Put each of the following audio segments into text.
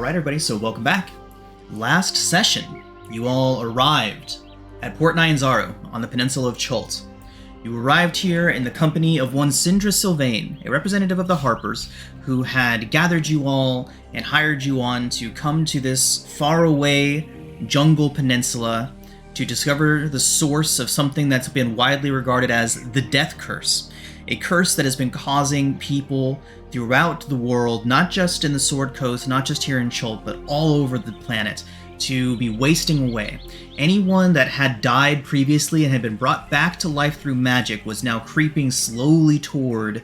Alright everybody, so welcome back. Last session, you all arrived at Port Nyanzaru on the peninsula of Chult. You arrived here in the company of one Sindra Sylvain, a representative of the Harpers, who had gathered you all and hired you on to come to this faraway jungle peninsula to discover the source of something that's been widely regarded as the Death Curse. A curse that has been causing people throughout the world, not just in the Sword Coast, not just here in Chult, but all over the planet, to be wasting away. Anyone that had died previously and had been brought back to life through magic was now creeping slowly toward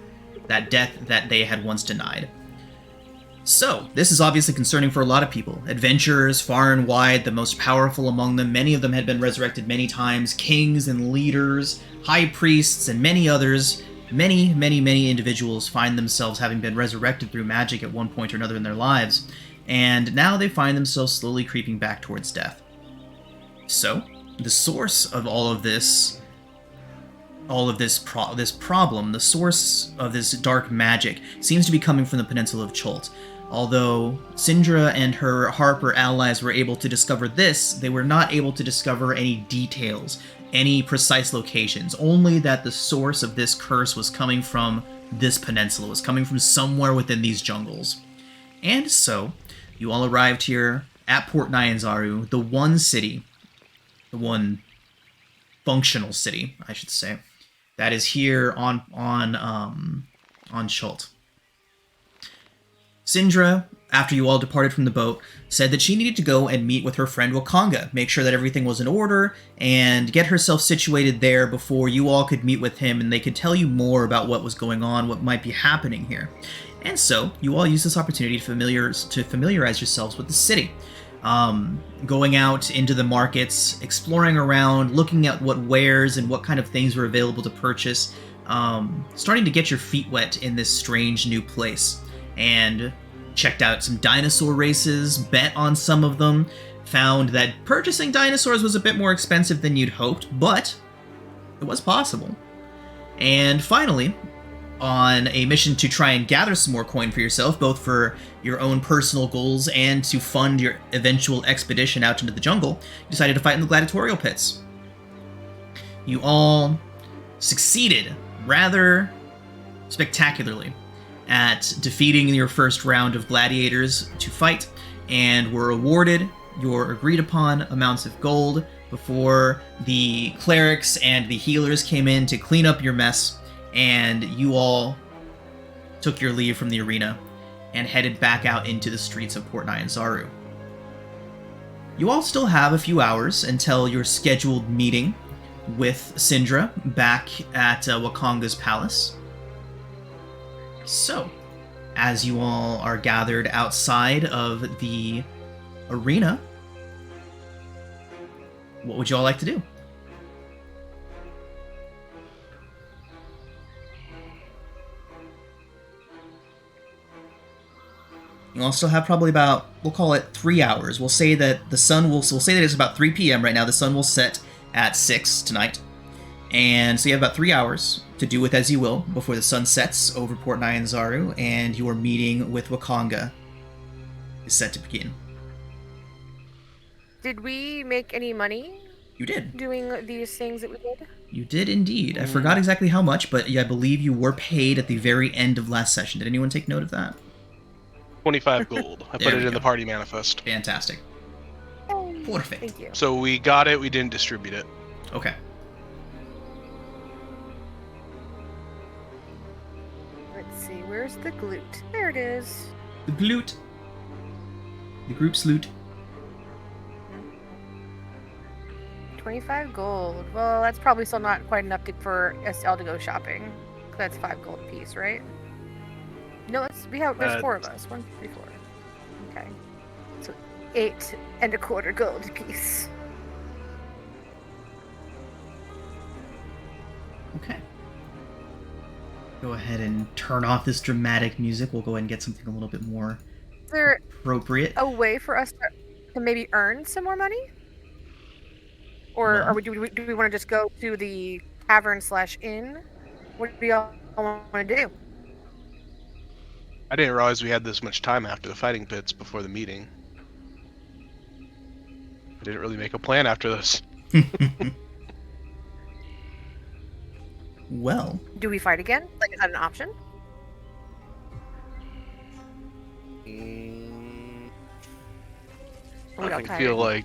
that death that they had once denied. So, this is obviously concerning for a lot of people. Adventurers far and wide, the most powerful among them, many of them had been resurrected many times, kings and leaders, high priests, and many others. Many individuals find themselves having been resurrected through magic at one point or another in their lives, and now they find themselves slowly creeping back towards death. So, the source of this problem, the source of this dark magic, seems to be coming from the peninsula of Chult. Although Sindra and her Harper allies were able to discover this, they were not able to discover any details, any precise locations, only that the source of this curse was coming from this peninsula, was coming from somewhere within these jungles. And so, you all arrived here at Port Nyanzaru, the one city, the one functional city, I should say, that is here on Chult. Sindra, after you all departed from the boat, said that she needed to go and meet with her friend Wakanga, make sure that everything was in order, and get herself situated there before you all could meet with him and they could tell you more about what was going on, what might be happening here. And so, you all used this opportunity to familiarize yourselves with the city. Going out into the markets, exploring around, looking at what wares and what kind of things were available to purchase, starting to get your feet wet in this strange new place. And checked out some dinosaur races, bet on some of them, found that purchasing dinosaurs was a bit more expensive than you'd hoped, but it was possible. And finally, on a mission to try and gather some more coin for yourself, both for your own personal goals and to fund your eventual expedition out into the jungle, you decided to fight in the gladiatorial pits. You all succeeded rather spectacularly at defeating your first round of gladiators to fight, and were awarded your agreed-upon amounts of gold before the clerics and the healers came in to clean up your mess, and you all took your leave from the arena and headed back out into the streets of Port Nyanzaru. You all still have a few hours until your scheduled meeting with Sindra back at Wakanga's palace. So, as you all are gathered outside of the arena, what would you all like to do? You all still have probably about, we'll call it 3 hours. We'll say that it's about 3 p.m. right now. The sun will set at 6 tonight. And so you have about 3 hours to do with as you will before the sun sets over Port Nyanzaru, and your meeting with Wakanga is set to begin. Did we make any money? You did. Doing these things that we did? You did indeed. I forgot exactly how much, but I believe you were paid at the very end of last session. Did anyone take note of that? 25 gold. I put it in the party manifest. Fantastic. Perfect. Thank you. So we got it, we didn't distribute it. Okay. Let's see, where's the glute? There it is. The glute. The group's loot. 25 gold. Well, that's probably still not quite enough for us all to go shopping. That's 5 gold a piece, right? No, there's 4 of us. 1, 2, 3, 4. Okay. So 8.25 gold a piece. Okay. Go ahead and turn off this dramatic music. We'll go ahead and get something a little bit more appropriate. A way for us to maybe earn some more money? Or do we want to just go to the tavern/inn? What do we all want to do? I didn't realize we had this much time after the fighting pits before the meeting. I didn't really make a plan after this. Well, Do we fight again? Like, is that an option? Are we all I tired? feel like...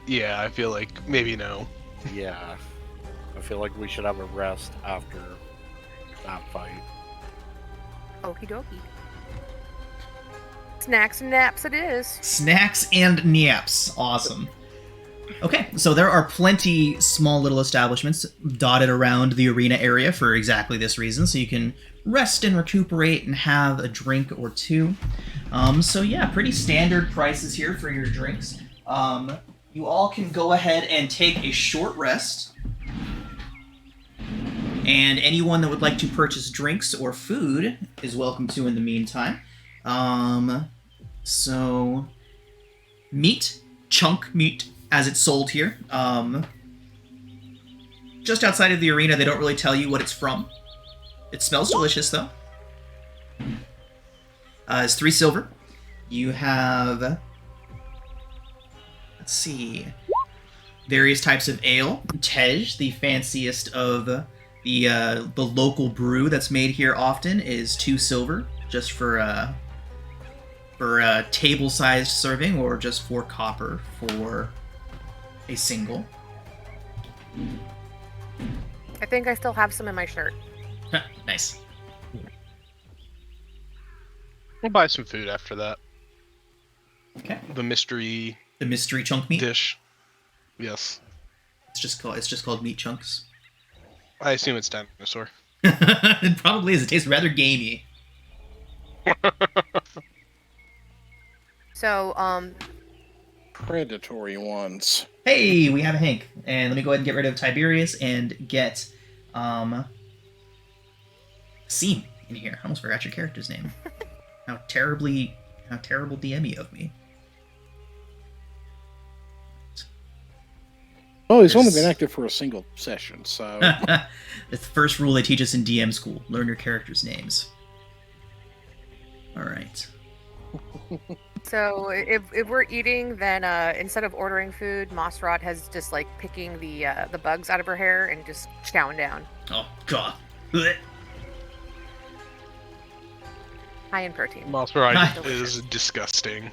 Yeah, I feel like maybe no. Yeah. I feel like we should have a rest after that fight. Okie dokie. Snacks and naps it is. snacks and naps. Awesome. Okay, so there are plenty small little establishments dotted around the arena area for exactly this reason, so you can rest and recuperate and have a drink or two. So yeah, pretty standard prices here for your drinks. You all can go ahead and take a short rest. And anyone that would like to purchase drinks or food is welcome to in the meantime. So meat, chunk meat, as it's sold here. Just outside of the arena, they don't really tell you what it's from. It smells delicious, though. It's 3 silver. You have... Let's see... various types of ale. Tej, the fanciest of the local brew that's made here often, is 2 silver, just for table-sized serving, or just 4 copper for a single. I think I still have some in my shirt. Nice. We'll buy some food after that. Okay. The mystery The mystery chunk meat. dish. Yes. It's just called meat chunks. I assume it's dinosaur. It probably is. It tastes rather gamey. So, Predatory ones. Hey, we have a Hank. And let me go ahead and get rid of Tiberius and get Seam in here. I almost forgot your character's name. How terrible DM-y of me. Oh, he's only There's- been active for a single session, so... That's the first rule they teach us in DM school. Learn your characters' names. Alright. so if we're eating, then instead of ordering food, Mossrod has just like picking the bugs out of her hair and just chowing down. Oh, God. Blech. High in protein. Mossride is disgusting.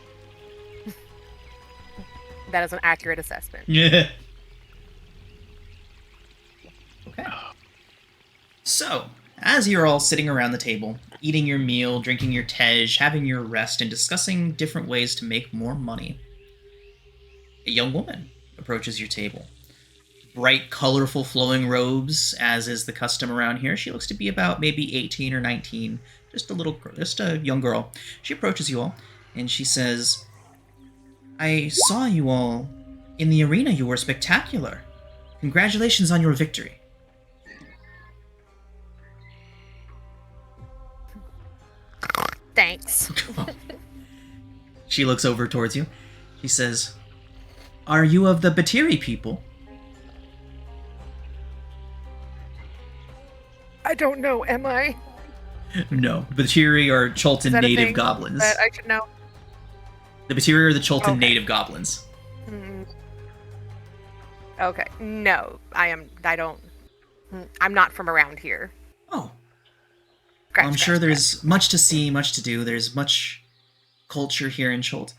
That is an accurate assessment. Yeah. Okay. So, as you're all sitting around the table, eating your meal, drinking your tej, having your rest, and discussing different ways to make more money, a young woman approaches your table. Bright, colorful, flowing robes, as is the custom around here. She looks to be about maybe 18 or 19, just a young girl. She approaches you all, and she says, "I saw you all in the arena. You were spectacular. Congratulations on your victory." Thanks. She looks over towards you. She says, "Are you of the Batiri people?" I don't know, am I? No. The Batiri are Chultan Is that a native thing goblins. that I should know? The Batiri are the Chultan Okay. native goblins. Mm. Okay. No, I'm not from around here. Oh. Scratch, I'm scratch, sure scratch. there's much to see, much to do. There's much culture here in Chult.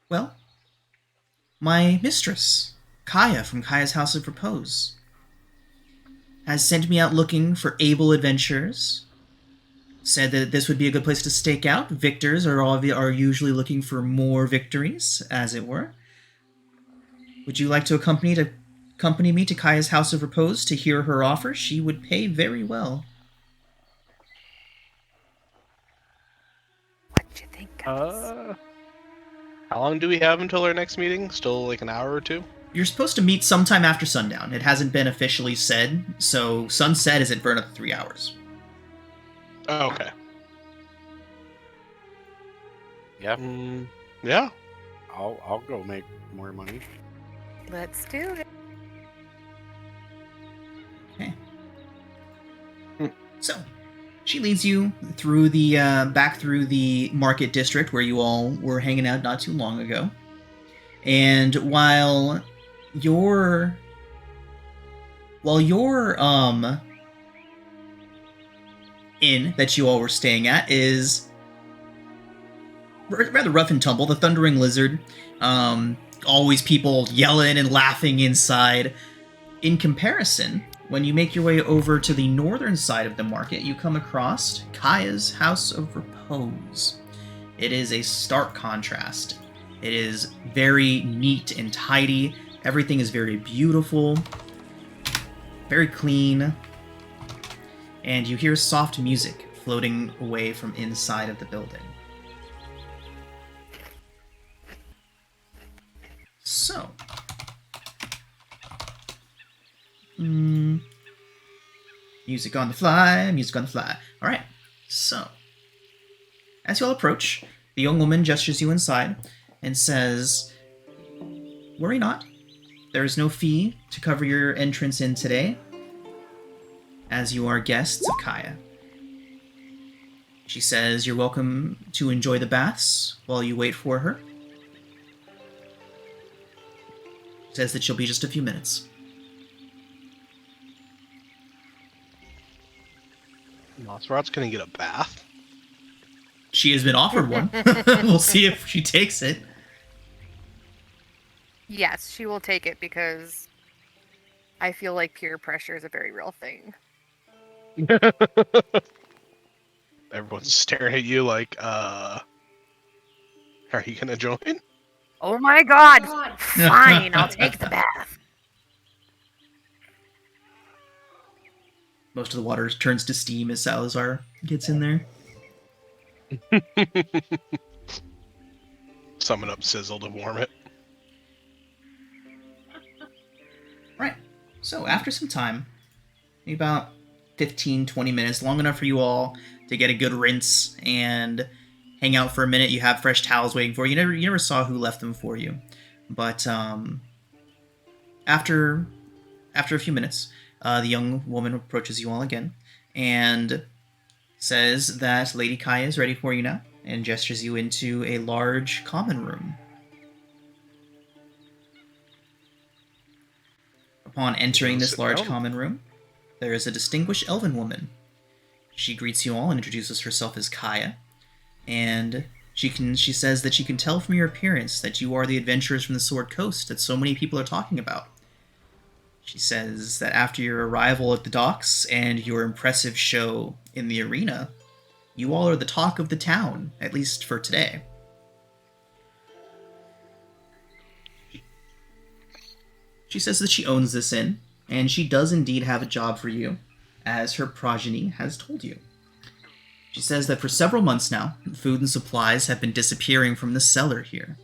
Well, my mistress, Kaya from Kaya's House of Repose, has sent me out looking for able adventurers. Said that this would be a good place to stake out. Victors are usually looking for more victories, as it were. Would you like to accompany me to Kaya's House of Repose to hear her offer? She would pay very well. What you think, guys? How long do we have until our next meeting? Still like an hour or two? You're supposed to meet sometime after sundown. It hasn't been officially said, so sunset is at burn up to 3 hours. Oh, okay. Yeah, Yeah. I'll go make more money. Let's do it. Okay. So, She leads you through the back through the market district where you all were hanging out not too long ago. And while your inn that you all were staying at is rather rough and tumble, the Thundering Lizard, always people yelling and laughing inside. In comparison, when you make your way over to the northern side of the market, you come across Kaya's House of Repose. It is a stark contrast. It is very neat and tidy. Everything is very beautiful, very clean, and you hear soft music floating away from inside of the building. So, music on the fly, music on the fly. All right, so as you all approach, the young woman gestures you inside and says, "Worry not. There is no fee to cover your entrance in today, as you are guests of Kaya." She says you're welcome to enjoy the baths while you wait for her. Says that she'll be just a few minutes. Nosferat's gonna get a bath? She has been offered one. We'll see if she takes it. Yes, she will take it because I feel like peer pressure is a very real thing. Everyone's staring at you like, are you gonna join? Oh my god! Fine, I'll take the bath. Most of the water turns to steam as Salazar gets in there. Summon up Sizzle to warm it. Right. So after some time, maybe about 15-20 minutes, long enough for you all to get a good rinse and hang out for a minute. You have fresh towels waiting for you. You never saw who left them for you. But after a few minutes, the young woman approaches you all again and says that Lady Kaya is ready for you now, and gestures you into a large common room. Upon entering this large common room, there is a distinguished elven woman. She greets you all and introduces herself as Kaya, and she says that she can tell from your appearance that you are the adventurers from the Sword Coast that so many people are talking about. She says that after your arrival at the docks and your impressive show in the arena, you all are the talk of the town, at least for today. She says that she owns this inn, and she does indeed have a job for you, as her progeny has told you. She says that for several months now, food and supplies have been disappearing from the cellar here.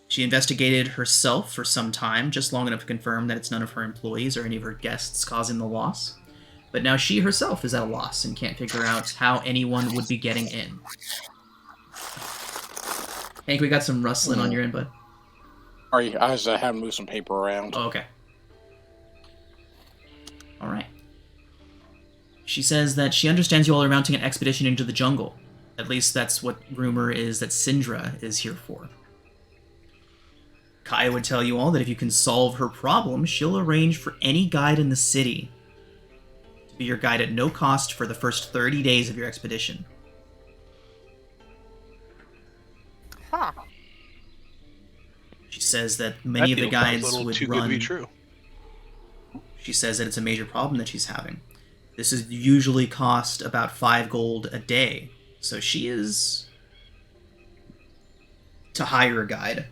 She investigated herself for some time, just long enough to confirm that it's none of her employees or any of her guests causing the loss. But now she herself is at a loss and can't figure out how anyone would be getting in. Hank, we got some rustling on your end, bud. Sorry, I was having to move some paper around. Oh, okay. Alright. She says that she understands you all are mounting an expedition into the jungle. At least that's what rumor is that Syndra is here for. Kaya would tell you all that if you can solve her problem, she'll arrange for any guide in the city to be your guide at no cost for the first 30 days of your expedition. Huh. She says that many of the guides would too run... good to be true. She says that it's a major problem that she's having. This is usually cost about 5 gold a day, so she is to hire a guide.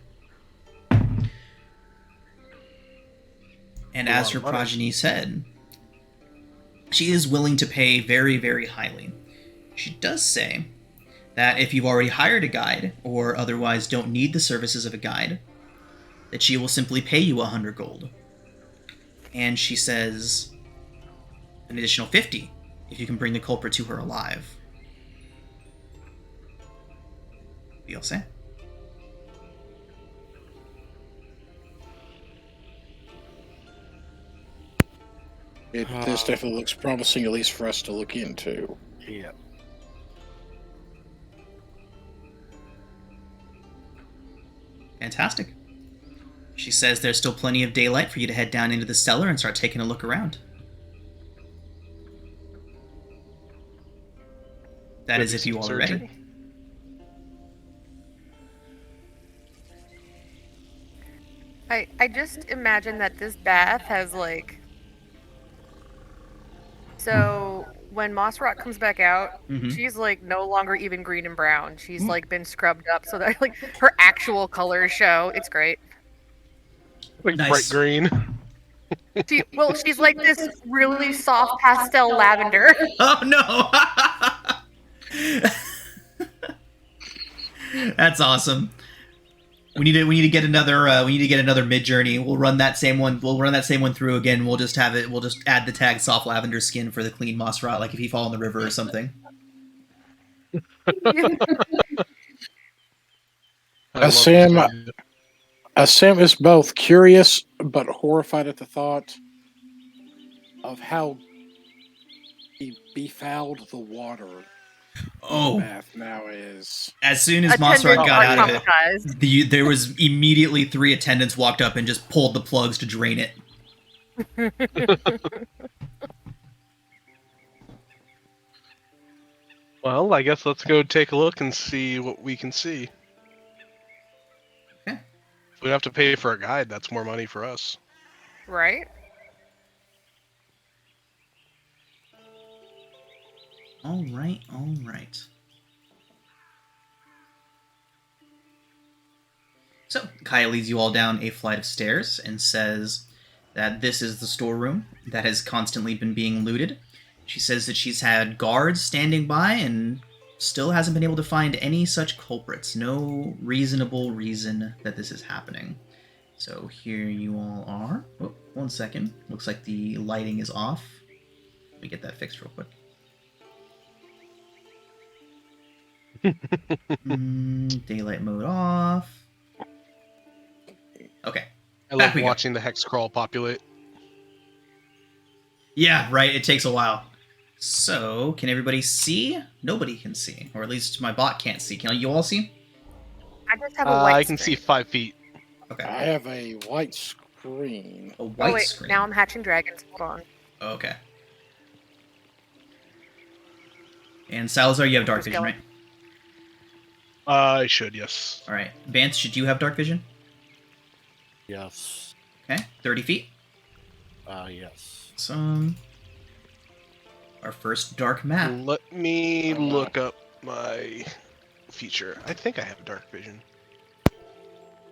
And as her progeny said, she is willing to pay very, very highly. She does say that if you've already hired a guide, or otherwise don't need the services of a guide, that she will simply pay you 100 gold. And she says an additional 50 if you can bring the culprit to her alive. What do y'all say? This definitely looks promising, at least for us to look into. Yeah. Fantastic. She says there's still plenty of daylight for you to head down into the cellar and start taking a look around. That is if you all are ready. I just imagine that this bath has like. So when Mossrot comes back out, Mhm. she's like no longer even green and brown. She's like been scrubbed up so that like her actual colors show. It's great. Like bright Nice. green. She's like this really soft pastel lavender. Oh no! That's awesome. We need to get another Midjourney. We'll run that same one. We'll run that same one through again. We'll just add the tag soft lavender skin for the clean Mossrot, like if he fall in the river or something. Sam is both curious but horrified at the thought of how he befouled the water Oh, bath now is. as soon as Attendants Mossrot got are out of traumatized. it, there was immediately 3 attendants walked up and just pulled the plugs to drain it. Well, I guess let's go take a look and see what we can see. Okay. If we have to pay for a guide, that's more money for us. Right? All right, all right. So, Kaya leads you all down a flight of stairs and says that this is the storeroom that has constantly been being looted. She says that she's had guards standing by and still hasn't been able to find any such culprits. No reasonable reason that this is happening. So here you all are. Oh, 1 second. Looks like the lighting is off. Let me get that fixed real quick. Daylight mode off. Okay. I Back love we go. watching the hex crawl populate. Yeah, right. It takes a while. So, can everybody see? Nobody can see. Or at least my bot can't see. Can you all see? I just have a white I can see screen. 5 feet. Okay. I have a white screen. A white Oh wait, screen. now I'm hatching dragons. Hold on. Okay. And Salazar, you have dark vision, right? I should, yes. Alright. Vance, should you have dark vision? Yes. Okay. 30 feet. Yes. Our first dark map. Let me look up my feature. I think I have dark vision.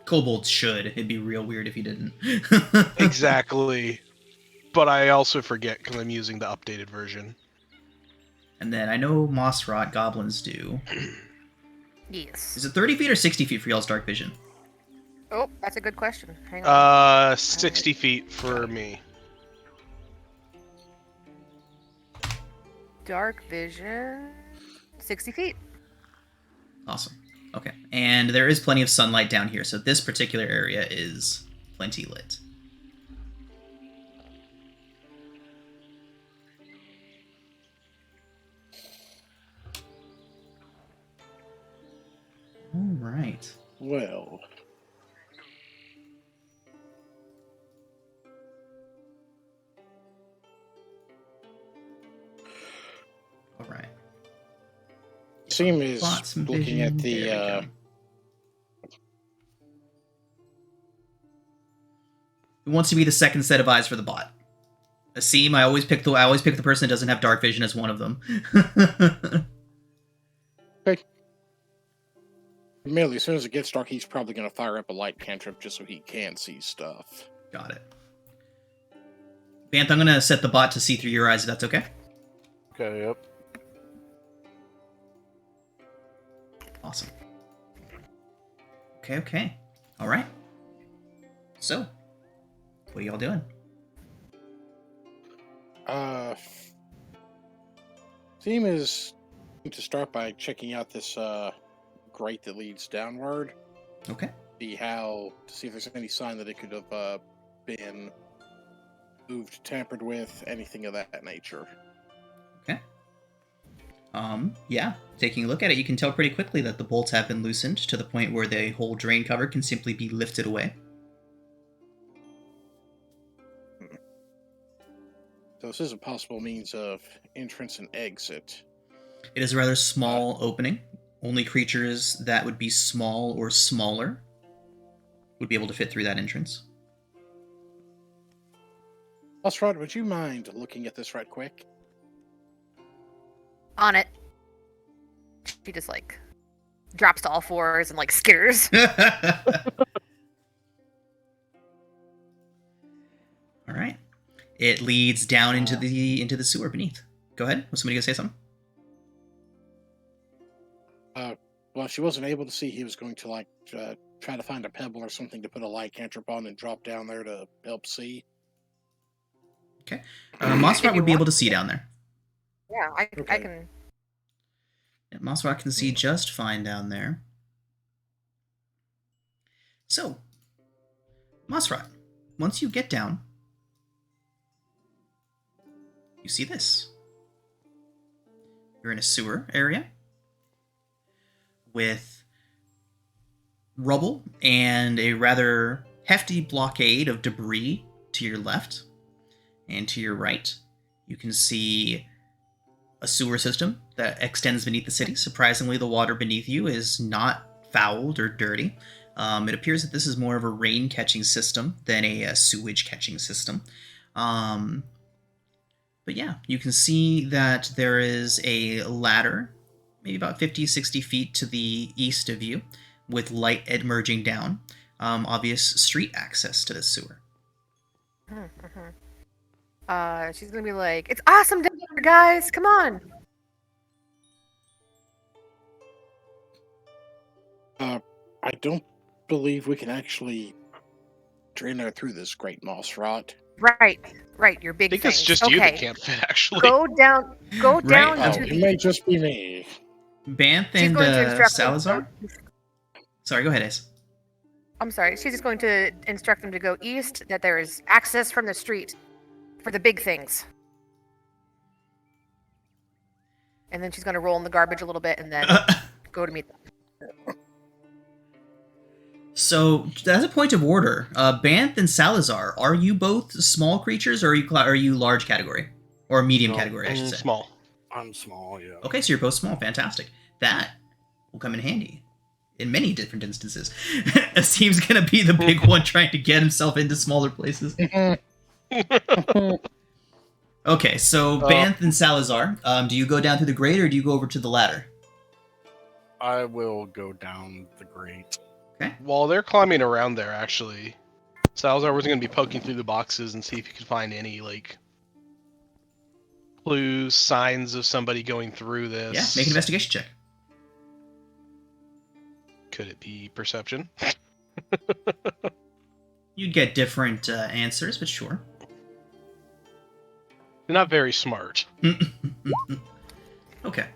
Kobolds should. It'd be real weird if you didn't. Exactly. But I also forget because I'm using the updated version. And then I know Mossrot goblins do. Yes. Is it 30 feet or 60 feet for y'all's dark vision? Oh, that's a good question. Hang on. 60 feet for me. Dark vision. 60 feet. Awesome. Okay. And there is plenty of sunlight down here, so this particular area is plenty lit. All right. Well, All right. Seam is Spot some looking vision. at the. There we go. Who wants to be the second set of eyes for the bot? Asim, I always pick the person that doesn't have dark vision as one of them. Merely, as soon as it gets dark, he's probably going to fire up a light cantrip just so he can see stuff. Got it. Banth, I'm gonna set the bot to see through your eyes if that's okay. Okay, yep. Awesome. Okay. All right. So, what are y'all doing? Seam is going to start by checking out this grate that leads downward. Okay. To see if there's any sign that it could have been moved, tampered with, anything of that nature. Okay. Yeah, taking a look at it, you can tell pretty quickly that the bolts have been loosened to the point where the whole drain cover can simply be lifted away. So this is a possible means of entrance and exit. It is a rather small opening. Only creatures that would be small or smaller would be able to fit through that entrance. Osrod, would you mind looking at this right quick? On it. She just like drops to all fours and like skitters. All right. It leads down into the sewer beneath. Go ahead. Was somebody gonna say something? Well, she wasn't able to see. He was going to like try to find a pebble or something to put a lycanthrope on and drop down there to help see. Okay. Mossrot would be able to see down there. Yeah, I Okay. can. Yeah, Mossrot can see just fine down there. So, Mossrot, once you get down, you see this. You're in a sewer area with rubble and a rather hefty blockade of debris to your left, and to your right you can see a sewer system that extends beneath the city. Surprisingly, the water beneath you is not fouled or dirty. It appears that this is more of a rain catching system than a sewage catching system. But yeah, you can see that there is a ladder, maybe about 50-60 feet to the east of you, with light emerging down. Obvious street access to the sewer. She's gonna be like, "It's awesome down here, guys! Come on!" I don't believe we can actually drain her through this great moss rot. Right, your I big think thing. it's just you that can't fit, actually. Go down Right. Oh, to it the. may just be me. Banth She's and going to instruct them Salazar? Sorry, go ahead, Ace. I'm sorry. She's just going to instruct them to go east. That there is access from the street for the big things. And then she's going to roll in the garbage a little bit and then go to meet them. So, as a point of order, Banth and Salazar, are you both small creatures, or are you large category? Or medium No, category, I should say. Small. I'm small, yeah. Okay, so you're both small. Fantastic. That will come in handy in many different instances. Asim's going to be the big one trying to get himself into smaller places. Okay, so Banth and Salazar, do you go down through the grate, or do you go over to the ladder? I will go down the grate. While they're climbing around there, actually, Salazar was going to be poking through the boxes and see if he could find any, like, clues, signs of somebody going through this. Yeah, make an investigation check. Could it be perception? You'd get different answers, but sure. They're not very smart. Okay.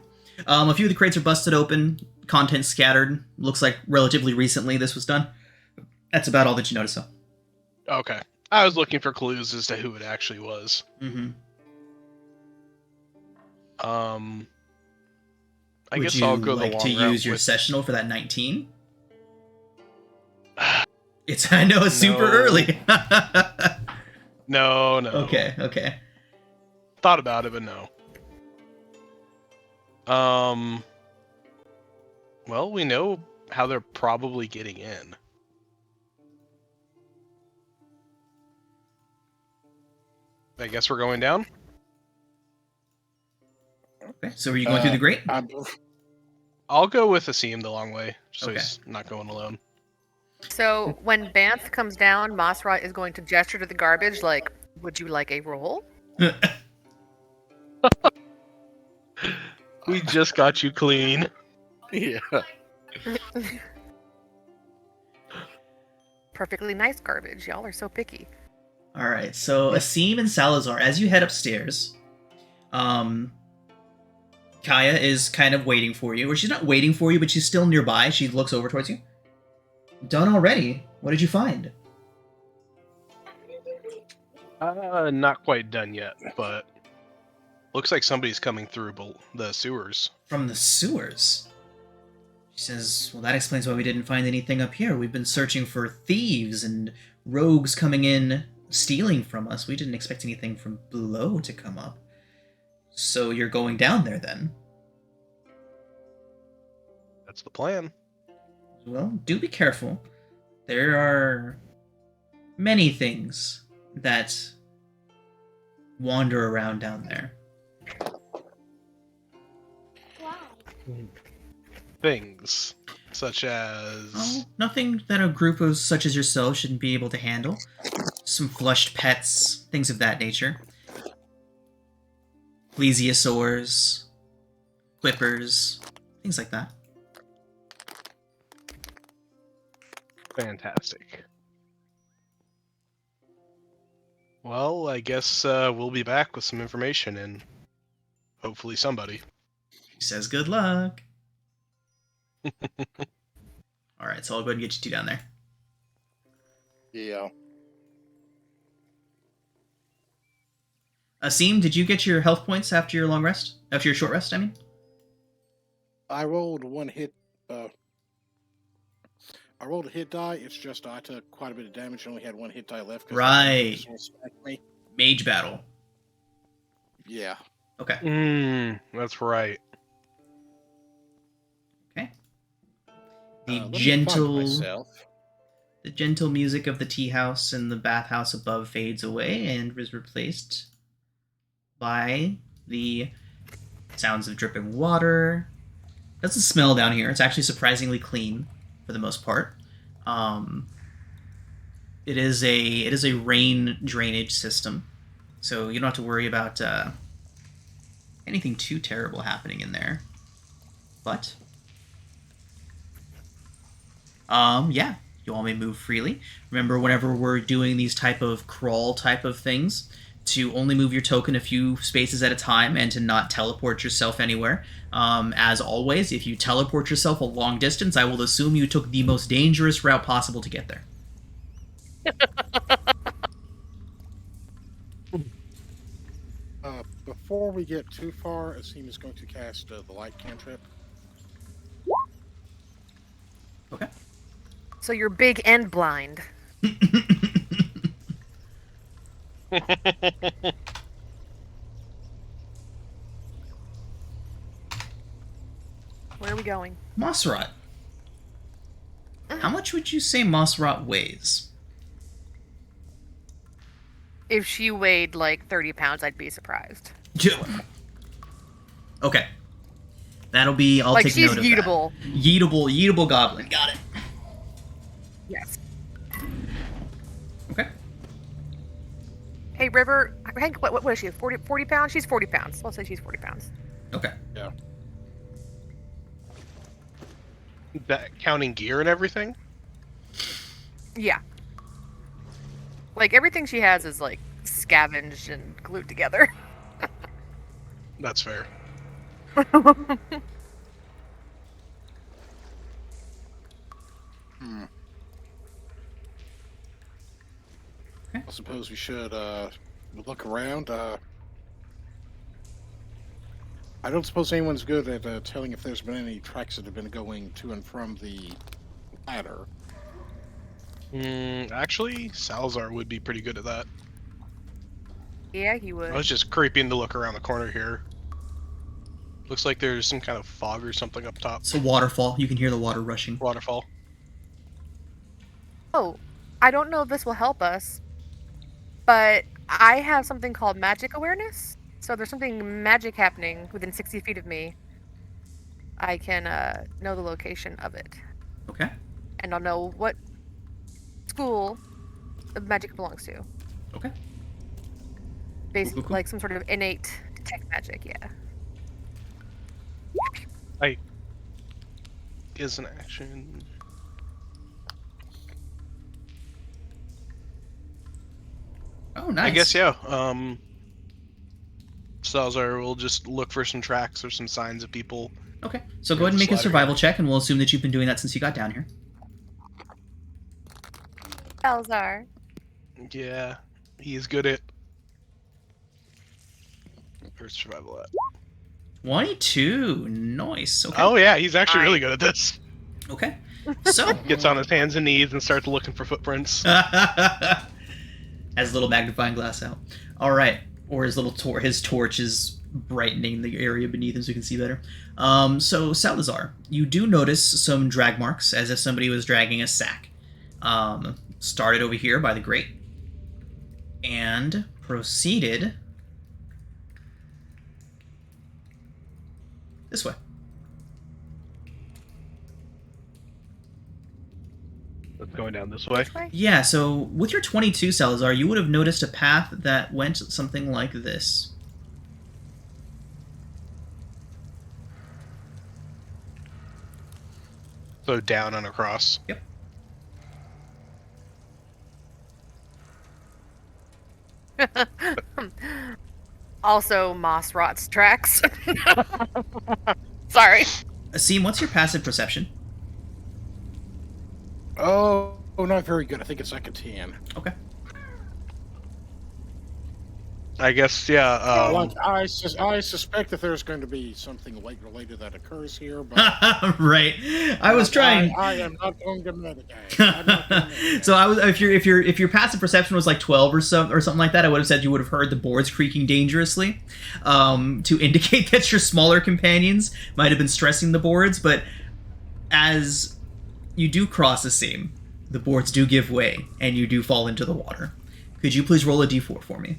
A few of the crates are busted open, contents scattered. Looks like relatively recently this was done. That's about all that you notice, though. Okay. I was looking for clues as to who it actually was. Mm-hmm. I Would guess you I'll go like the long to route use your with... sessional for that 19? I know it's super No. early. No. Okay. Thought about it, but no. Well, we know how they're probably getting in. I guess we're going down? Okay, so are you going through the grate? I'll go with Asim the long way, just so Okay. he's not going alone. So when Banth comes down, Mossrot is going to gesture to the garbage like, "Would you like a roll?" We just got you clean. Yeah. Perfectly nice garbage. Y'all are so picky. All right, so Asim and Salazar, as you head upstairs, Kaya is kind of waiting for you, or she's not waiting for you, but she's still nearby. She looks over towards you. Done already? What did you find? Not quite done yet, but Looks like somebody's coming through the sewers. From the sewers? She says, well, that explains why we didn't find anything up here. We've been searching for thieves and rogues coming in, stealing from us. We didn't expect anything from below to come up. So you're going down there, then? That's the plan. Well, do be careful. There are many things that wander around down there. Things such as Oh, nothing that a group of such as yourself shouldn't be able to handle. Some flushed pets, things of that nature. Plesiosaurs, whippers, things like that. fantastic. Well, I guess we'll be back with some information and hopefully somebody. He says good luck. Alright, so I'll go ahead and get you two down there. Yeah. Asim, did you get your health points after your long rest? After your short rest, I mean? I rolled one hit. I rolled a hit die. It's just I took quite a bit of damage and only had one hit die left. 'Cause Right. this one smacked me. Mage battle. Yeah. Okay. That's right. Okay. The Let me find gentle myself. the gentle music of the tea house and the bathhouse above fades away and is replaced by the sounds of dripping water. Doesn't smell down here. It's actually surprisingly clean for the most part. It is a rain drainage system, so you don't have to worry about anything too terrible happening in there. But yeah, you all may move freely. Remember, whenever we're doing these type of crawl type of things, to only move your token a few spaces at a time and to not teleport yourself anywhere. As always, if you teleport yourself a long distance, I will assume you took the most dangerous route possible to get there. Before we get too far, Asim is going to cast the light cantrip. Okay. So you're big and blind. Where are we going? Mossrot. How much would you say Mossrot weighs? If she weighed like 30 pounds, I'd be surprised. Okay. That'll be, I'll Like, take she's note of yeetable. that. Yeetable goblin. Got it. Yes. Okay. Hey, River, Hank, what is she? 40 pounds? She's 40 pounds. Let's say she's 40 pounds. Okay. Yeah. That counting gear and everything? Yeah. Like, everything she has is, like, scavenged and glued together. That's fair. I suppose we should look around. I don't suppose anyone's good at telling if there's been any tracks that have been going to and from the ladder. Actually, Salazar would be pretty good at that. Yeah, he would. I was just creeping to look around the corner here. Looks like there's some kind of fog or something up top. It's a waterfall. You can hear the water rushing. Waterfall. Oh, I don't know if this will help us, but I have something called magic awareness. So if there's something magic happening within 60 feet of me, I can know the location of it. Okay. And I'll know what school the magic belongs to. Okay. Basically, Cool. like some sort of innate detect magic, yeah. Is an action. Oh, nice. I guess, yeah. Salazar will just look for some tracks or some signs of people. Okay. So go ahead and make a survival check, and we'll assume that you've been doing that since you got down here. Salazar. Yeah, he's good at Where's survival at? 22. Nice. Okay. Oh yeah, he's actually really good at this. Okay. So Gets on his hands and knees and starts looking for footprints. has a little magnifying glass out. All right, or his little his torch is brightening the area beneath him so you can see better. So Salazar, you do notice some drag marks as if somebody was dragging a sack. Started over here by the grate and proceeded this way. It's going down this way. Yeah, so with your 22, Salazar, you would have noticed a path that went something like this. So down and across. Yep. Also, Moss Rot's tracks. Sorry. Asim, what's your passive perception? Oh, not very good. I think it's like a 10. Okay. I guess, yeah. Like, I suspect that there's going to be something weight related that occurs here, but right. I was trying. I am not going to mitigate. I'm not going to mitigate. So I was if your passive perception was like 12 or something like that, I would have said you would have heard the boards creaking dangerously, to indicate that your smaller companions might have been stressing the boards. But as you do cross a seam, the boards do give way and you do fall into the water. Could you please roll a d4 for me?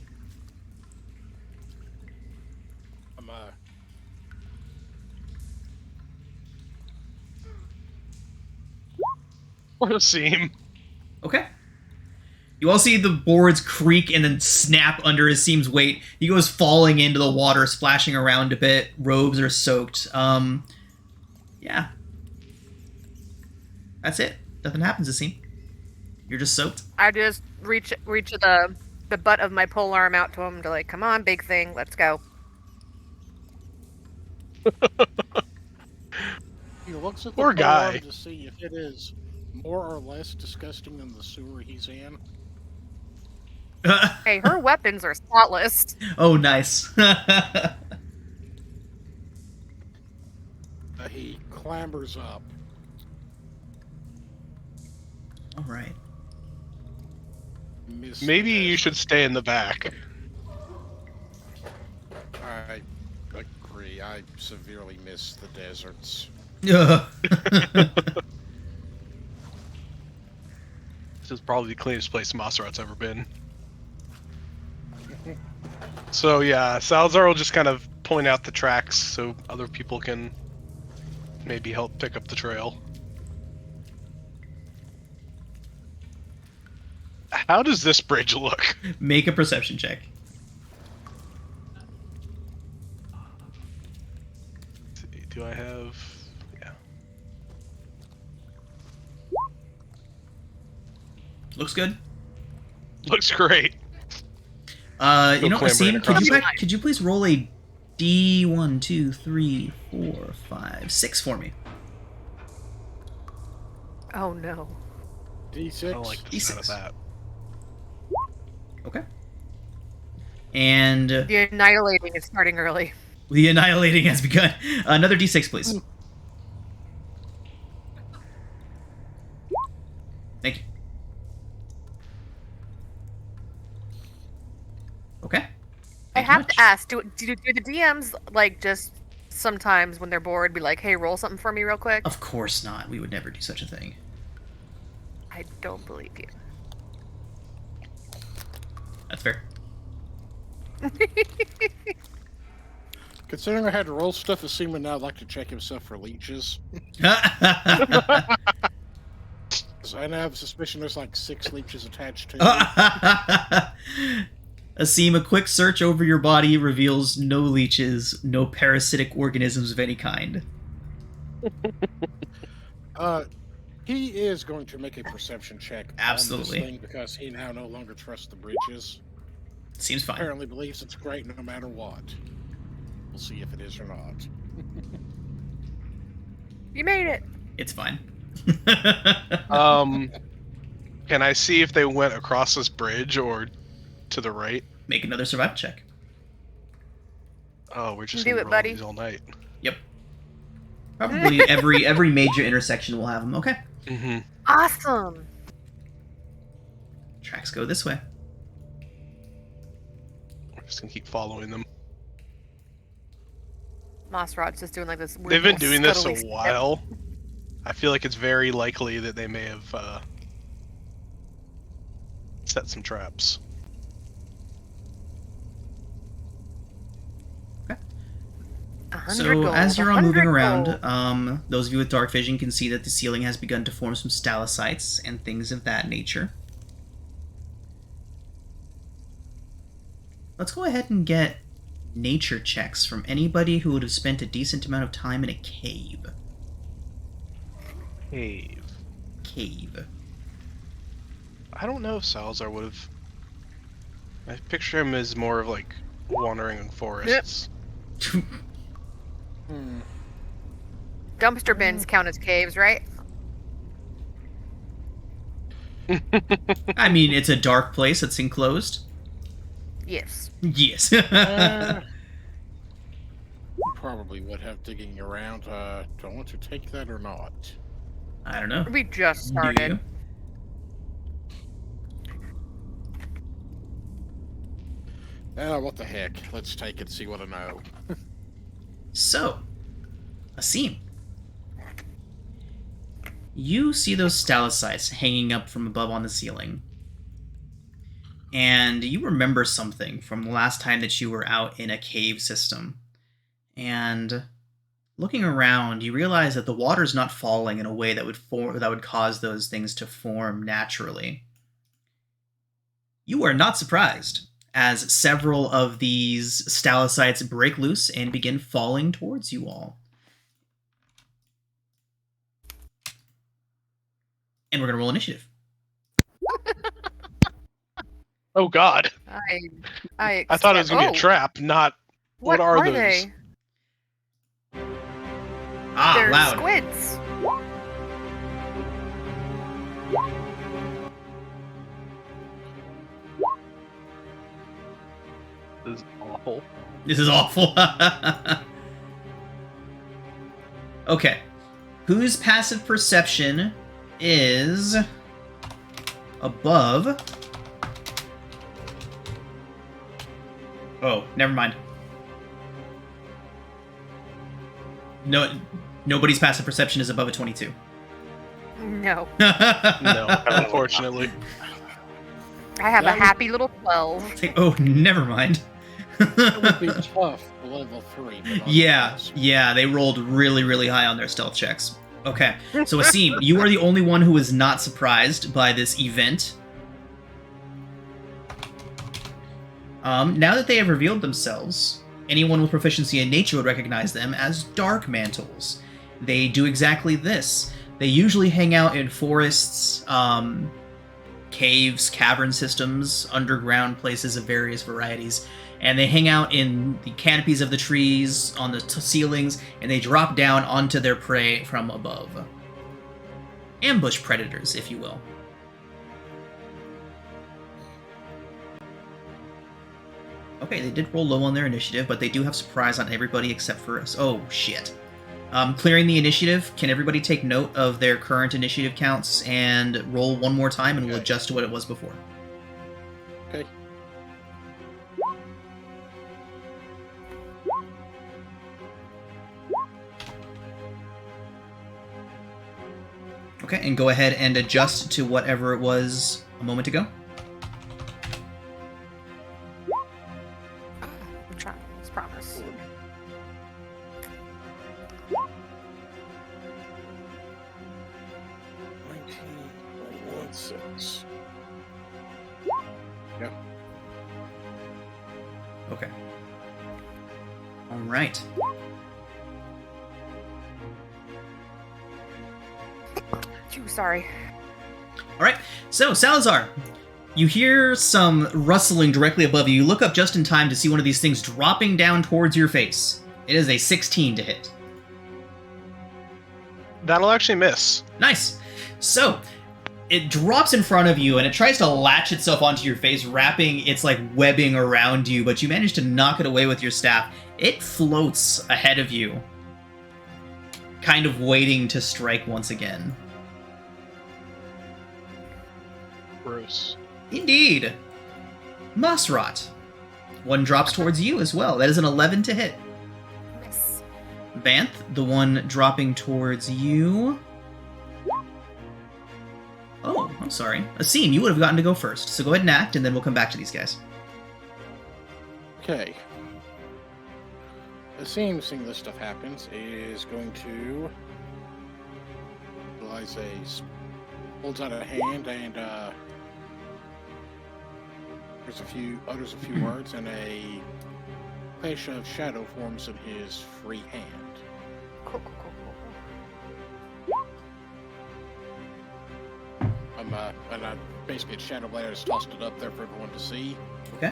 What a seam. Okay. You all see the boards creak and then snap under Asim's weight. He goes falling into the water, splashing around a bit. Robes are soaked. Yeah. That's it. Nothing happens, Asim. You're just soaked. I just reach the butt of my pole arm out to him to like, come on, big thing, let's go. He looks at the Poor guy. pole arm to see if it is more or less disgusting than the sewer he's in. Hey, her weapons are spotless. Oh, nice. He clambers up. All right. Maybe you should stay in the back. I agree. I severely miss the deserts. Ugh. This is probably the cleanest place Mossrat's ever been. So yeah, Salazar will just kind of point out the tracks so other people can maybe help pick up the trail. How does this bridge look? Make a perception check. Let's see, do I have... yeah. Looks good. Looks great. You know, clambering Asim, could you please roll a D1, 2, 3, 4, 5, 6 for me? Oh no. D6. I don't like the sound of D6. that. Okay. And The annihilating is starting early. the annihilating has begun. Another D6, please. Thank you. Okay. I Thank you have much. to ask, do the DMs like just sometimes when they're bored be like, hey, roll something for me real quick? Of course not. We would never do such a thing. I don't believe you. That's fair. Considering I had to roll stuff, assuming now I'd like to check himself for leeches. So I now have a suspicion there's like 6 leeches attached to him. Asim, a quick search over your body reveals no leeches, no parasitic organisms of any kind. He is going to make a perception check Absolutely. on this thing because he now no longer trusts the bridges. Seems fine. Apparently believes it's great no matter what. We'll see if it is or not. You made it. It's fine. Can I see if they went across this bridge or to the right? Make another survival check. Oh, we're just Do gonna it, roll buddy. these all night. Yep. Probably every major intersection will have them. Okay. Mm-hmm. Awesome. Tracks go this way. We're just gonna keep following them. Moss Rod's just doing like this weird They've been little doing this a scuttly step. while. I feel like it's very likely that they may have set some traps. Okay. 100 So gold, as you're all moving 100 around, gold. those of you with dark vision can see that the ceiling has begun to form some stalactites and things of that nature. Let's go ahead and get nature checks from anybody who would have spent a decent amount of time in a cave. Cave. I don't know if Salazar would have. I picture him as more of like wandering in forests. Dumpster bins count as caves, right? I mean, it's a dark place that's enclosed. Yes. Yes. Probably would have digging around. Do I want to take that or not? I don't know. We just Do started. Oh, what the heck? Let's take it, see what I know. So, Asim, you see those stalactites hanging up from above on the ceiling. And you remember something from the last time that you were out in a cave system. And looking around, you realize that the water's not falling in a way that would cause those things to form naturally. You are not surprised, as several of these stalactites break loose and begin falling towards you all. And we're going to roll initiative. Oh God! I I thought it was gonna be a oh, trap. Not what are those? they? Ah, They're loud. squids. This is awful. This is awful. Okay. Whose passive perception is above? Oh, never mind. No, nobody's passive perception is above a 22. No. No, unfortunately. I have a That was- happy little 12. Oh, never mind. It would be tough for level 3. But Yeah, they rolled really, really high on their stealth checks. Okay, so Asim, you are the only one who is not surprised by this event. Now that they have revealed themselves, anyone with proficiency in nature would recognize them as dark mantles. They do exactly this. They usually hang out in forests, caves, cavern systems, underground places of various varieties, and they hang out in the canopies of the trees, on the ceilings, and they drop down onto their prey from above. Ambush predators, if you will. Okay, they did roll low on their initiative, but they do have surprise on everybody except for us. Oh, shit. Clearing the initiative, can everybody take note of their current initiative counts and roll one more time, and we'll Okay. adjust to what it was before. Okay. Okay, and go ahead and adjust to whatever it was a moment ago. I'm trying. It's promise. Okay. All right. Phew, sorry. All right. So, Salazar, you hear some rustling directly above you. You look up just in time to see one of these things dropping down towards your face. It is a 16 to hit. That'll actually miss. Nice. So, it drops in front of you and it tries to latch itself onto your face, wrapping its like webbing around you, but you manage to knock it away with your staff. It floats ahead of you, kind of waiting to strike once again. Gross. Indeed. Masrat. One drops towards you as well. That is an 11 to hit. Miss. Vanth, the one dropping towards you. Oh, I'm sorry. Asim, you would have gotten to go first. So go ahead and act, and then we'll come back to these guys. Okay. Asim, seeing this stuff happens, is going to realize holds out a hand and utters a few words, and a flash of shadow forms in his free hand. Cool. And basically, Shadow Blade has tossed it up there for everyone to see. Okay.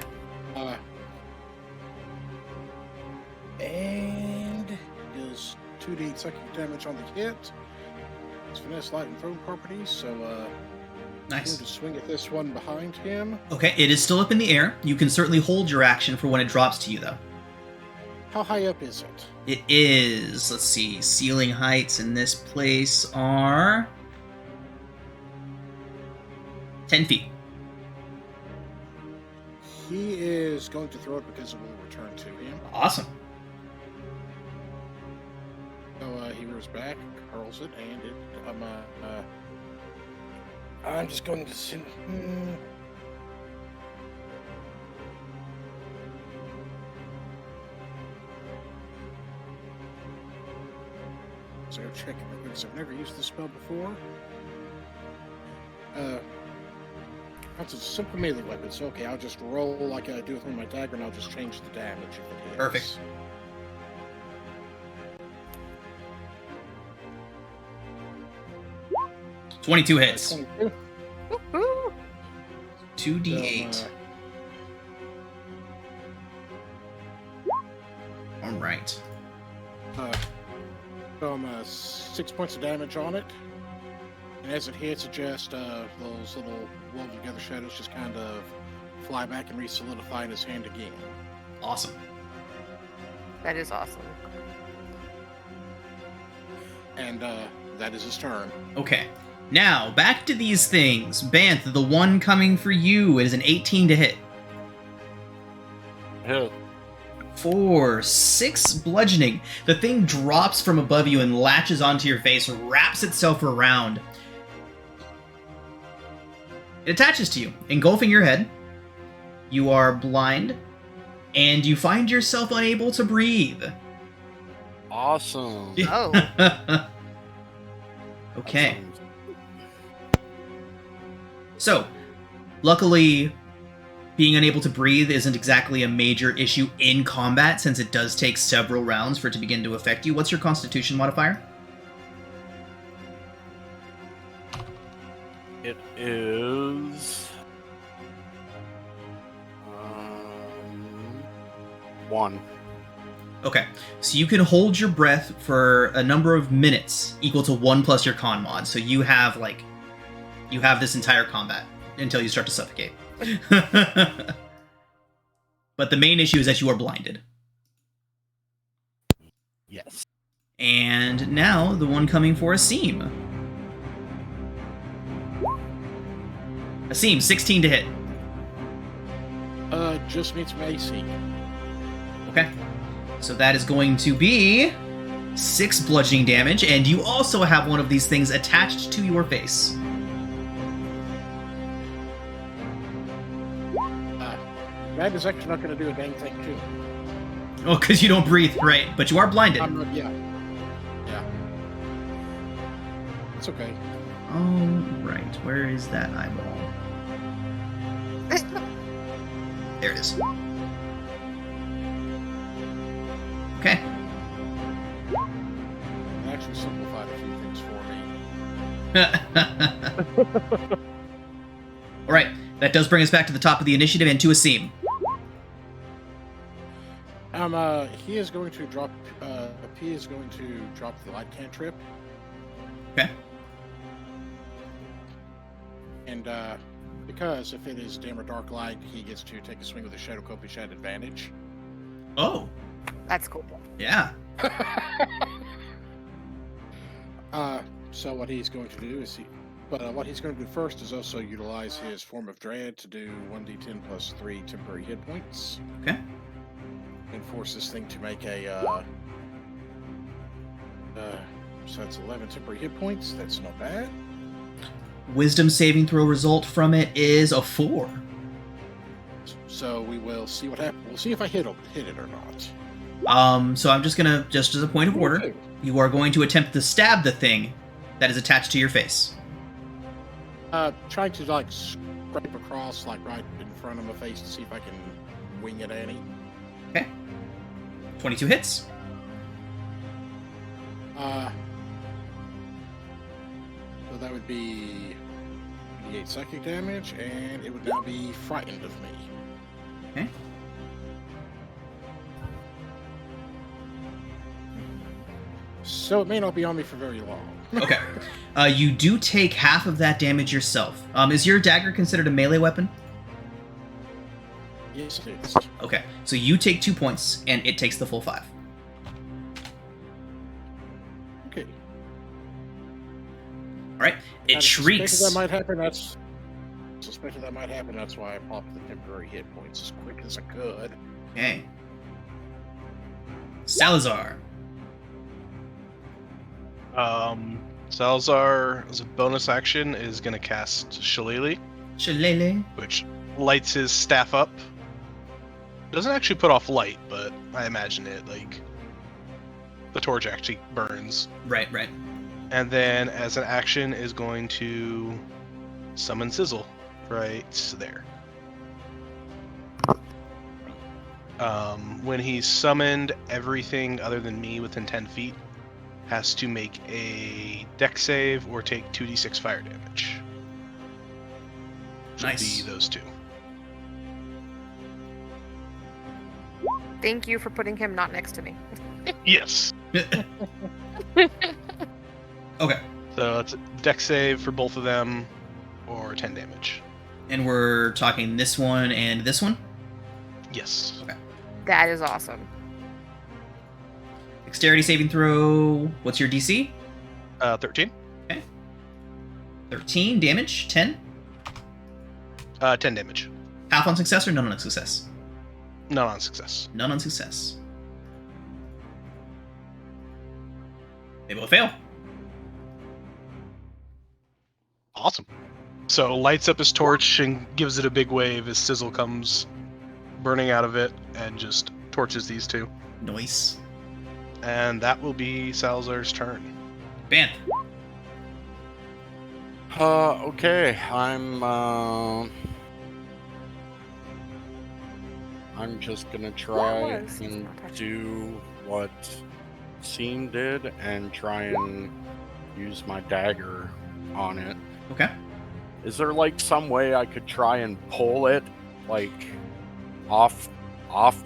And is 2d psychic damage on the hit. It's finesse, light, and throw properties, so Nice. I'm going to swing at this one behind him. Okay, it is still up in the air. You can certainly hold your action for when it drops to you, though. How high up is it? It is, let's see, ceiling heights in this place are 10 feet. He is going to throw it because it will return to him. Awesome. So he rears back, hurls it, and it. I'm just going to send. So go check it because I've never used this spell before. That's a simple melee weapon, so okay, I'll just roll like I do with my dagger, and I'll just change the damage if it hits. Perfect. $22 hits. 22. Woohoo! 2d8. All right. So I'm 6 points of damage on it. And as it hits, it just, those little woven together shadows just kind of fly back and re-solidify in his hand again. Awesome. That is awesome. And that is his turn. Okay. Now, back to these things. Banth, the one coming for you, it is an 18 to hit. Hit. For 6 bludgeoning. The thing drops from above you and latches onto your face, wraps itself around. It attaches to you, engulfing your head. You are blind, and you find yourself unable to breathe. Awesome. Oh. Okay. So, luckily, being unable to breathe isn't exactly a major issue in combat, since it does take several rounds for it to begin to affect you. What's your Constitution modifier? It is 1. Okay, so you can hold your breath for a number of minutes equal to 1 plus your con mod. So you have this entire combat until you start to suffocate. But the main issue is that you are blinded. Yes. And now the one coming for Asim. Asim, 16 to hit. Just meets my AC. Okay. So that is going to be 6 bludgeoning damage, and you also have one of these things attached to your face. That is actually not going to do a dang thing to him. Oh, because you don't breathe, right? But you are blinded. Yeah. It's okay. Oh, right. Where is that eyeball? There it is. Okay. It actually simplified a few things for me. All right. That does bring us back to the top of the initiative and to Asim. He is going to drop. He is going to drop the light cantrip. Okay. And because if it is dim or dark light, he gets to take a swing with a shadow copy at advantage. Oh. That's cool. Yeah. So what he's going to do is what he's going to do first is also utilize his form of dread to do 1d10 plus 3 temporary hit points. Okay. And force this thing to make a so that's 11 temporary hit points. That's not bad. Wisdom saving throw result from it is a 4. So we will see what happens. We'll see if I hit it or not. So I'm just gonna, just as a point of order, you are going to attempt to stab the thing that is attached to your face. Trying to like scrape across, like right in front of my face to see if I can wing it at him. Okay. 22 hits. So that would be 88 psychic damage, and it would now be frightened of me. Okay. So it may not be on me for very long. Okay. You do take half of that damage yourself. Is your dagger considered a melee weapon? Yes, it is. Okay. So you take 2 points, and it takes the full 5. Okay. All right. It I shrieks. suspected that might happen. That's why I popped the temporary hit points as quick as I could. Okay. Salazar. Salazar, as a bonus action, is going to cast Shillelagh, Shillelagh. which lights his staff up. Doesn't actually put off light, but I imagine it, like, the torch actually burns. Right. And then, as an action, is going to summon Sizzle right there. When he's summoned, everything other than me within 10 feet has to make a dex save or take 2d6 fire damage. Should Nice. be those two. Thank you for putting him not next to me. Yes. Okay. So it's a dex save for both of them, or 10 damage. And we're talking this one and this one? Yes. Okay. That is awesome. Dexterity saving throw. What's your DC? 13. 13 damage. 10. 10 damage. Half on success or none on success? None on success. None on success. They both fail. Awesome. So lights up his torch and gives it a big wave as Sizzle comes burning out of it and just torches these two. Nice. And that will be Salazar's turn. Banth. Okay, I'm just gonna try and do what Seam did and try and use my dagger on it. Okay. Is there like some way I could try and pull it like off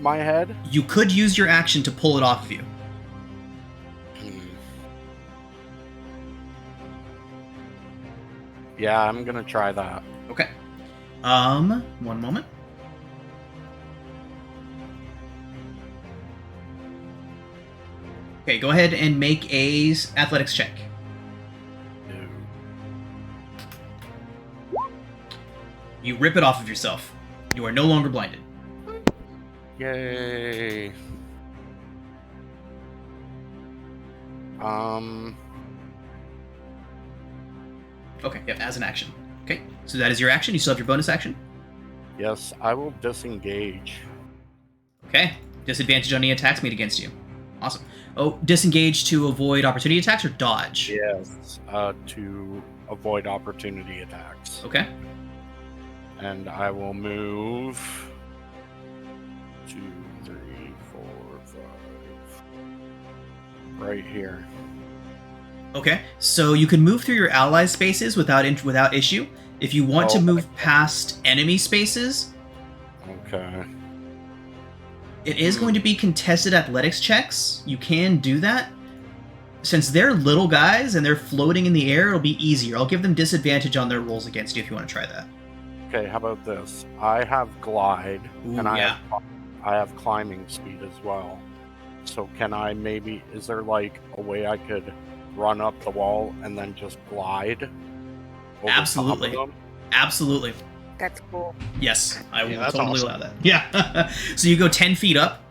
my head? You could use your action to pull it off of you. Yeah, I'm gonna try that. Okay. One moment. Okay, go ahead and make a athletics check. You rip it off of yourself. You are no longer blinded. Yay. Okay, yep, as an action. Okay, so that is your action. You still have your bonus action. Yes, I will disengage. Okay, disadvantage on any attacks made against you. Awesome. Oh, disengage to avoid opportunity attacks or dodge? Yes, to avoid opportunity attacks. Okay. And I will move 2, 3, 4, 5. Right here. Okay, so you can move through your ally spaces without issue. If you want to move past enemy spaces, Okay. it is going to be contested athletics checks. You can do that. Since they're little guys and they're floating in the air, it'll be easier. I'll give them disadvantage on their rolls against you if you want to try that. Okay, how about this? I have glide, Ooh, and I yeah. have climbing speed as well. So can I maybe, is there like a way I could run up the wall and then just glide over Absolutely. top of them? Absolutely. That's cool. Yes, I will that's totally awesome. allow that. Yeah. So you go 10 feet up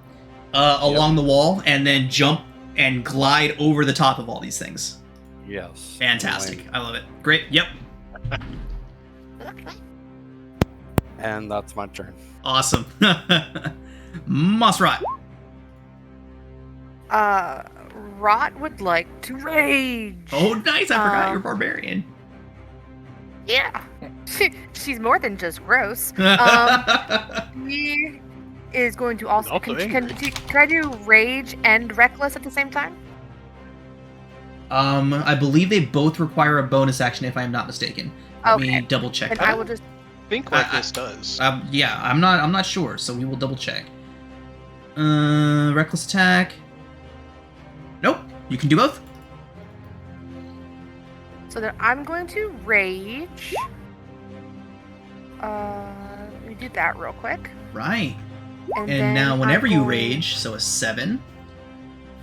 along the wall and then jump and glide over the top of all these things. Yes. Fantastic. I love it. Great. Yep. And that's my turn. Awesome. Mossrot. Rot would like to rage. Oh, nice. I forgot you're barbarian. Yeah. She's more than just gross. He is going to also. Also Can I do rage and reckless at the same time? I believe they both require a bonus action, if I'm not mistaken. Let me double check. And I will just. I think Reckless does. Yeah, I'm not sure, so we will double check. Reckless attack. Nope, you can do both. So then I'm going to rage. Let me do that real quick. Right. And then now, whenever I'm you going- rage, so a 7,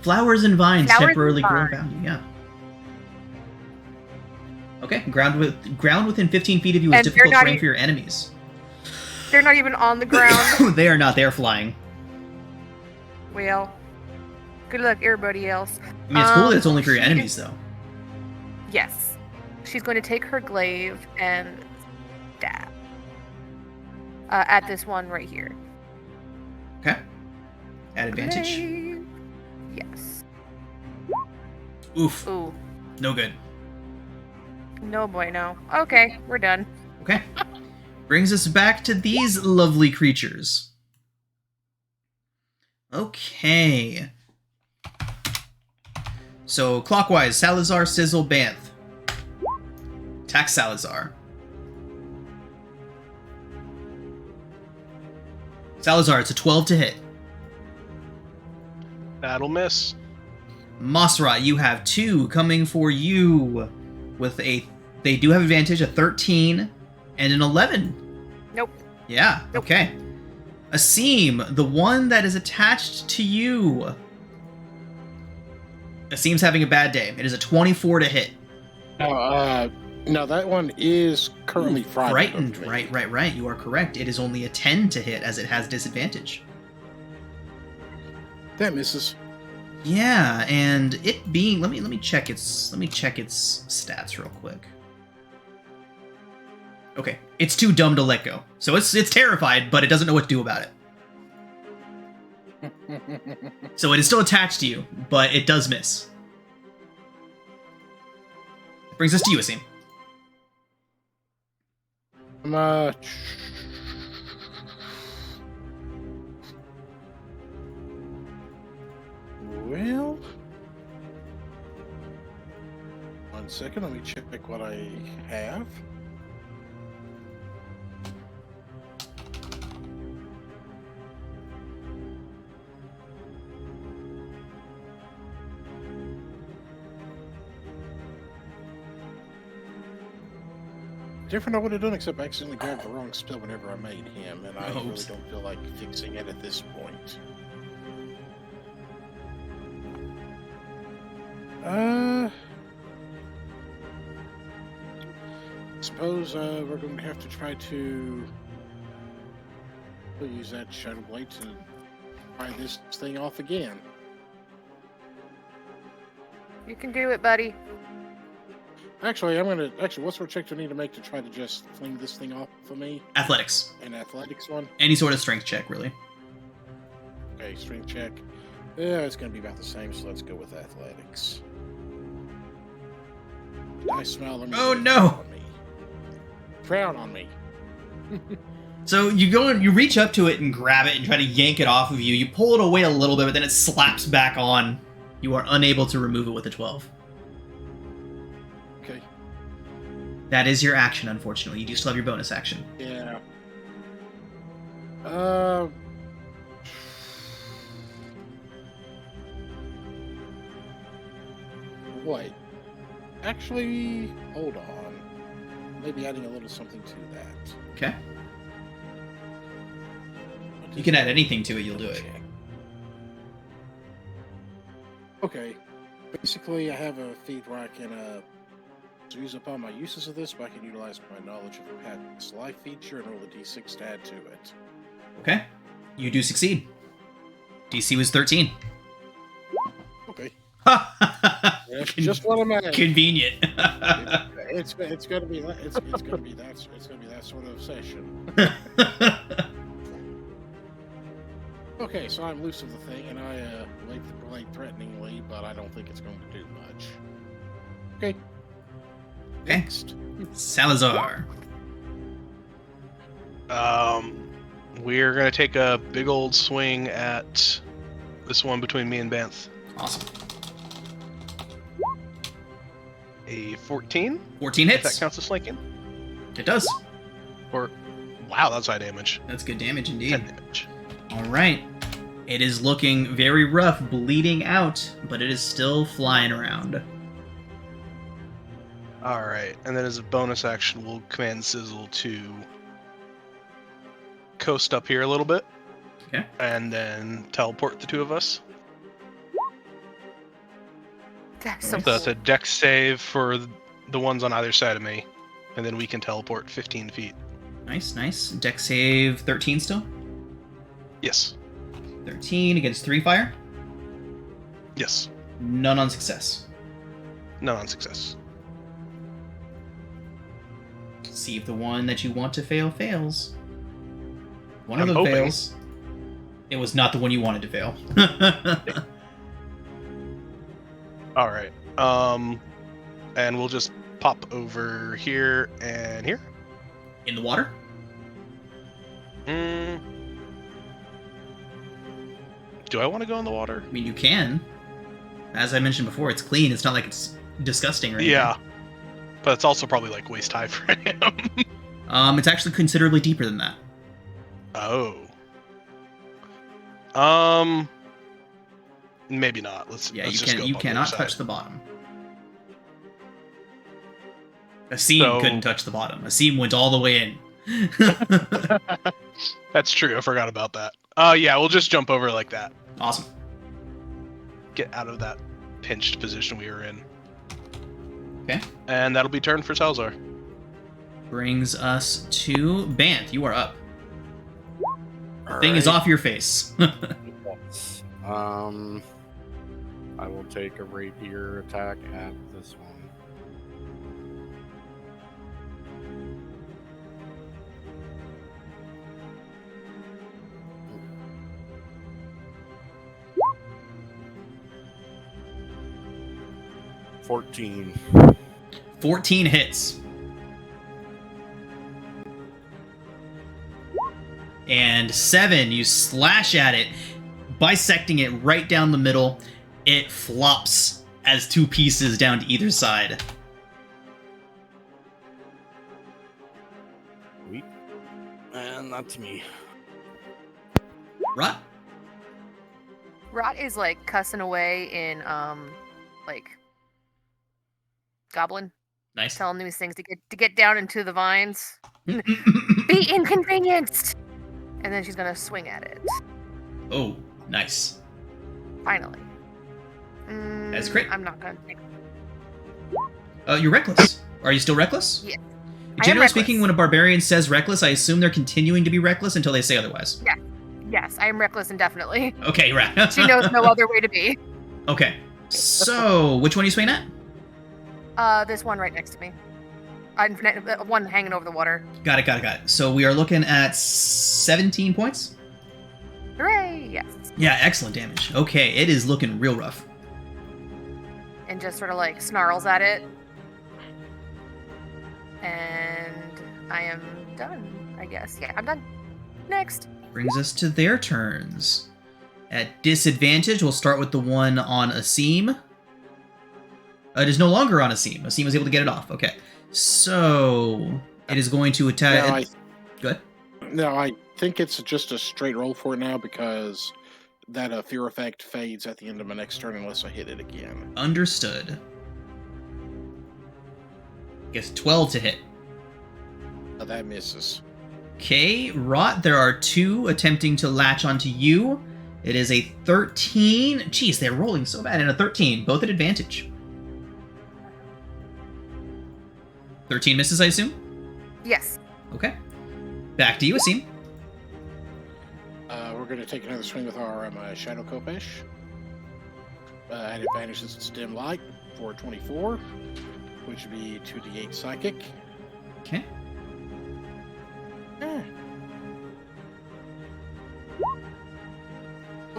flowers and vines Flowers and temporarily grow vines. around you. Yeah. Okay, ground within 15 feet of you is And they're difficult not terrain for your enemies. They're not even on the ground. They are not. They are flying. Well, good luck, everybody else. I mean, it's cool that it's only for your she- enemies, though. Yes. She's going to take her glaive and stab. At this one right here. Okay. At advantage. Glaive. Yes. Oof. Ooh. No good. No bueno. Okay, we're done. Okay. Brings us back to these lovely creatures. Okay. So, clockwise, Salazar, Sizzle, Banth. Attack Salazar. Salazar, it's a 12 to hit. That'll miss. Mossrot, you have 2 coming for you with they do have advantage, a 13 and an 11. Nope. Yeah, Nope. okay. Asim, the one that is attached to you. Asim's having a bad day. It is a 24 to hit. No, that one is currently frightened. Frightened. Right. You are correct. It is only a 10 to hit as it has disadvantage. That misses. Yeah, and it being let me check its stats real quick. Okay, it's too dumb to let go. So it's terrified, but it doesn't know what to do about it. So it is still attached to you, but it does miss. Brings us to you, Asim. Well, 1 second. Let me check what I have. Different I would have done, except I accidentally grabbed the wrong spell whenever I made him, and I really Oops. don't feel like fixing it at this point. Suppose we're going to have to try to use that Shadow Blade to try this thing off again. You can do it, buddy. Actually, what sort of check do I need to make to try to just fling this thing off of me? Athletics. An athletics one? Any sort of strength check, really. Okay, strength check. Yeah, it's going to be about the same, so let's go with athletics. I smell them. Oh, no. Frown on me. So you go and you reach up to it and grab it and try to yank it off of you. You pull it away a little bit, but then it slaps back on. You are unable to remove it with a 12. Okay. That is your action, unfortunately. You do still have your bonus action. Yeah. Wait. Actually, hold on. Maybe adding a little something to that. Okay. What You does can that add anything to it, you'll do it. check? Okay. Basically, I have a feat where I can use up all my uses of this, but I can utilize my knowledge of the past life feature and roll a d6 to add to it. Okay. You do succeed. DC was 13. Okay. That's just what I'm at. Convenient. It's gonna be that sort of session. Okay, so I'm loose of the thing, and I wave the blade threateningly, but I don't think it's going to do much. Okay. Next. Salazar. We're gonna take a big old swing at this one between me and Banth. Awesome. A 14. 14 If hits. that counts as flanking. It does. Or, wow, that's high damage. That's good damage indeed. 10 damage. All right. It is looking very rough, bleeding out, but it is still flying around. All right, and then as a bonus action, we'll command Sizzle to coast up here a little bit. Okay. And then teleport the two of us. That's so So that's cool. a dex save for the ones on either side of me, and then we can teleport 15 feet. Nice, nice. Dex save 13 still? Yes. 13 against 3 fire? Yes. None on success. None on success. See if the one that you want to fail fails. One of I'm them hoping. fails. It was not the one you wanted to fail. All right. And we'll just pop over here and here. In the water? Do I want to go in the water? I mean, you can. As I mentioned before, it's clean. It's not like it's disgusting or anything. Yeah. But it's also probably like waist high for him. It's actually considerably deeper than that. Oh. Maybe not. Let's Yeah, let's you just can. go You up on the cannot other touch side. the bottom. Asim So- couldn't touch the bottom. Asim went all the way in. That's true. I forgot about that. Yeah, we'll just jump over like that. Awesome. Get out of that pinched position we were in. Okay. And that'll be turn for Salazar. Brings us to Banth. You are up. The thing is off your face. Yes. I will take a rapier attack at this one. $14. 14 hits. And 7, you slash at it, bisecting it right down the middle. It flops as 2 pieces down to either side. Sweet. And that's me. Rot? Rot is like cussing away in like Goblin, Nice. telling these things to get down into the vines. Be inconvenienced! And then she's gonna swing at it. Oh, nice. Finally. That's great. I'm not gonna take. You're reckless. Are you still reckless? Yeah. Generally reckless. speaking, when a barbarian says reckless, I assume they're continuing to be reckless until they say otherwise. Yes, I am reckless indefinitely. Okay, right. She knows no other way to be. Okay. So, which one are you swinging at? This one right next to me. One hanging over the water. Got it. So we are looking at 17 points? Hooray! Yes. Yeah, excellent damage. Okay, it is looking real rough. And just sort of like snarls at it. And I am done, I guess. Yeah, I'm done. Next. Brings us to their turns. At disadvantage, we'll start with the one on Asim. It is no longer on Asim. Asim was able to get it off. Okay. So, it is going to attack... Go ahead. No, I think it's just a straight roll for it now because that fear effect fades at the end of my next turn unless I hit it again. Understood. Guess 12 to hit. That misses. Okay, Rot, there are 2 attempting to latch onto you. It is a 13. Jeez, they're rolling so bad. And a 13, both at advantage. 13 misses, I assume? Yes. Okay. Back to you, Asim. We're going to take another swing with our Shadow Kopesh. At advantage since it's dim light for 24, which would be 2d8 psychic. Okay.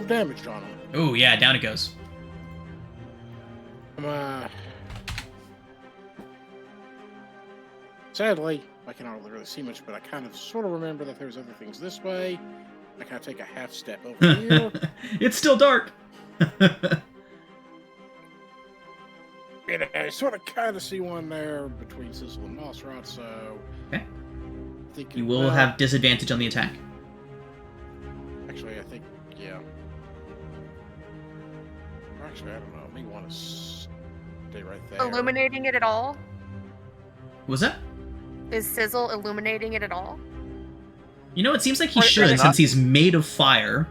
Damage on him. Oh, yeah, down it goes. Sadly, I cannot really see much, but I kind of sort of remember that there's other things this way. I kind of take a half step over here. It's still dark. And I sort of kind of see one there between Sizzle and Mossrot, so... Okay. I think You will have disadvantage on the attack. Actually, I think, yeah. Actually, I don't know. I may want to stay right there. Illuminating it at all? What was that? Is Sizzle illuminating it at all? You know, it seems like he Or- should, since he's made of fire.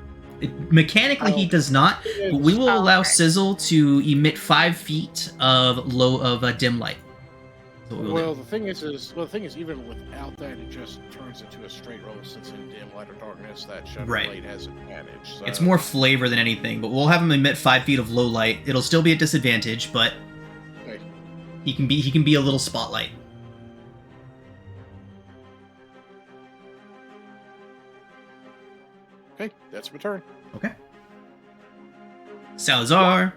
Mechanically, he does not, but we will allow okay. Sizzle to emit 5 feet of dim light. That's what we'll Well, do. the thing is, even without that, it just turns into a straight roll since in dim light or darkness, that Shadow Right. Blade has advantage. So. It's more flavor than anything, but we'll have him emit 5 feet of low light. It'll still be at disadvantage, but Okay. he can be a little spotlight. Okay, that's my turn. Okay. Salazar.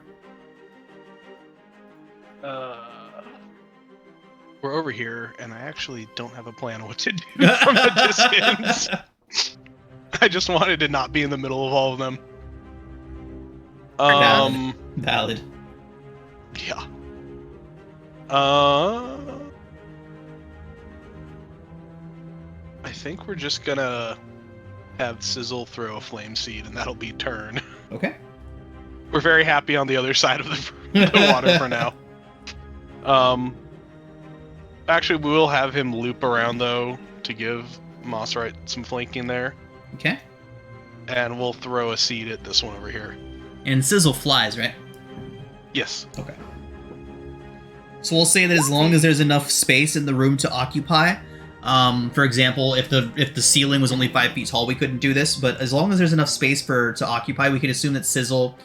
We're over here, and I actually don't have a plan what to do from a distance. I just wanted to not be in the middle of all of them. Valid. Yeah. I think we're just gonna have Sizzle throw a flame seed, and that'll be turn. Okay. We're very happy on the other side of the water for now. Actually, we will have him loop around though to give Mossrite some flanking there, Okay. and we'll throw a seed at this one over here. And Sizzle flies, right? Yes. Okay. So we'll say that as long as there's enough space in the room to occupy, for example, if the ceiling was only 5 feet tall, we couldn't do this. But as long as there's enough space to occupy, we can assume that Sizzle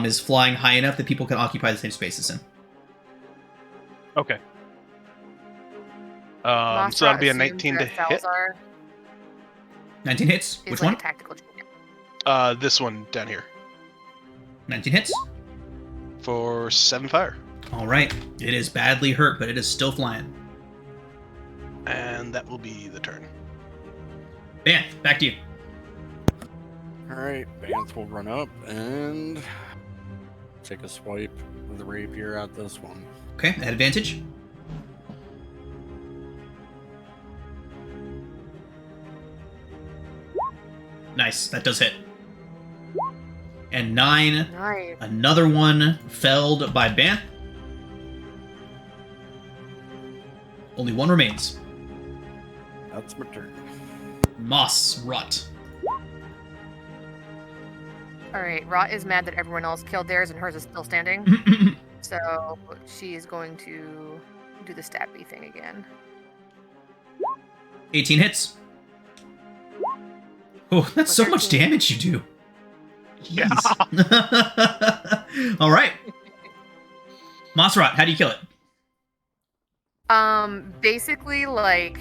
is flying high enough that people can occupy the same space as him. Okay. So that'd be a 19 to hit. Salazar 19 hits. is Which like one? a tactical genius. This one down here 19 hits. for 7 fire, All right. It is badly hurt, but it is still flying. and that will be the turn. Bam. Back to you. Alright, Vance will run up and take a swipe with the rapier at this one. Okay. At advantage. Nice. That does hit. And 9. Nice. Another one felled by Banth. Only one remains. That's my turn. Moss Rot. Alright, Rot is mad that everyone else killed theirs and hers is still standing. So she is going to do the stabby thing again. 18 hits. Oh, that's so much 13. damage you do. Jeez. All right. Mossrot, how do you kill it? Basically like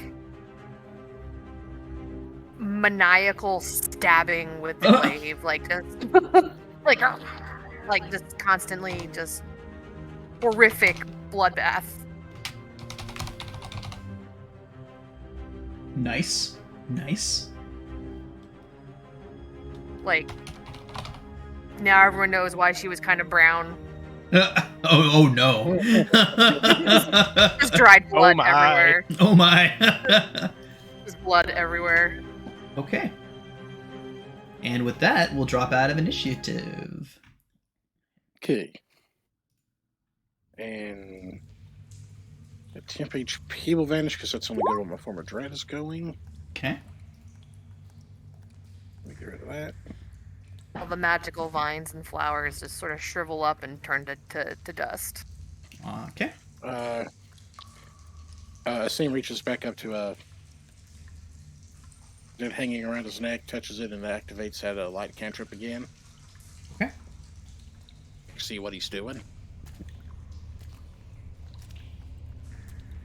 maniacal stabbing with the glaive, like just like just constantly just horrific bloodbath. Nice. Nice. Like now everyone knows why she was kind of brown. Oh no. Just dried blood my. everywhere. Oh my. Just blood everywhere. Okay. And with that, we'll drop out of initiative. Okay. And the temp HP will vanish because that's only good when my former dread is going. Okay. Let me get rid of that. all the magical vines and flowers just sort of shrivel up and turn to dust. Okay. Sam reaches back up to it hanging around his neck, touches it, and activates that light cantrip again. Okay. See what he's doing.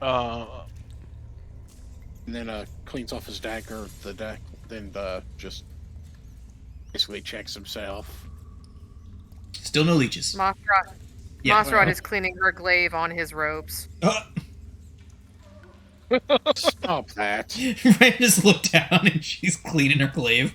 Uh, And then cleans off his dagger, then just basically checks himself. Still no leeches. Mothra Yeah. Mothra is cleaning her glaive on his robes. Stop that. Ren just looked down and she's cleaning her glaive.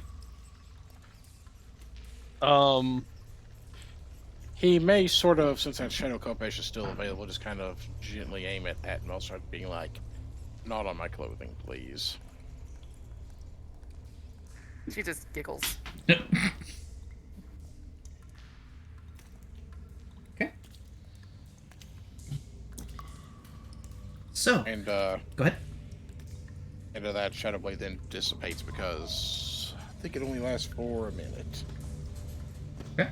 He may sort of, since that shadow copation is still available, just kind of gently aim it at Melsart, being like, "Not on my clothing, please." She just giggles. Okay. So, And go ahead. and that shadow blade then dissipates because I think it only lasts for a minute. Okay.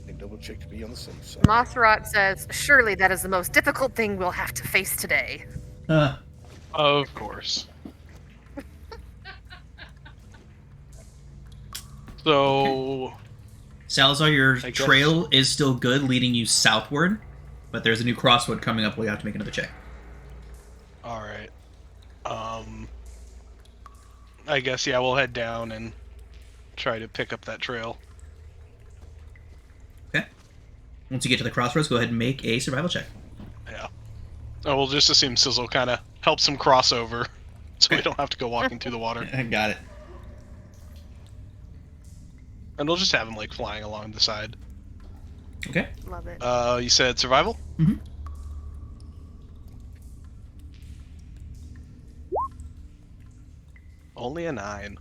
And double check to be on the safe side. Mothra says, "Surely that is the most difficult thing we'll have to face today." of course. So, Salazar, your I guess- trail is still good, leading you southward, but there's a new crossroad coming up where you have to make another check. all right. I guess yeah, we'll head down and try to pick up that trail. Okay. Once you get to the crossroads, go ahead and make a survival check. Yeah. Oh, we'll just assume Sizzle kind of helps him cross over, so we don't have to go walking through the water, Got it. and we'll just have him like flying along the side. Okay. Love it. You said survival? Mhm. Only a 9.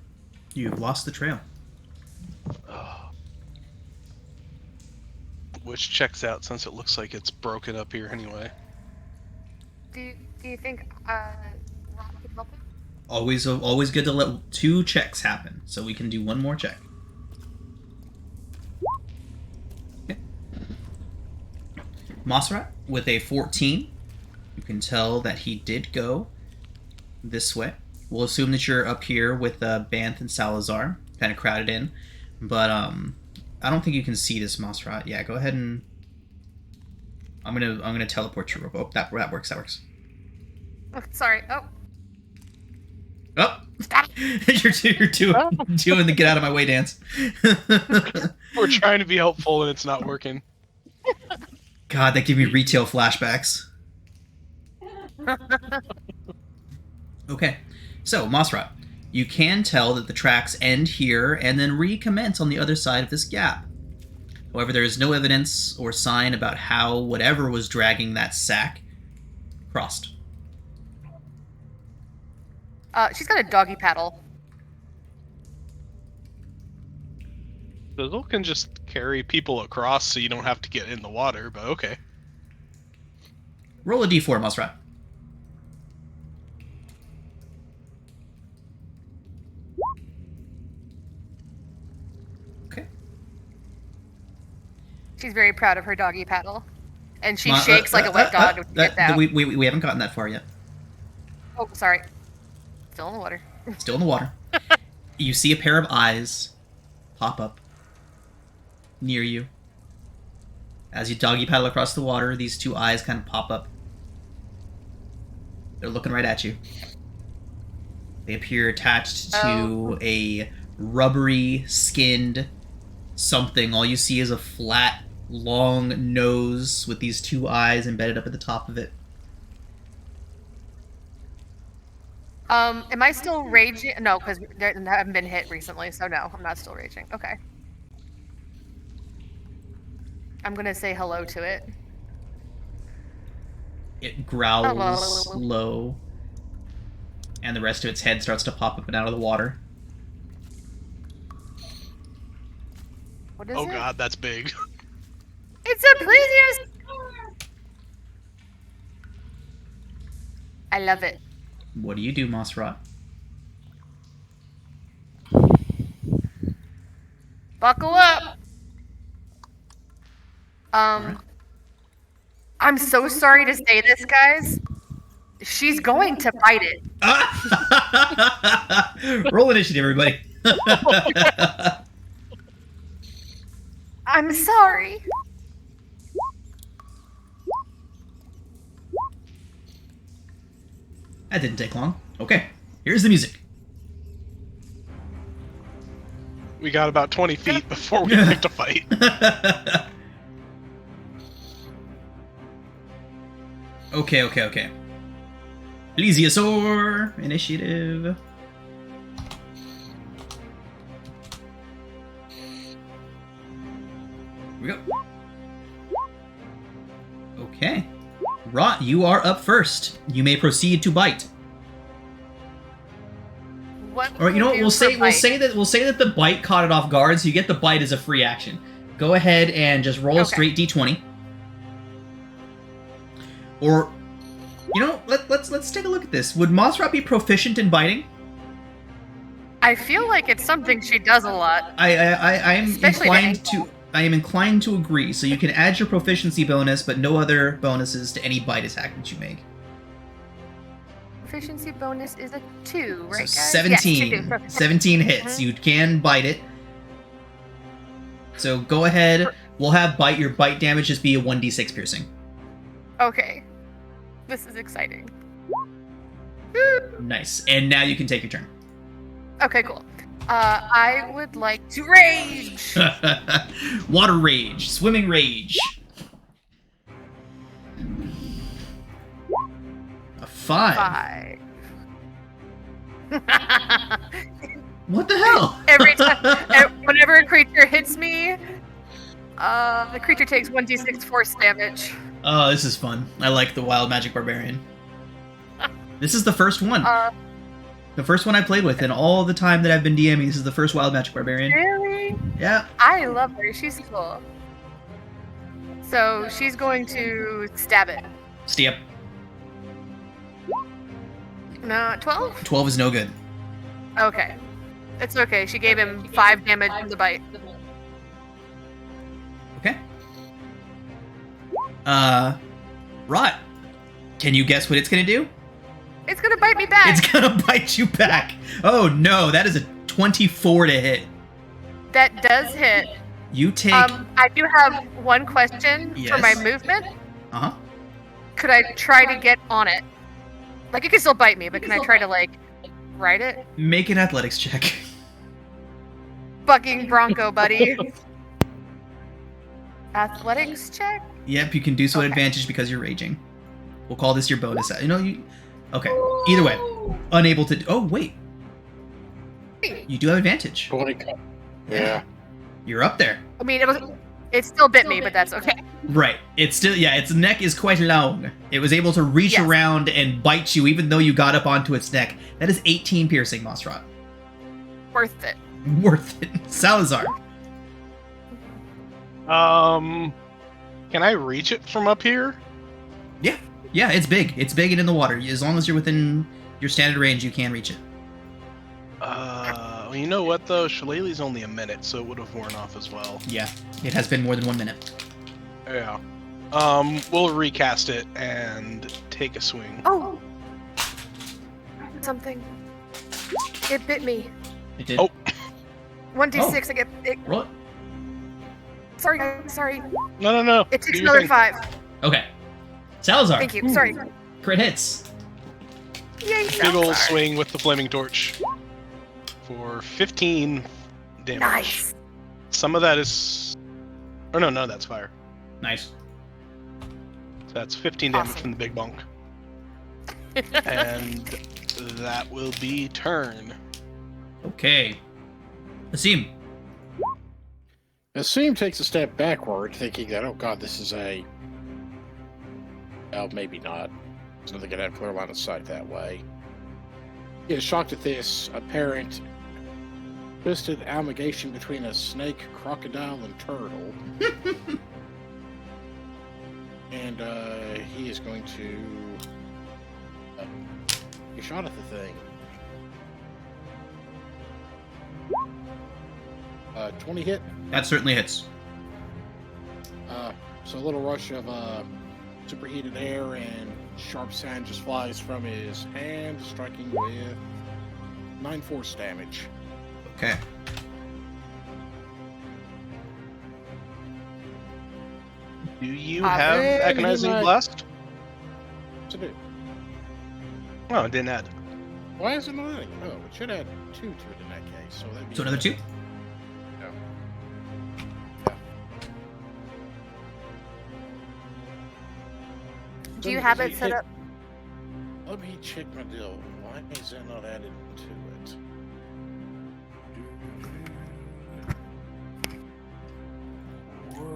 You've lost the trail. Which checks out since it looks like it's broken up here anyway. Do you think Rob could help him? Always good to let 2 checks happen, so we can do one more check. Okay. Mossrat, with a 14, you can tell that he did go this way. We'll assume that you're up here with Banth and Salazar, kind of crowded in, but I don't think you can see this Mossrat. Yeah, go ahead and I'm gonna teleport your rope. Oh, that works. That works. Oh, sorry. Oh, Oh, stop. you're doing the get out of my way dance. We're trying to be helpful and it's not working. God, that gave me retail flashbacks. Okay, so Mossrat, you can tell that the tracks end here and then recommence on the other side of this gap. However, there is no evidence or sign about how whatever was dragging that sack crossed. She's got a doggy paddle. Sizzle can just carry people across so you don't have to get in the water, but okay. Roll a d4, Mossrat. Okay. She's very proud of her doggy paddle, and she shakes like a wet dog to get that. We haven't gotten that far yet. Oh, sorry. Still in the water. Still in the water. You see a pair of eyes pop up near you. As you doggy paddle across the water, these 2 eyes kind of pop up. They're looking right at you. They appear attached to a rubbery, skinned something. All you see is a flat, long nose with these 2 eyes embedded up at the top of it. Am I still raging? No, because I haven't been hit recently, so no, I'm not still raging. Okay. I'm gonna say hello to it. It growls Hello. low, and the rest of its head starts to pop up and out of the water. What is Oh it? god, that's big. It's a plesiosaur! I love it. What do you do, Mossrat? Buckle up. Alright. I'm so sorry to say this, guys. She's going to bite it. Roll initiative, everybody. I'm sorry. That didn't take long. Okay, here's the music. We got about 20 feet before we picked a fight. Okay. Plesiosaur, initiative. Here we go. Okay. Rot, you are up first. You may proceed to bite. What? Or you know what? do We'll for say bite? that the bite caught it off guard, so you get the bite as a free action. Go ahead and just roll a Okay. straight d20. Or, you know, let's take a look at this. Would Mothra be proficient in biting? I feel like it's something she does a lot. I'm Especially inclined to I am inclined to agree. So you can add your proficiency bonus, but no other bonuses to any bite attack that you make. Proficiency bonus is a 2, right, So guys? 17. Yes, you do. 17 hits. Mhm. You can bite it. So go ahead. We'll have bite. Your bite damage just be a 1d6 piercing. Okay. This is exciting. Nice. And now you can take your turn. Okay, cool. I would like to rage. Water rage. Swimming rage. A 5. 5. What the hell? Every time, whenever a creature hits me, the creature takes 1d6 force damage. Oh, this is fun. I like the Wild Magic Barbarian. This is the first one. The first one I played with in all the time that I've been DMing. This is the first Wild Magic Barbarian. Really? Yeah. I love her. She's cool. So she's going to stab it. Step. No, 12? 12 is no good. Okay. It's okay. She gave him 5 damage from the bite. Okay. Rot. Can you guess what it's gonna do? It's gonna bite me back. It's gonna bite you back. Oh no, that is a 24 to hit. That does hit. You take. I do have one question for my Yes. movement. Uh huh. Could I try to get on it? Like, it can still bite me, but can I try to, like, ride it? Make an athletics check. Fucking Bronco, buddy. Athletics check? Yep, you can do so at Okay. advantage because you're raging. We'll call this your bonus. You know you. Okay. Either way, unable to. Oh wait, you do have advantage. 20. Yeah. You're up there. I mean, it still bit me, but that's okay. Right. It's still, yeah, its neck is quite long. It was able to reach Yes. around and bite you even though you got up onto its neck. That is 18 piercing, Mossrot. Worth it. Worth it. Salazar. Can I reach it from up here? Yeah, it's big. It's big and in the water. As long as you're within your standard range, you can reach it. Well, you know what though? Shillelagh's only a minute, so it would have worn off as well. Yeah, it has been more than 1 minute. Yeah. We'll recast it and take a swing. Oh! Something. It bit me. It did. Oh. 1d6, I get it. Roll it. Sorry, guys, sorry. No. It takes Do your another thing. 5. Okay. Salazar. Thank you, sorry. Crit hits. Yay, Big ol' Salazar. swing with the flaming torch for 15 damage. Nice. Some of that is. Oh no, that's fire. Nice. So that's 15 damage Awesome. from the big bunk. And that will be turn. Okay. Asim. Asim takes a step backward, thinking that, oh god, this is a... Well, maybe not. So they're going to have clear line of sight that way. He is shocked at this apparent twisted amalgamation between a snake, crocodile, and turtle. And he is going to get shot at the thing. 20 hit. That certainly hits. So a little rush of superheated air and sharp sand just flies from his hand, striking with 9 force damage. Okay. Do you have Agonizing Blast? What's it do? Oh, it didn't add. Why is it not adding? Oh, it should add 2 to it in that case. So that'd be So another 2? Yeah. Do you have it set up? Let me check my deal. Why is that not added to it?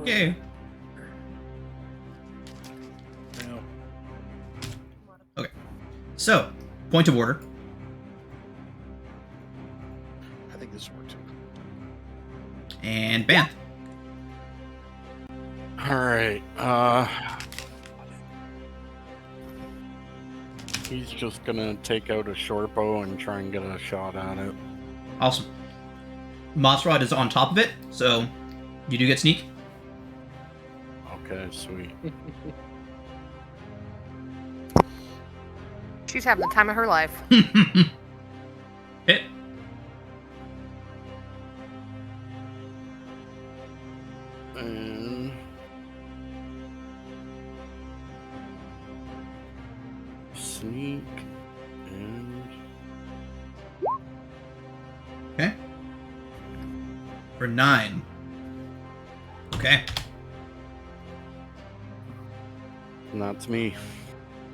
Okay. No. Okay. So, point of order. I think this worked too. And Banth. Alright, he's just gonna take out a short bow and try and get a shot at it. Awesome. Mossrod is on top of it, so you do get sneak. Okay, sweet. She's having the time of her life. Hit. And sneak and Okay. For 9. Okay. that's me.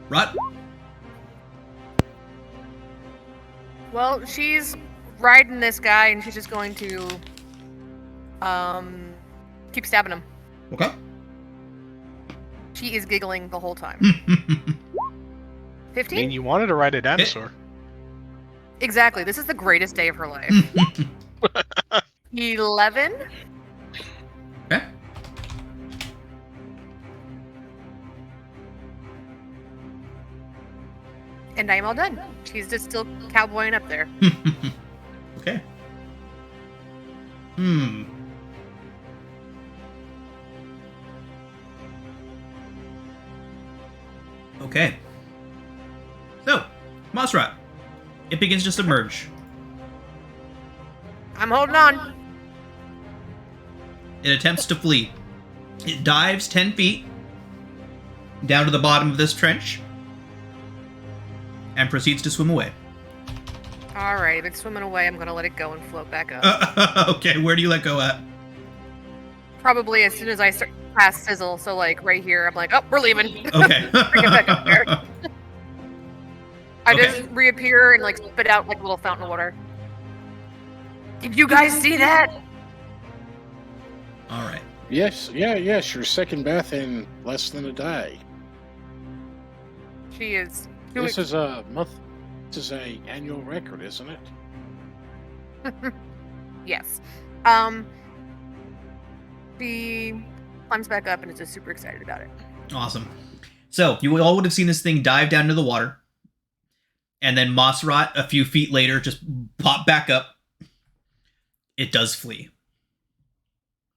Rot. Well, she's riding this guy, and she's just going to keep stabbing him. Okay. She is giggling the whole time. I 15? mean, you wanted to ride a dinosaur. Exactly. This is the greatest day of her life. 11? Okay. And I am all done. She's just still cowboying up there. Okay. Okay. So, Mossrot. It begins to submerge. I'm holding on. It attempts to flee. It dives 10 feet down to the bottom of this trench and proceeds to swim away. Alright, if it's swimming away, I'm gonna let it go and float back up. Okay, where do you let go at? Probably as soon as I start past Sizzle, so like right here, I'm like, oh, we're leaving. Okay. Bring it back up there. I Okay. just reappear and like spit out like a little fountain of water. Did you guys see that? All right. Yes, yes, your second bath in less than a day. She is. This is a month. This is a annual record, isn't it? Yes. She climbs back up and is just super excited about it. Awesome. So, you all would have seen this thing dive down into the water. And then Mossrot, a few feet later, just pop back up. It does flee.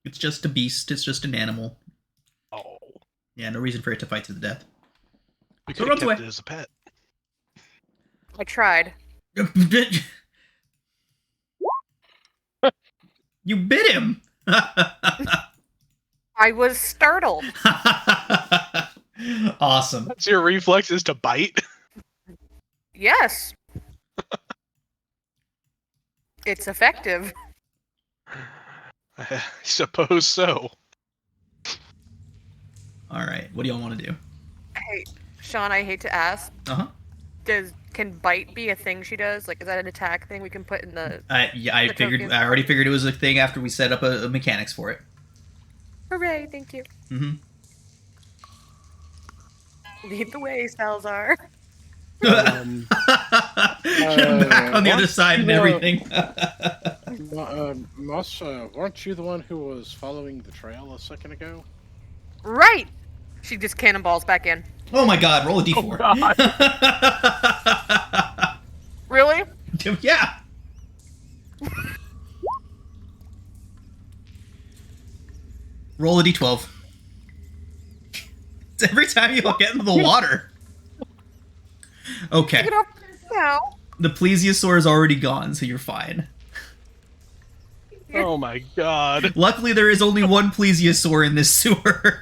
It's just a beast. It's just an animal. Oh. Yeah, no reason for it to fight to the death. We So could it have runs kept away. it as a pet. I tried. You bit him! I was startled. Awesome. That's your reflex is to bite? Yes. It's effective. I suppose so. Alright, what do y'all want to do? Hey, Sean, I hate to ask. Uh-huh. Can bite be a thing she does? Like, is that an attack thing we can put in the... Yeah, I The tokens. already figured it was a thing after we set up a mechanics for it. Hooray, thank you. Mm-hmm. Lead the way, Salazar. Back on the other side and everything. Moss, weren't you the one who was following the trail a second ago? Right! She just cannonballs back in. Oh my god, roll a d4. Really? Yeah. Roll a d12. It's every time you get into the water. Okay. Take it off now. The plesiosaur is already gone, so you're fine. Oh my god. Luckily, there is only one plesiosaur in this sewer.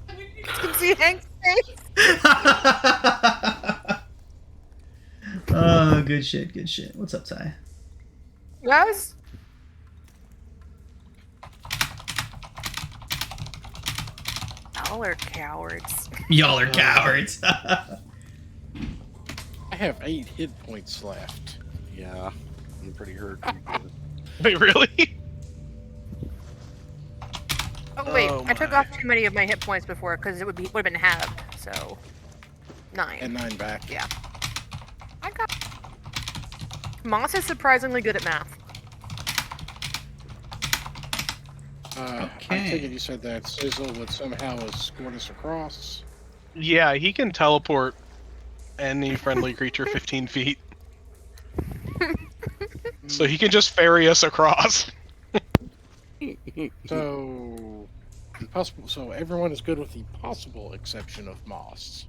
You can see Hank's face. Oh, good shit, good shit. What's up, Ty? Yes. Y'all are cowards. Y'all are cowards. I have 8 hit points left. Yeah, I'm pretty hurt. Wait, really? Oh wait, Oh I took my. off too many of my hit points before because it would have been halved. So 9. And 9 back. Yeah. I got. Moss is surprisingly good at math. I Okay. take it you said that Sizzle would somehow escort us across. Yeah, he can teleport any friendly creature 15 feet. So he can just ferry us across. So, possible. So everyone is good with the possible exception of Moss.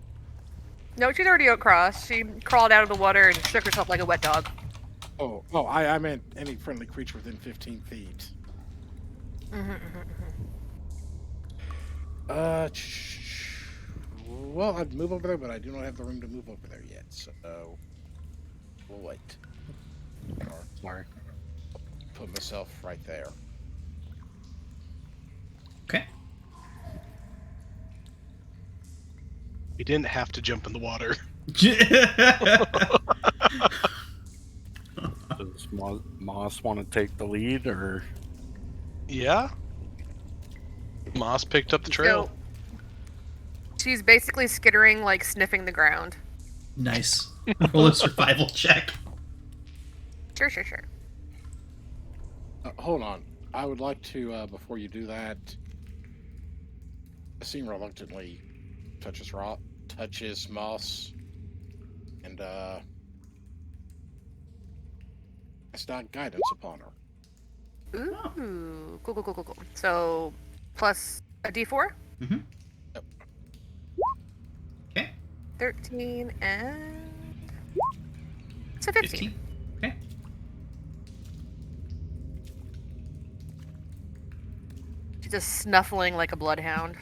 No, she's already across. She crawled out of the water and shook herself like a wet dog. Oh, I meant any friendly creature within 15 feet. Well, I'd move over there, but I do not have the room to move over there yet, so we'll wait. Or Sorry. put myself right there. Okay. He didn't have to jump in the water. Does Moss want to take the lead, or Yeah? Moss picked up the trail. So, she's basically skittering, like sniffing the ground. Nice. Roll a survival check. Sure, sure, sure. Hold on. I would like to, before you do that, Asim reluctantly touches Moss, and cast out guidance upon her. Ooh, cool. So, plus a d4? Mm-hmm. Yep. Okay. 13 and... It's a 15. Okay. She's just snuffling like a bloodhound.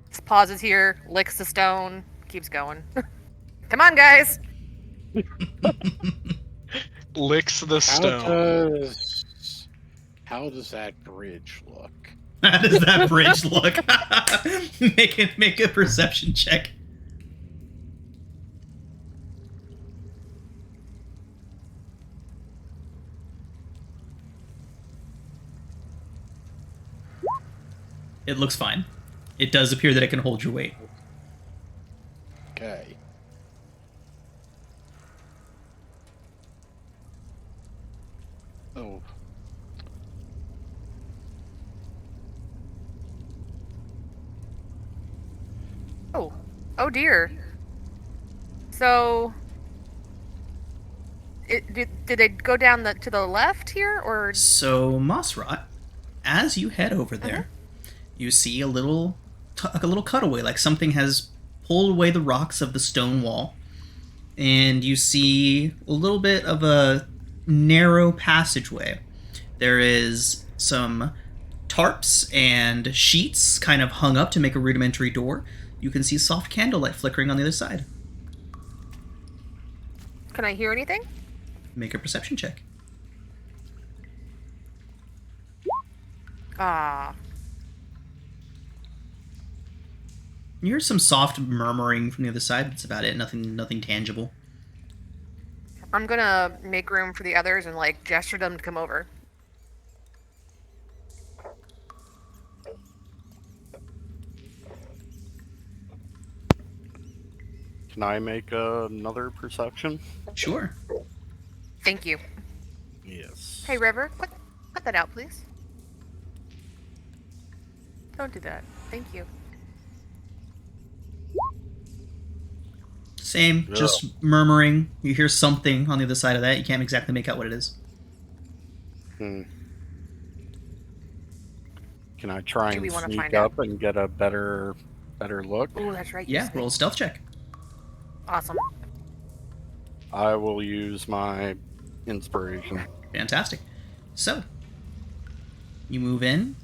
Just pauses here, licks the stone, keeps going. Come on, guys! Licks the stone. How does that bridge look? How does that bridge look? Make a perception check. It looks fine. It does appear that it can hold your weight. Okay. Oh. Oh dear. So... Did they go down to the left here, or... So, Mossrot, as you head over there, you see a little cutaway, like something has pulled away the rocks of the stone wall, and you see a little bit of a narrow passageway. There is some tarps and sheets kind of hung up to make a rudimentary door. You can see soft candlelight flickering on the other side. Can I hear anything? Make a perception check. Ah. You hear some soft murmuring from the other side. That's about it. Nothing tangible. I'm gonna make room for the others and, like, gesture them to come over. can I make another perception? Sure. Thank you. Yes. Hey, River, cut that out, please. Don't do that. Thank you. Same, Yeah. just murmuring. You hear something on the other side of that. You can't exactly make out what it is. Hmm. Can I try Do we and wanna sneak find out? up and get a better look? Oh, that's right. you Yeah, said- roll a stealth check. Awesome. I will use my inspiration. Fantastic. So, you move in,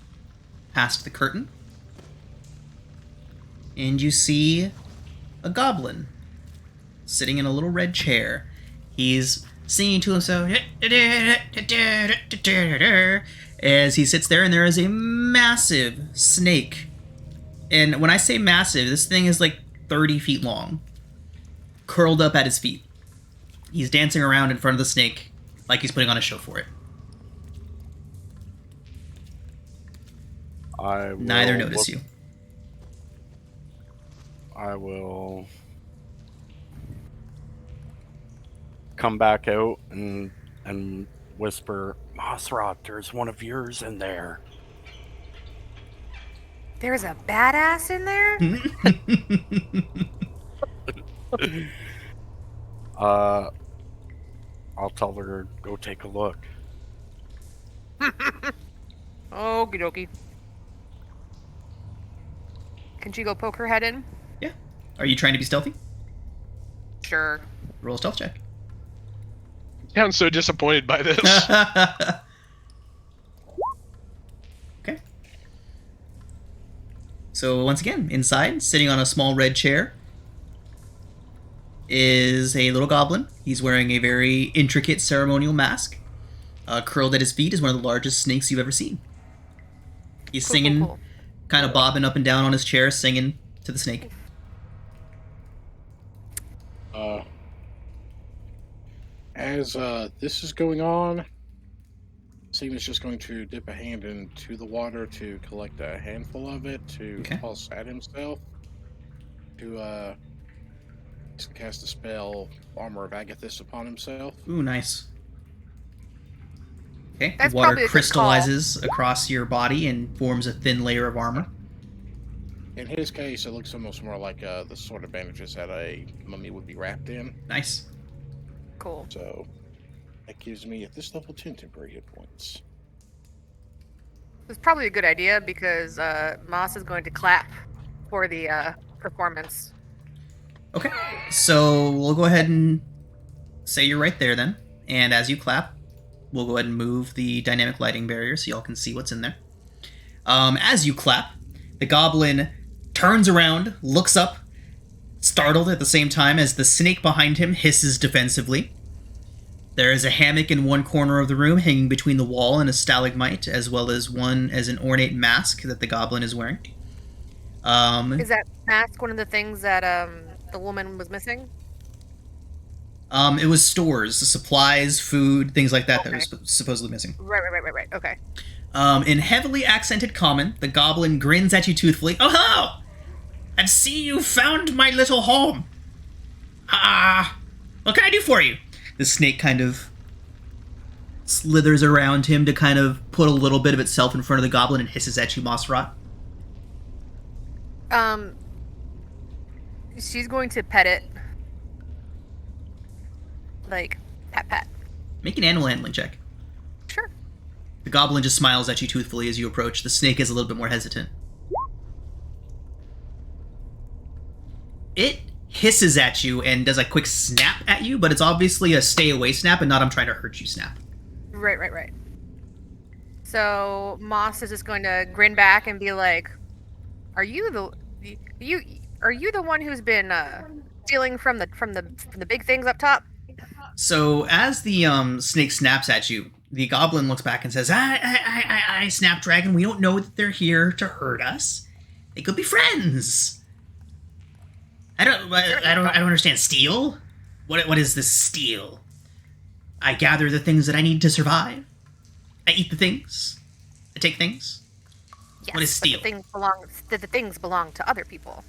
past the curtain, and you see a goblin sitting in a little red chair. He's singing to himself as he sits there, and there is a massive snake. And when I say massive, this thing is like 30 feet long, curled up at his feet. He's dancing around in front of the snake like he's putting on a show for it. I will Neither notice you. I will come back out and whisper, Mothra, there's one of yours in there. There's a badass in there? I'll tell her, go take a look. Okie dokie. Can she go poke her head in? Yeah. Are you trying to be stealthy? Sure. Roll a stealth check. I'm so disappointed by this. Okay. So once again, inside, sitting on a small red chair, is a little goblin. He's wearing a very intricate ceremonial mask. Curled at his feet is one of the largest snakes you've ever seen. He's singing, Cool. kind of bobbing up and down on his chair, singing to the snake. As this is going on, Seaman's just going to dip a hand into the water to collect a handful of it to Okay. toss at himself. To cast the spell Armor of Agathis upon himself. Ooh, nice. Okay, That's the water probably a good call. crystallizes across your body and forms a thin layer of armor. In his case, it looks almost more like the sort of bandages that a mummy would be wrapped in. Nice. Cool. So that gives me at this level 10 temporary hit points. It's probably a good idea because Moss is going to clap for the performance. Okay, so we'll go ahead and say you're right there then. And as you clap, we'll go ahead and move the dynamic lighting barrier so y'all can see what's in there. As you clap, the goblin turns around, looks up, startled at the same time as the snake behind him hisses defensively. There is a hammock in one corner of the room hanging between the wall and a stalagmite, as well as an ornate mask that the goblin is wearing. Is that mask one of the things that the woman was missing? It was stores, supplies, food, things like that that Okay. was supposedly missing. Right. Okay. In heavily accented common, the goblin grins at you toothfully. Oh, hello! I see you found my little home. What can I do for you? The snake kind of slithers around him to kind of put a little bit of itself in front of the goblin and hisses at you, Mossrot. She's going to pet it. Like, pat. Make an animal handling check. Sure. The goblin just smiles at you toothfully as you approach. The snake is a little bit more hesitant. It hisses at you and does a quick snap at you, but it's obviously a stay away snap and not I'm trying to hurt you snap. Right. So Moss is just going to grin back and be like, "Are you the one who's been stealing from the big things up top?" So as the snake snaps at you, the goblin looks back and says, I Snapdragon, we don't know that they're here to hurt us. They could be friends. I don't understand. Steal? What is this steal? I gather the things that I need to survive. I eat the things. I take things. Yes, What is steal? The things belong to other people.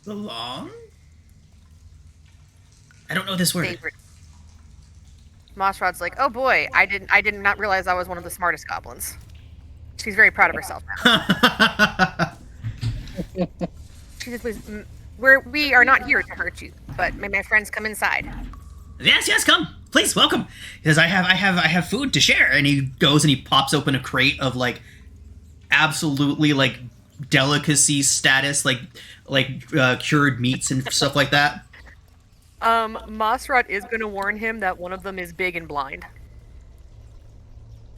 Belong? I don't know this word. Favorite. Mossrod's like, "Oh boy, I did not realize I was one of the smartest goblins." She's very proud of herself now. She just was. We are not here to hurt you, but may my friends come inside. Yes, come. please, welcome. He says, I have food to share. And he goes and he pops open a crate of, like, absolutely, like, delicacy status, like cured meats and stuff like that. Mosrat is going to warn him that one of them is big and blind.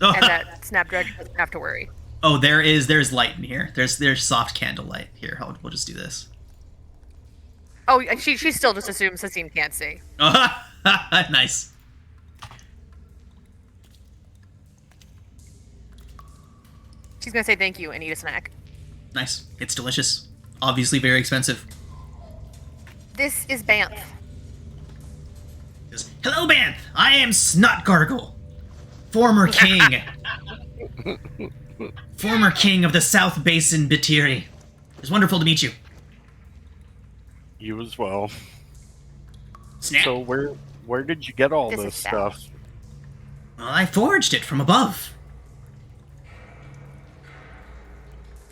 And that Snapdragon doesn't have to worry. Oh, there's light in here. There's soft candlelight here. We'll just do this. Oh, she still just assumes Sasim can't see. Nice. She's gonna say thank you and eat a snack. Nice. It's delicious. Obviously very expensive. This is Banth. Says, hello, Banth. I am Snot Gargle, former king. Former king of the South Basin Batiri. It's wonderful to meet you. You as well. Snap. So where did you get all This this is stuff? Well, I forged it from above.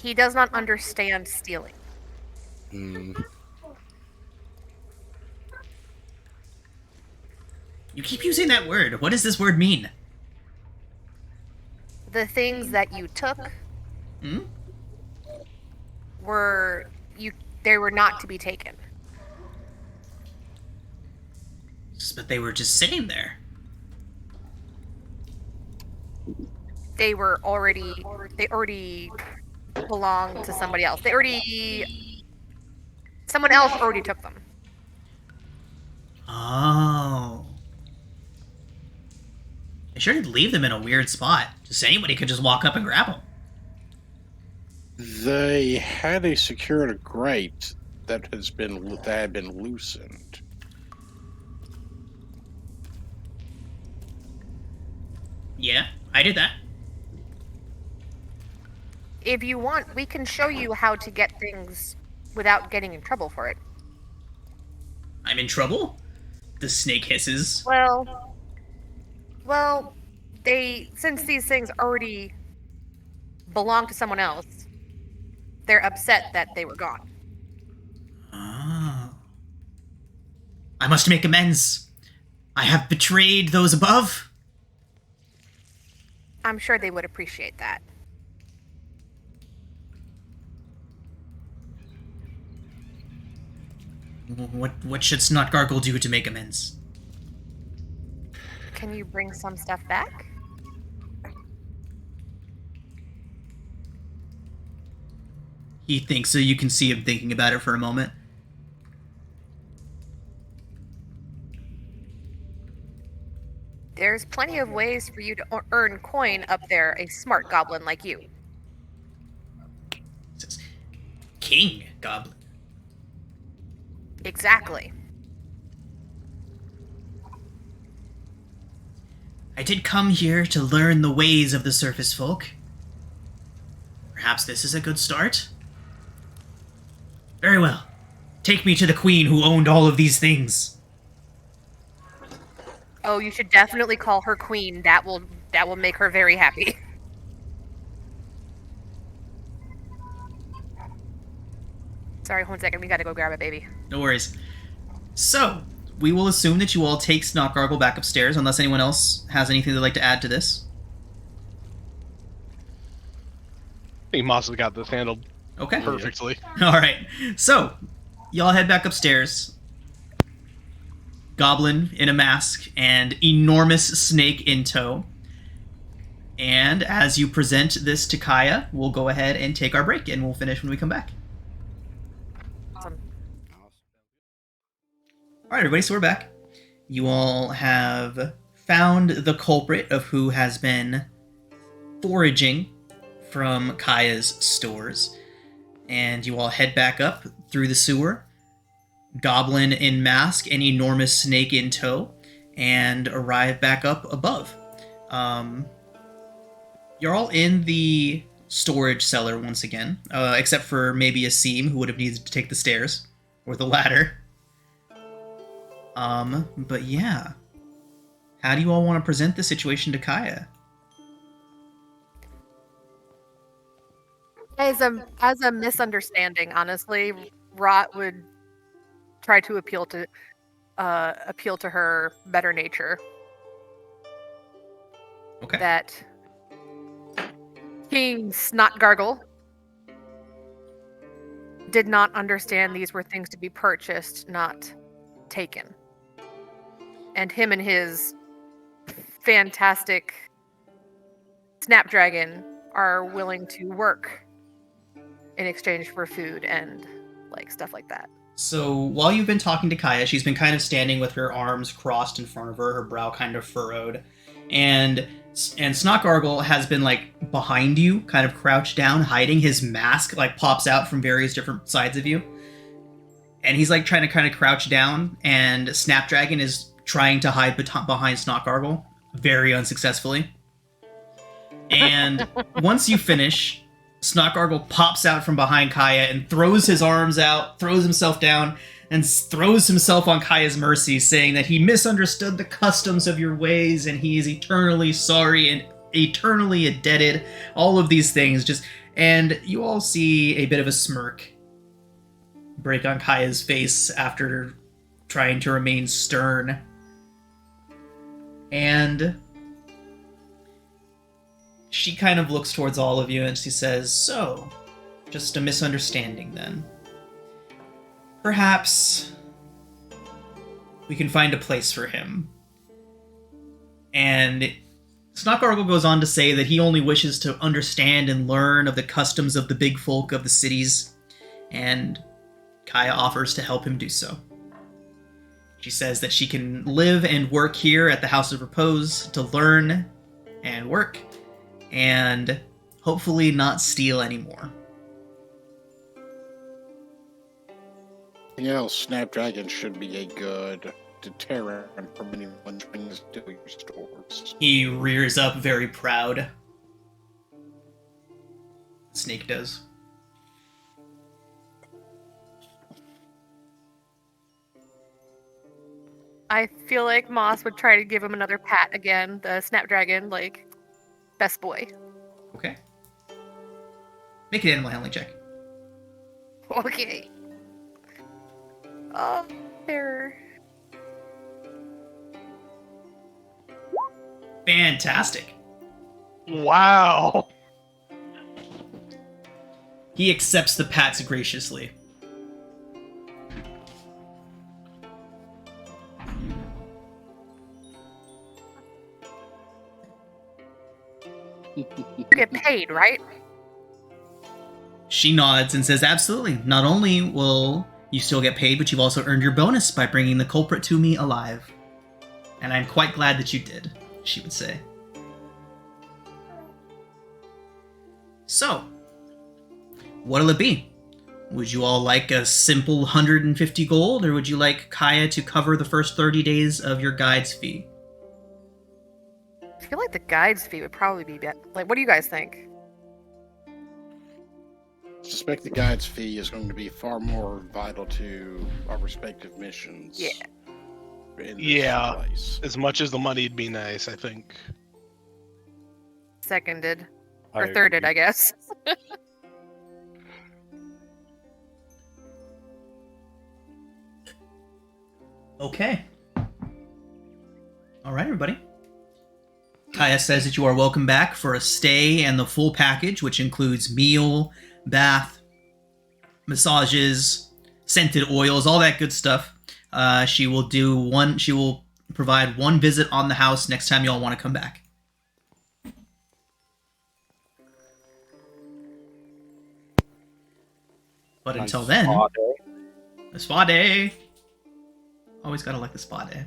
He does not understand stealing. Hmm. You keep using that word. What does this word mean? The things that you took they were not to be taken. But they were just sitting there. They already belonged to somebody else. Someone else already took them. Oh. They sure did leave them in a weird spot. Just anybody could just walk up and grab them. They had a secured grate that had been loosened. Yeah, I did that. If you want, we can show you how to get things without getting in trouble for it. I'm in trouble? The snake hisses. Well, since these things already belong to someone else, they're upset that they were gone. Oh. I must make amends. I have betrayed those above. I'm sure they would appreciate that. What should Snot Gargle do to make amends? Can you bring some stuff back? He thinks so. You can see him thinking about it for a moment. There's plenty of ways for you to earn coin up there, a smart goblin like you. It says, King Goblin. Exactly. I did come here to learn the ways of the surface folk. Perhaps this is a good start? Very well. Take me to the queen who owned all of these things. Oh, you should definitely call her queen. That will make her very happy. Sorry, 1 second. We gotta go grab a baby. No worries. So, we will assume that you all take Snot Gargle back upstairs, unless anyone else has anything they'd like to add to this. I think Moss has got this handled Okay. perfectly. Alright. So, y'all head back upstairs. Goblin in a mask and enormous snake in tow. And as you present this to Kaya, we'll go ahead and take our break, and we'll finish when we come back. Awesome. Alright, everybody, so we're back. You all have found the culprit of who has been foraging from Kaya's stores. And you all head back up through the sewer. Goblin in mask and enormous snake in tow, and arrive back up above. You're all in the storage cellar once again, except for maybe Asim, who would have needed to take the stairs or the ladder. But yeah, how do you all want to present the situation to Kaya? As a misunderstanding, honestly, Rot would try to appeal to her better nature Okay. that King Snot Gargle did not understand these were things to be purchased, not taken. And him and his fantastic Snapdragon are willing to work in exchange for food and like stuff like that. So while you've been talking to Kaya, she's been kind of standing with her arms crossed in front of her, her brow kind of furrowed, and Snotgargle has been like behind you, kind of crouched down, hiding. His mask like pops out from various different sides of you, and he's like trying to kind of crouch down. And Snapdragon is trying to hide behind Snotgargle, very unsuccessfully. And once you finish, Snotgargle pops out from behind Kaya and throws his arms out, throws himself down, and throws himself on Kaya's mercy, saying that he misunderstood the customs of your ways and he is eternally sorry and eternally indebted. All of these things and you all see a bit of a smirk break on Kaya's face after trying to remain stern. And she kind of looks towards all of you and she says, "So, just a misunderstanding then. Perhaps we can find a place for him." And Snotgargle goes on to say that he only wishes to understand and learn of the customs of the big folk of the cities, and Kaya offers to help him do so. She says that she can live and work here at the House of Repose to learn and work, and hopefully not steal anymore. Snapdragon should be a good deterrent from anyone trying to steal your stores. He rears up very proud. Snake does. I feel like Moss would try to give him another pat again, the Snapdragon, like, best boy. Okay. Make an animal handling check. Okay. Oh, there. Fantastic. Wow. He accepts the pats graciously. You get paid, right? She nods and says, "Absolutely. Not only will you still get paid, but you've also earned your bonus by bringing the culprit to me alive. And I'm quite glad that you did," she would say. So, what'll it be? Would you all like a simple 150 gold, or would you like Kaya to cover the first 30 days of your guide's fee? I feel like the guide's fee would probably be better. Like, what do you guys think? I suspect the guide's fee is going to be far more vital to our respective missions. Yeah. In this Yeah. place. As much as the money'd be nice, I think. Seconded. I Or thirded, agree. I guess. Okay. All right, everybody. Kaya says that you are welcome back for a stay and the full package, which includes meal, bath, massages, scented oils, all that good stuff. She will provide one visit on the house next time y'all want to come back. But Nice until then, spa day. the spa day. Always gotta like the spa day.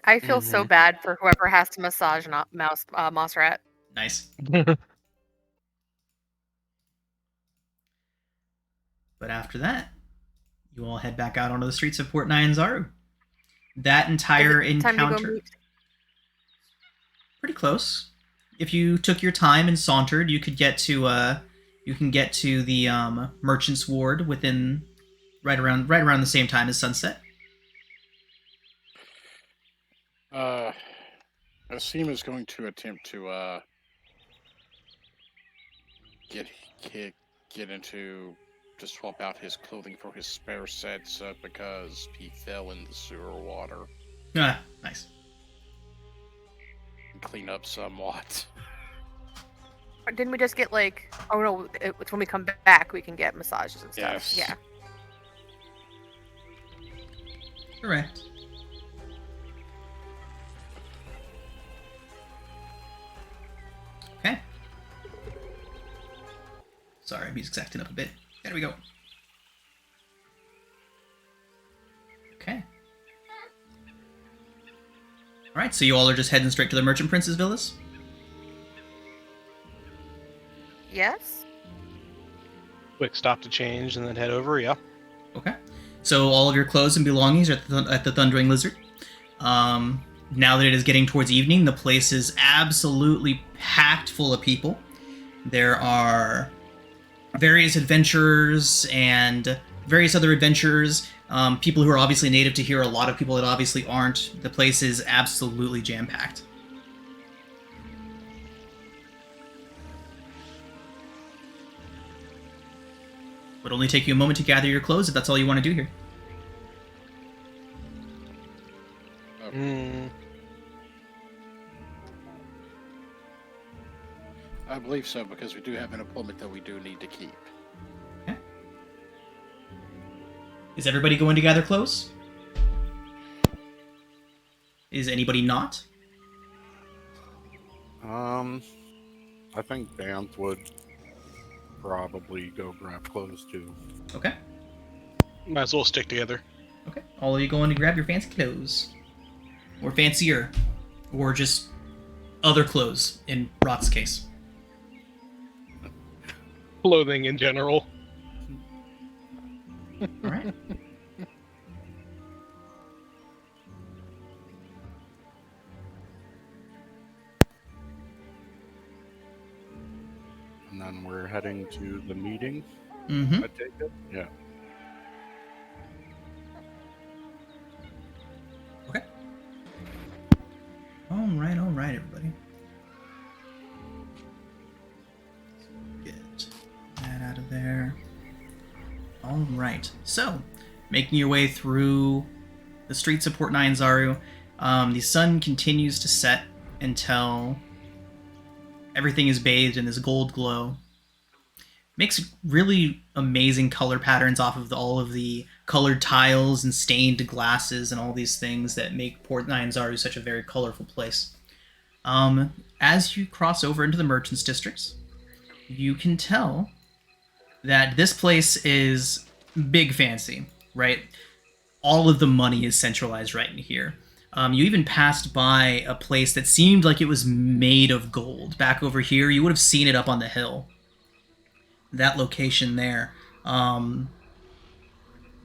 I feel so bad for whoever has to massage Moss Rat. Nice. But after that, you all head back out onto the streets of Port Nyanzaru. That entire Is it time to go encounter, meet- pretty close. If you took your time and sauntered, you could get to the merchant's ward within right around the same time as sunset. Asim is going to attempt to get into to swap out his clothing for his spare sets because he fell in the sewer water. Ah, nice. clean up somewhat. Didn't we just get like? Oh no! It's when we come back we can get massages and stuff. Yes. Yeah. Correct. Okay. Sorry, music's acting up a bit. There we go. Okay. Alright, so you all are just heading straight to the Merchant Prince's villas? Yes. Quick stop to change and then head over, yeah. Okay. So all of your clothes and belongings are at the Thundering Lizard. Now that it is getting towards evening, the place is absolutely packed full of people. There are various adventurers and various other adventurers, people who are obviously native to here, a lot of people that obviously aren't. The place is absolutely jam-packed. Would only take you a moment to gather your clothes if that's all you want to do here. I believe so, because we do have an appointment that we do need to keep. Okay. Is everybody going to gather clothes? Is anybody not? I think Banth would probably go grab clothes too. Okay. Might as well stick together. Okay. All of you going to grab your fancy clothes. Or fancier. Or just other clothes, in Rot's case. Clothing in general. Alright. And then we're heading to the meeting. Mm-hmm. I take it? Yeah. Okay. Alright, everybody. Get that out of there. Alright, so, making your way through the streets of Port Nine Zaru, the sun continues to set until everything is bathed in this gold glow. Makes really amazing color patterns off of all of the colored tiles and stained glasses and all these things that make Port Nine Zaru such a very colorful place. As you cross over into the Merchants Districts, you can tell that this place is big fancy, right? All of the money is centralized right in here. You even passed by a place that seemed like it was made of gold. Back over here, you would have seen it up on the hill. That location there.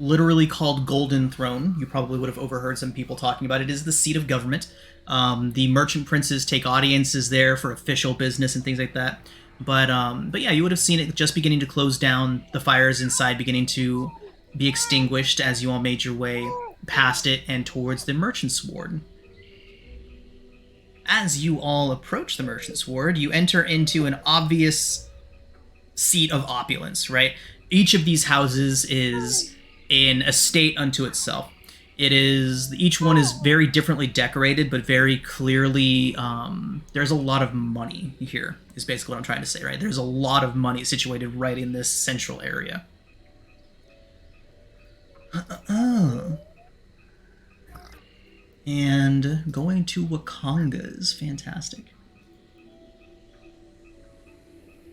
Literally called Golden Throne. You probably would have overheard some people talking about it. It is the seat of government. The merchant princes take audiences there for official business and things like that. But yeah, you would have seen it just beginning to close down, the fires inside beginning to be extinguished as you all made your way past it and towards the Merchant's Ward. As you all approach the Merchant's Ward, you enter into an obvious seat of opulence, right? Each of these houses is an estate unto itself. Each one is very differently decorated, but very clearly, there's a lot of money here, is basically what I'm trying to say, right? There's a lot of money situated right in this central area. And going to Wakanga's, fantastic.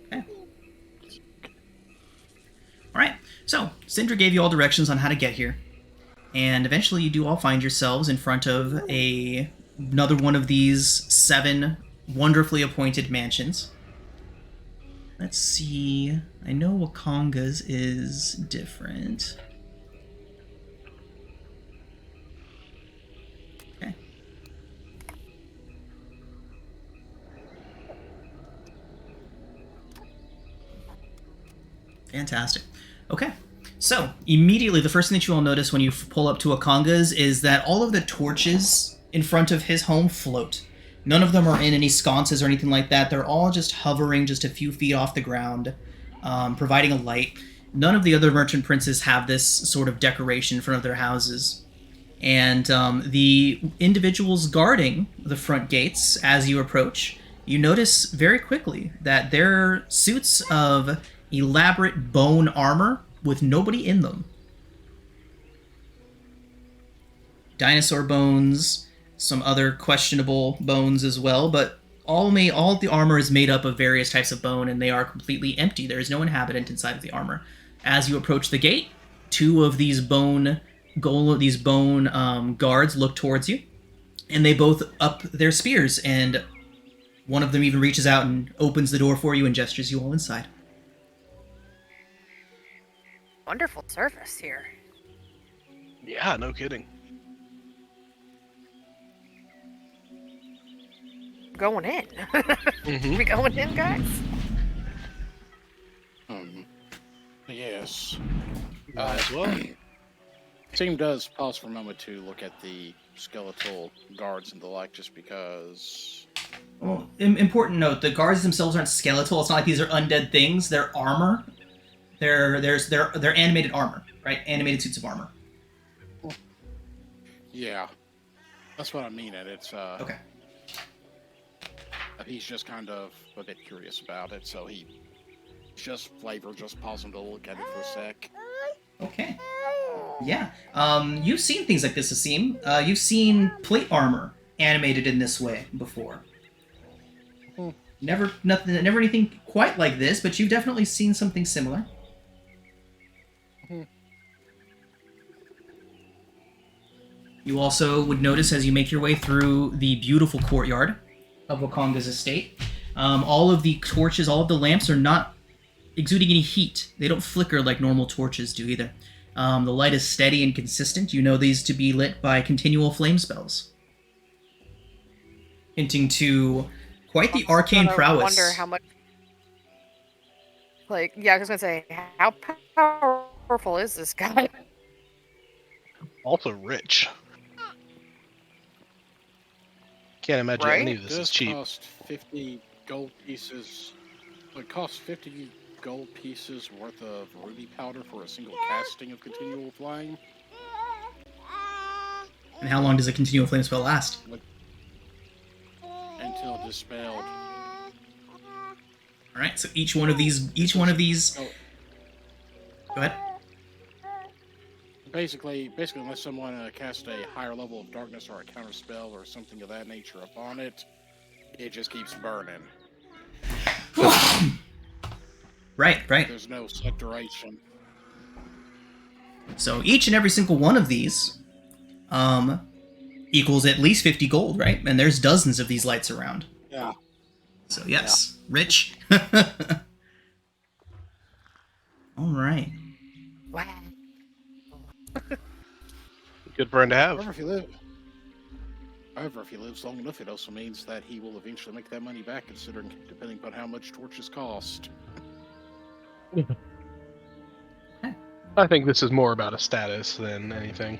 Okay. Alright, so Sindra gave you all directions on how to get here. And eventually you do all find yourselves in front of another one of these 7 wonderfully appointed mansions. Let's see. I know Wakanga's is different. Okay. Fantastic. Okay. So, immediately, the first thing that you all notice when you pull up to Wakanga's is that all of the torches in front of his home float. None of them are in any sconces or anything like that. They're all just hovering just a few feet off the ground, providing a light. None of the other merchant princes have this sort of decoration in front of their houses. And the individuals guarding the front gates, as you approach, you notice very quickly that they're suits of elaborate bone armor with nobody in them. Dinosaur bones, some other questionable bones as well, but all of the armor is made up of various types of bone, and they are completely empty. There is no inhabitant inside of the armor. As you approach the gate, two of these bone guards look towards you, and they both up their spears, and one of them even reaches out and opens the door for you and gestures you all inside. Wonderful service here. Yeah, no kidding. Going in. Mm-hmm. We going in, guys? Yes. Might as well. Team does pause for a moment to look at the skeletal guards and the like, just because. Well, important note: the guards themselves aren't skeletal. It's not like these are undead things. They're armor. They're animated armor, right? Animated suits of armor. Yeah, that's what I mean. And it's Okay. He's just kind of a bit curious about it, so he just pausing to look at it for a sec. Okay. Yeah. You've seen things like this, Asim. You've seen plate armor animated in this way before. Never anything quite like this, but you've definitely seen something similar. You also would notice as you make your way through the beautiful courtyard of Wakonga's estate, all of the torches, all of the lamps are not exuding any heat. They don't flicker like normal torches do either. The light is steady and consistent. You know these to be lit by continual flame spells, hinting to quite the arcane prowess. I wonder how much. Like, yeah, I was gonna say, how powerful is this guy? Also rich. Can't imagine Right? any of this is cheap. Cost 50 gold pieces. It costs 50 gold pieces worth of ruby powder for a single casting of continual flame. And how long does a continual flame spell last? Until dispelled. All right, so each one of these. Oh, Go ahead. basically, unless someone casts a higher level of darkness or a counter spell or something of that nature upon it, it just keeps burning. Right. There's no set duration. So each and every single one of these equals at least 50 gold, right? And there's dozens of these lights around. Yeah. So yes, rich. All right. Wow. Good friend to have. However, if he lives long enough, it also means that he will eventually make that money back, depending upon how much torches cost. I think this is more about a status than anything.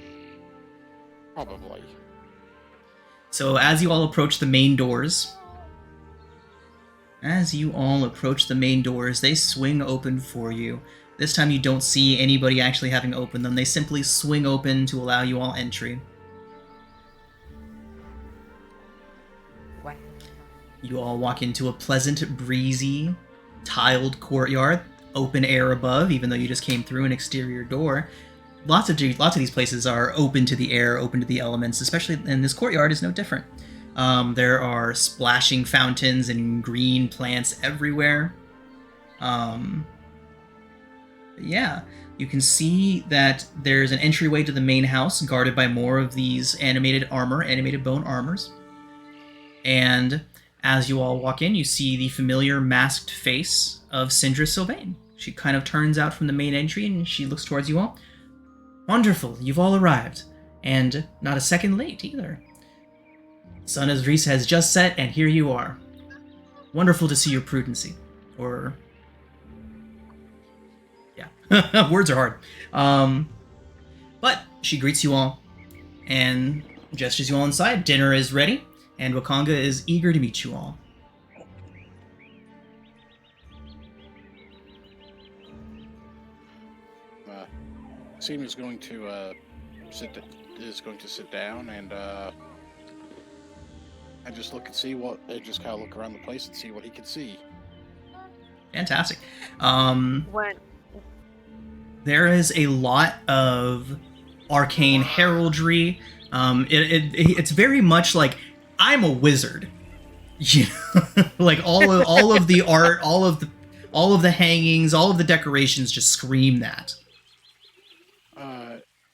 Probably. So as you all approach the main doors, they swing open for you. This time you don't see anybody actually having opened them. They simply swing open to allow you all entry. Wow. You all walk into a pleasant, breezy, tiled courtyard, open air above, even though you just came through an exterior door. Lots of these places are open to the air, open to the elements, especially, and this courtyard is no different. There are splashing fountains and green plants everywhere. Yeah, you can see that there's an entryway to the main house guarded by more of these animated bone armors. And as you all walk in, you see the familiar masked face of Syndra Sylvain. She kind of turns out from the main entry and she looks towards you all. Wonderful, you've all arrived. And not a second late either. Sun of Reese has just set, and here you are. Wonderful to see your prudency. Or... yeah. Words are hard. But she greets you all and gestures you all inside. Dinner is ready, and Wakanga is eager to meet you all. Seem is going to going to sit down and just look and see what, just kind of look around the place and see what he can see. Fantastic. When There is a lot of arcane heraldry. It's very much like I'm a wizard. You know? Like all of the art, all of the hangings, all of the decorations just scream that.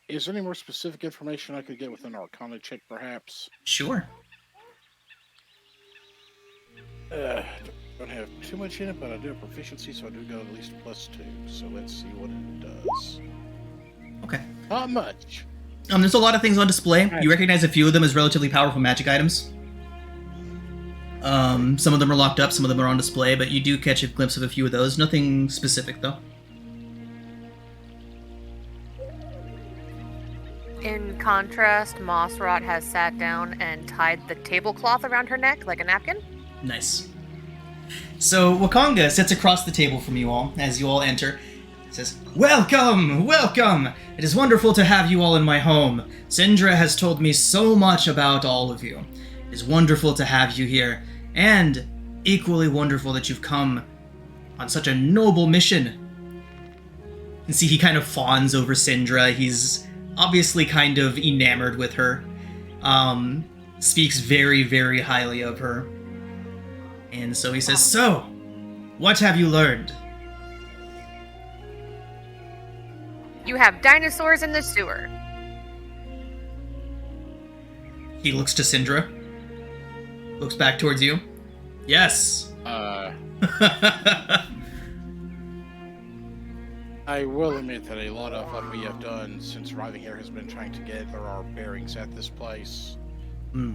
Is there any more specific information I could get with an Arcana check, perhaps? Sure. Don't have too much in it, but I do have proficiency, so I do go at least +2. So let's see what it does. Okay. Not much. There's a lot of things on display. You recognize a few of them as relatively powerful magic items. Some of them are locked up, some of them are on display, but you do catch a glimpse of a few of those. Nothing specific, though. In contrast, Mossrot has sat down and tied the tablecloth around her neck like a napkin. Nice. So Wakanga sits across the table from you all as you all enter. He says, "Welcome, welcome! It is wonderful to have you all in my home. Sindra has told me so much about all of you. It is wonderful to have you here, and equally wonderful that you've come on such a noble mission." And see, he kind of fawns over Sindra. He's obviously kind of enamored with her. Speaks very, very highly of her. And so he says, "So, what have you learned?" You have dinosaurs in the sewer. He looks to Sindra. Looks back towards you. Yes. I will admit that a lot of what we have done since arriving here has been trying to gather our bearings at this place,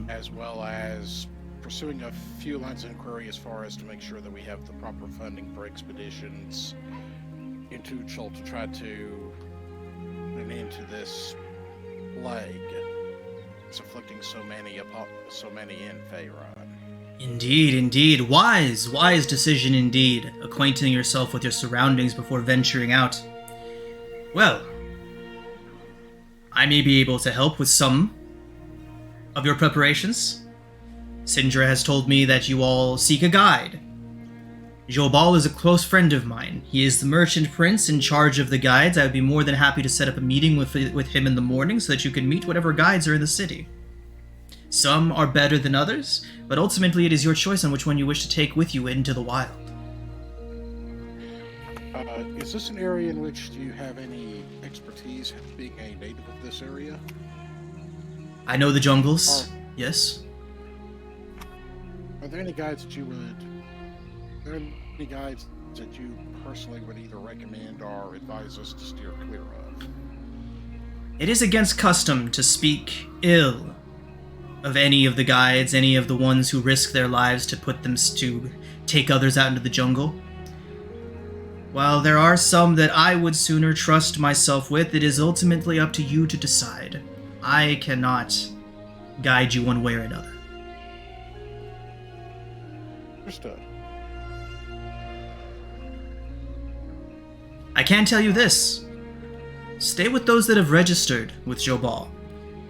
as well as pursuing a few lines of inquiry as far as to make sure that we have the proper funding for expeditions into Chult to try to put an end to this plague that's afflicting so many in Faerun. Indeed, indeed. Wise decision indeed, acquainting yourself with your surroundings before venturing out. Well, I may be able to help with some of your preparations. Sindra has told me that you all seek a guide. Jobal is a close friend of mine. He is the merchant prince in charge of the guides. I would be more than happy to set up a meeting with him in the morning so that you can meet whatever guides are in the city. Some are better than others, but ultimately it is your choice on which one you wish to take with you into the wild. Is this an area in which you have any expertise being a native of this area? I know the jungles, yes. Are there any guides that you personally would either recommend or advise us to steer clear of? It is against custom to speak ill of any of the guides, any of the ones who risk their lives to take others out into the jungle. While there are some that I would sooner trust myself with, it is ultimately up to you to decide. I cannot guide you one way or another. Understood. I can tell you this. Stay with those that have registered with Jobal.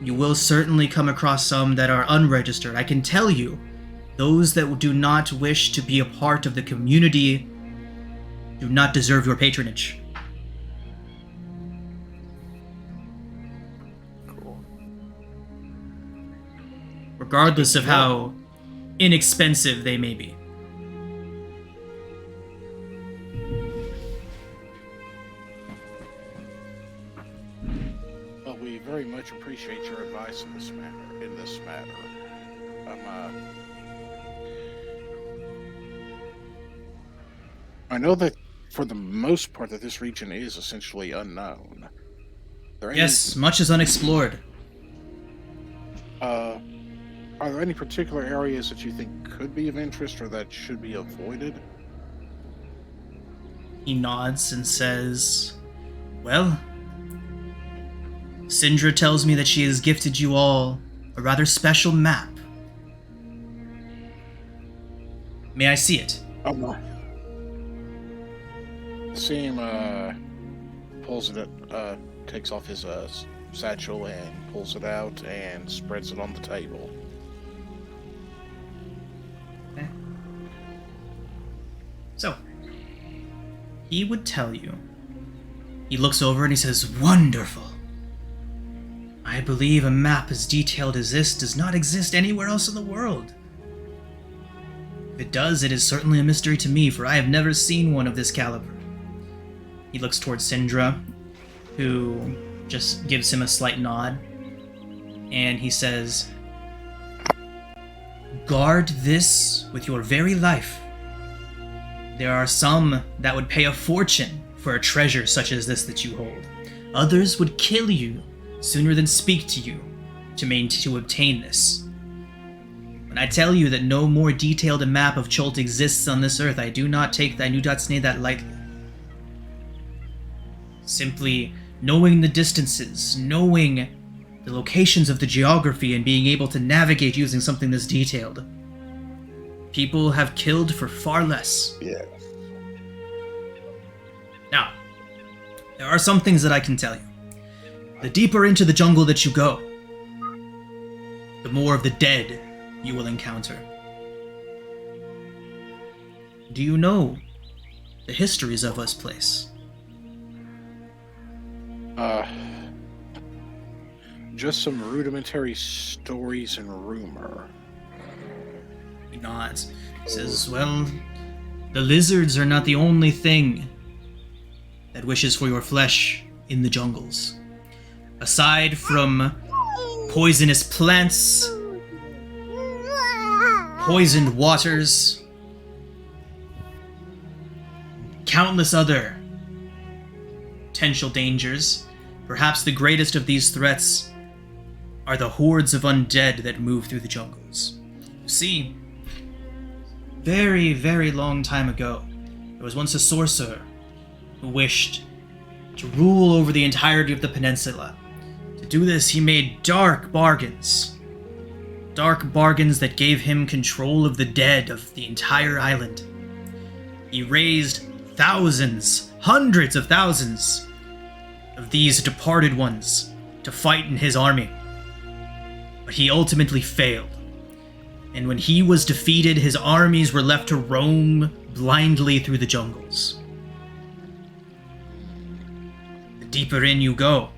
You will certainly come across some that are unregistered. I can tell you, those that do not wish to be a part of the community do not deserve your patronage. Cool. Regardless of how inexpensive they may be. Well, we very much appreciate your advice in this matter. I know that for the most part that this region is essentially unknown. Yes, much is unexplored. Are there any particular areas that you think could be of interest or that should be avoided? He nods and says, "Well, Sindra tells me that she has gifted you all a rather special map. May I see it?" Seem pulls it, takes off his satchel and pulls it out and spreads it on the table. Okay. So, he would tell you. He looks over and he says, "Wonderful. I believe a map as detailed as this does not exist anywhere else in the world. If it does, it is certainly a mystery to me, for I have never seen one of this caliber." He looks towards Syndra, who just gives him a slight nod, and he says, "Guard this with your very life. There are some that would pay a fortune for a treasure such as this that you hold. Others would kill you sooner than speak to you to obtain this. When I tell you that no more detailed a map of Chult exists on this earth, I do not say that lightly. Simply knowing the distances, knowing the locations of the geography, and being able to navigate using something this detailed. People have killed for far less. Yeah. Now, there are some things that I can tell you. The deeper into the jungle that you go, the more of the dead you will encounter. Do you know the histories of this place? Just some rudimentary stories and rumor. He nods. He says, "Well, the lizards are not the only thing that wishes for your flesh in the jungles. Aside from poisonous plants, poisoned waters, countless other potential dangers, perhaps the greatest of these threats are the hordes of undead that move through the jungles. You see, very, very long time ago, there was once a sorcerer who wished to rule over the entirety of the peninsula. To do this, he made dark bargains that gave him control of the dead of the entire island. He raised thousands, hundreds of thousands of these departed ones to fight in his army. But he ultimately failed. And when he was defeated, his armies were left to roam blindly through the jungles. The deeper in you go,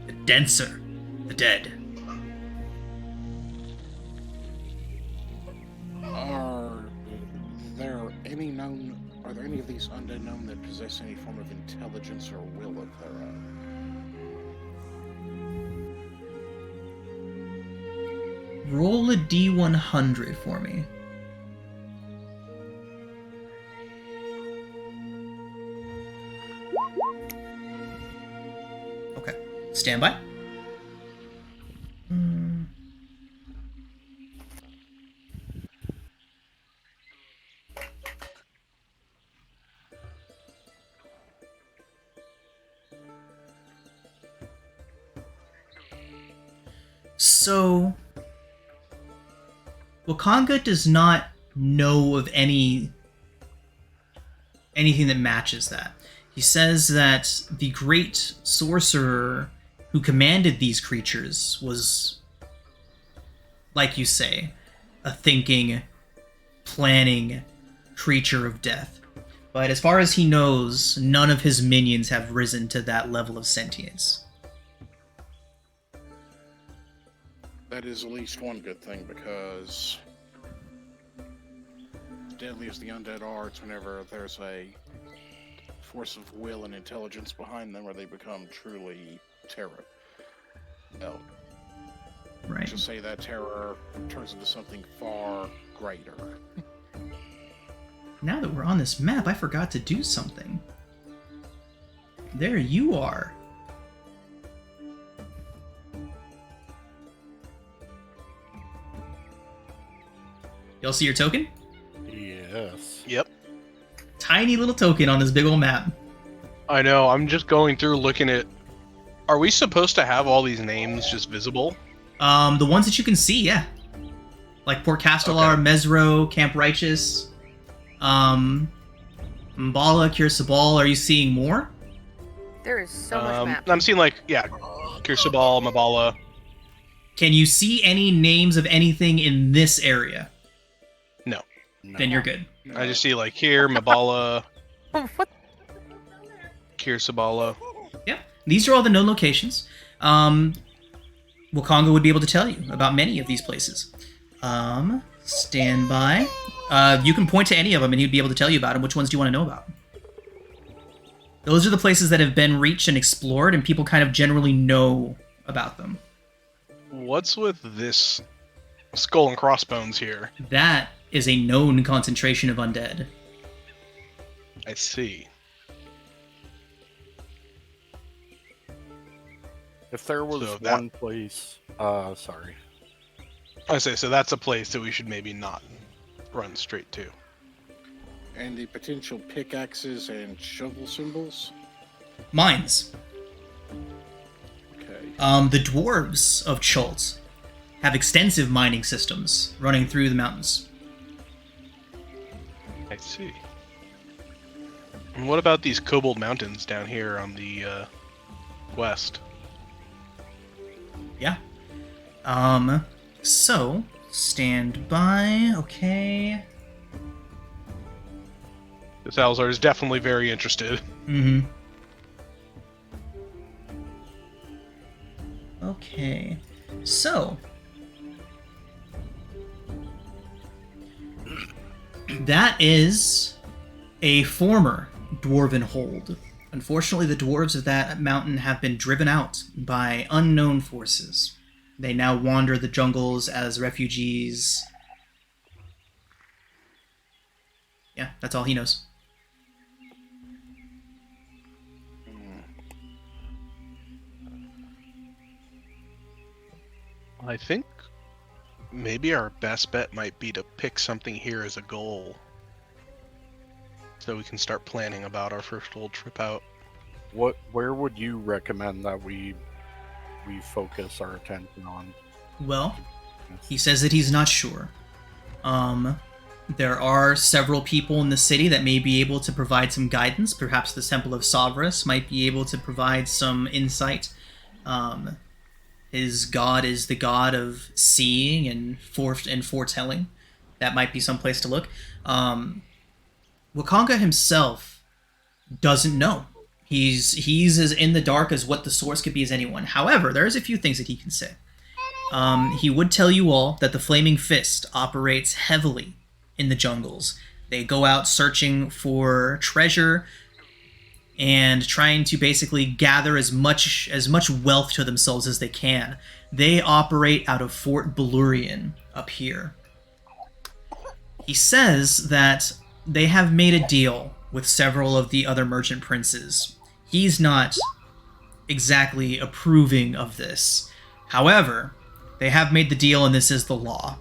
the denser the dead." Are there any of these undead known that possess any form of intelligence or will of their own? Roll a D100 for me. Okay, stand by. So, Wakanga does not know of anything that matches that. He says that the great sorcerer who commanded these creatures was, like you say, a thinking, planning creature of death. But as far as he knows, none of his minions have risen to that level of sentience. That is at least one good thing, because as deadly as the undead are, it's whenever there's a force of will and intelligence behind them where they become truly terror. Well, Right. to say that terror turns into something far greater. Now that we're on this map, I forgot to do something. There you are. Y'all see your token? Yes. Yep. Tiny little token on this big old map. I know. I'm just going through looking at. Are we supposed to have all these names just visible? The ones that you can see, yeah. Like Port Castellar, Okay. Mesro, Camp Righteous, Mbala, Kirsabal. Are you seeing more? There is so much map. I'm seeing like, yeah, Kirsabal, Mabala. Can you see any names of anything in this area? No. Then you're good. I just see like here, Mabala, What? Kirsabala. Yeah, these are all the known locations. Wakanga would be able to tell you about many of these places. Stand by. You can point to any of them and he'd be able to tell you about them. Which ones do you want to know about? Those are the places that have been reached and explored, and people kind of generally know about them. What's with this skull and crossbones here? That is a known concentration of undead. I see. If there was So that- one place, sorry. I say, so that's a place that we should maybe not run straight to. And the potential pickaxes and shovel symbols. Mines. Okay. The dwarves of Chult have extensive mining systems running through the mountains. I see. And what about these Kobold Mountains down here on the west? Yeah. So, stand by, okay. The Salazar is definitely very interested. Mm-hmm. Okay. So, that is a former dwarven hold. Unfortunately, the dwarves of that mountain have been driven out by unknown forces. They now wander the jungles as refugees. Yeah, that's all he knows. I think maybe our best bet might be to pick something here as a goal, so we can start planning about our first little trip out. Where would you recommend that we focus our attention on? Well, he says that he's not sure. There are several people in the city that may be able to provide some guidance. Perhaps the Temple of Savras might be able to provide some insight. His god is the god of seeing and foretelling. That might be some place to look. Wakanga himself doesn't know. He's as in the dark as what the source could be as anyone. However, there's a few things that he can say. He would tell you all that the Flaming Fist operates heavily in the jungles. They go out searching for treasure and trying to basically gather as much wealth to themselves as they can. They operate out of Fort Belurian up here. He says that they have made a deal with several of the other merchant princes. He's not exactly approving of this. However, they have made the deal, and this is the law.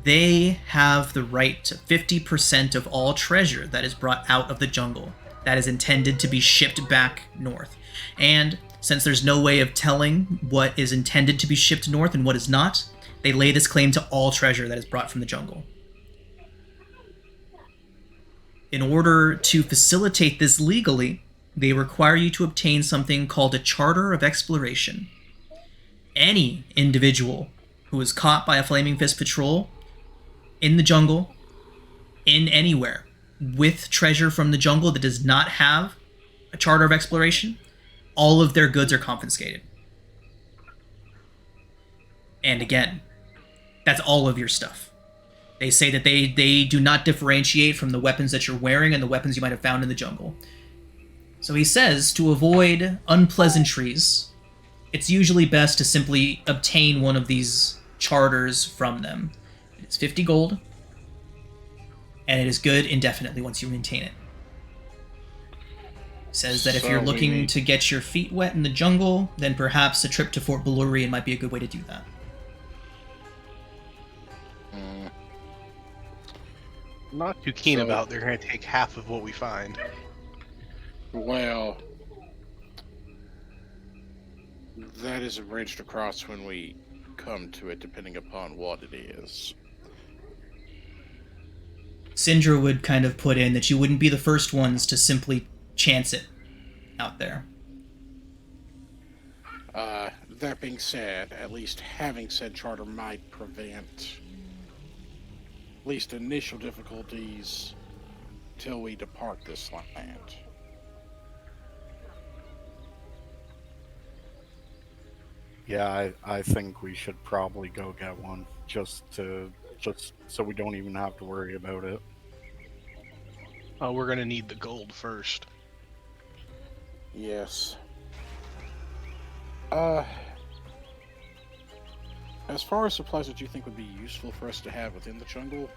They have the right to 50% of all treasure that is brought out of the jungle that is intended to be shipped back north. And since there's no way of telling what is intended to be shipped north and what is not, they lay this claim to all treasure that is brought from the jungle. In order to facilitate this legally, they require you to obtain something called a Charter of Exploration. Any individual who is caught by a Flaming Fist patrol in the jungle, in anywhere, with treasure from the jungle that does not have a Charter of Exploration, all of their goods are confiscated. And again, that's all of your stuff. They say that they do not differentiate from the weapons that you're wearing and the weapons you might have found in the jungle. So he says, to avoid unpleasantries, it's usually best to simply obtain one of these charters from them. It's 50 gold, and it is good indefinitely once you maintain it. Says that if you're looking to get your feet wet in the jungle, then perhaps a trip to Fort Belurian might be a good way to do that. I'm not too keen about they're going to take half of what we find. Well, that is a bridge to cross when we come to it, depending upon what it is. Syndra would kind of put in that you wouldn't be the first ones to simply chance it out there. That being said, at least having said charter might prevent at least initial difficulties till we depart this land. Yeah, I think we should probably go get one just so we don't even have to worry about it. We're gonna need the gold first. Yes. As far as supplies that you think would be useful for us to have within the jungle,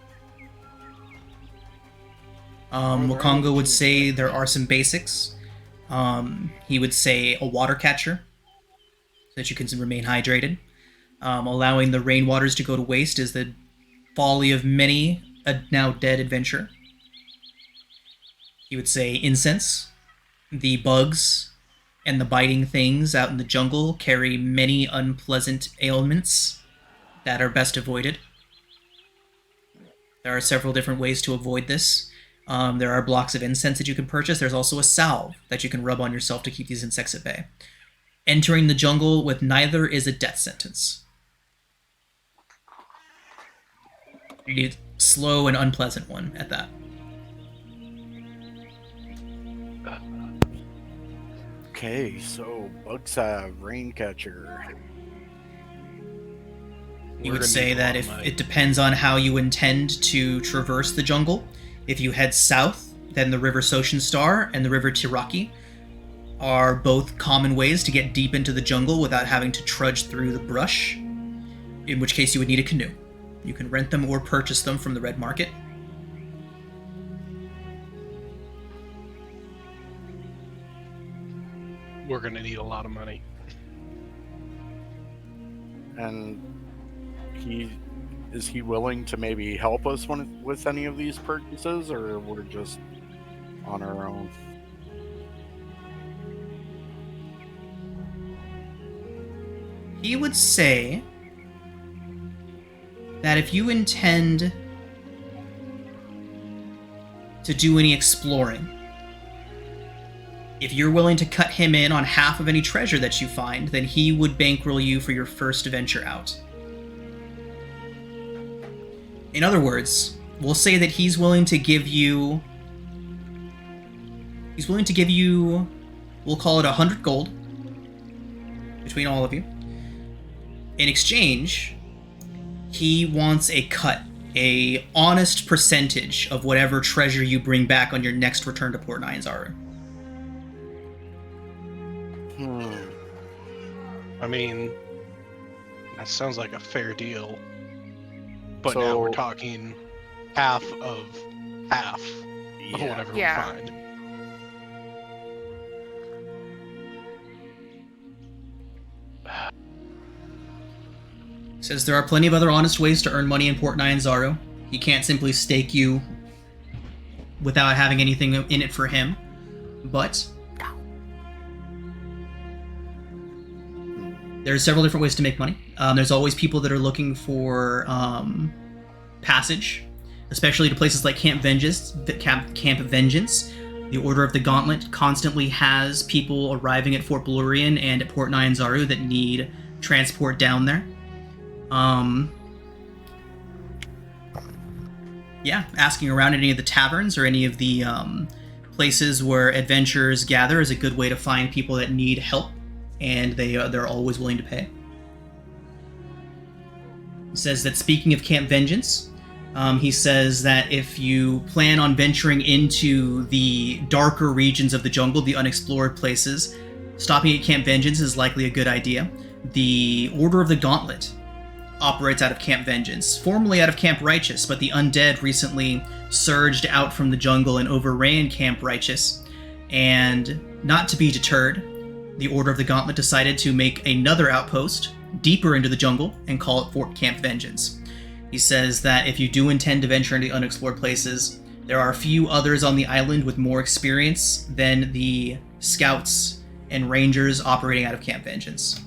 Wakonga would say there are some basics. He would say a water catcher, so that you can remain hydrated. Allowing the rainwaters to go to waste is the folly of many a now dead adventurer. He would say incense. The bugs and the biting things out in the jungle carry many unpleasant ailments that are best avoided. There are several different ways to avoid this. There are blocks of incense that you can purchase. There's also a salve that you can rub on yourself to keep these insects at bay. Entering the jungle with neither is a death sentence. You need a slow and unpleasant one at that. Okay, so bugs have rain catcher. You would say that if it depends on how you intend to traverse the jungle. If you head south, then the River Soshin Star and the River Tiraki are both common ways to get deep into the jungle without having to trudge through the brush, in which case you would need a canoe. You can rent them or purchase them from the Red Market. We're gonna need a lot of money. And is he willing to maybe help us with any of these purchases, or we're just on our own? He would say that if you intend to do any exploring, if you're willing to cut him in on half of any treasure that you find, then he would bankroll you for your first venture out. In other words, we'll say that he's willing to give you, we'll call it 100 gold between all of you. In exchange, he wants a cut, a honest percentage of whatever treasure you bring back on your next return to Port Nyanzaru. I mean, that sounds like a fair deal. But So- now we're talking half of whatever Yeah. we find. Says there are plenty of other honest ways to earn money in Port Nyanzaru. He can't simply stake you without having anything in it for him. But there's several different ways to make money. There's always people that are looking for passage, especially to places like Camp Vengeance. The Order of the Gauntlet constantly has people arriving at Fort Blurian and at Port Nyanzaru that need transport down there. Asking around at any of the taverns or any of the places where adventurers gather is a good way to find people that need help, and they're always willing to pay. He says that speaking of Camp Vengeance, he says that if you plan on venturing into the darker regions of the jungle, the unexplored places, stopping at Camp Vengeance is likely a good idea. The Order of the Gauntlet operates out of Camp Vengeance, formerly out of Camp Righteous, but the undead recently surged out from the jungle and overran Camp Righteous, and not to be deterred, the Order of the Gauntlet decided to make another outpost deeper into the jungle and call it Fort Camp Vengeance. He says that if you do intend to venture into unexplored places, there are a few others on the island with more experience than the scouts and rangers operating out of Camp Vengeance.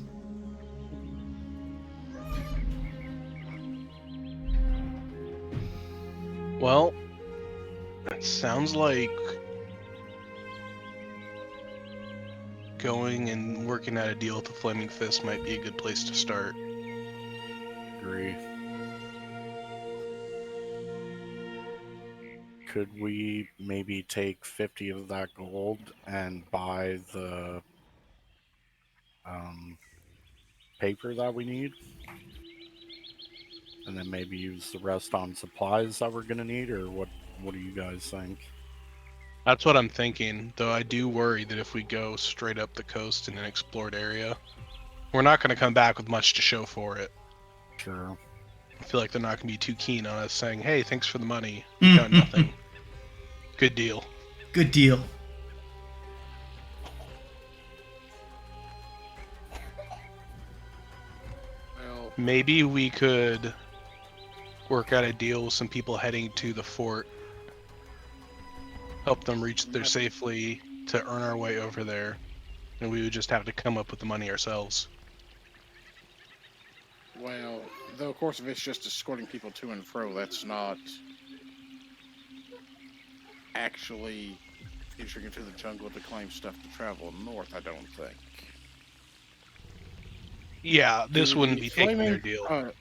Well, it sounds like going and working out a deal with the Flaming Fist might be a good place to start. Agree. Could we maybe take 50 of that gold and buy the paper that we need? And then maybe use the rest on supplies that we're going to need? Or what do you guys think? That's what I'm thinking, though I do worry that if we go straight up the coast in an explored area, we're not going to come back with much to show for it. Sure. I feel like they're not going to be too keen on us saying, hey, thanks for the money. We found nothing. Good deal. Good deal. Well, Maybe we could work out a deal with some people heading to the fort. Help them reach there safely to earn our way over there. And we would just have to come up with the money ourselves. well, though of course if it's just escorting people to and fro, that's not actually issuing into the jungle to claim stuff to travel north, I don't think. Yeah, this Do wouldn't the be taking their Flaming- deal.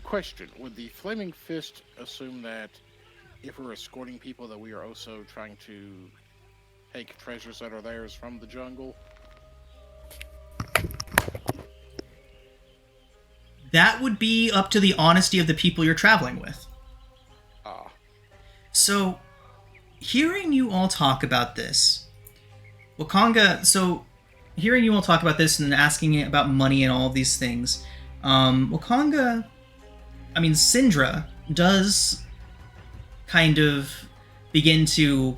Question: would the Flaming Fist assume that if we're escorting people, that we are also trying to take treasures that are theirs from the jungle? That would be up to the honesty of the people you're traveling with. Ah, So, hearing you all talk about this, hearing you all talk about this and asking about money and all of these things, Syndra does kind of begin to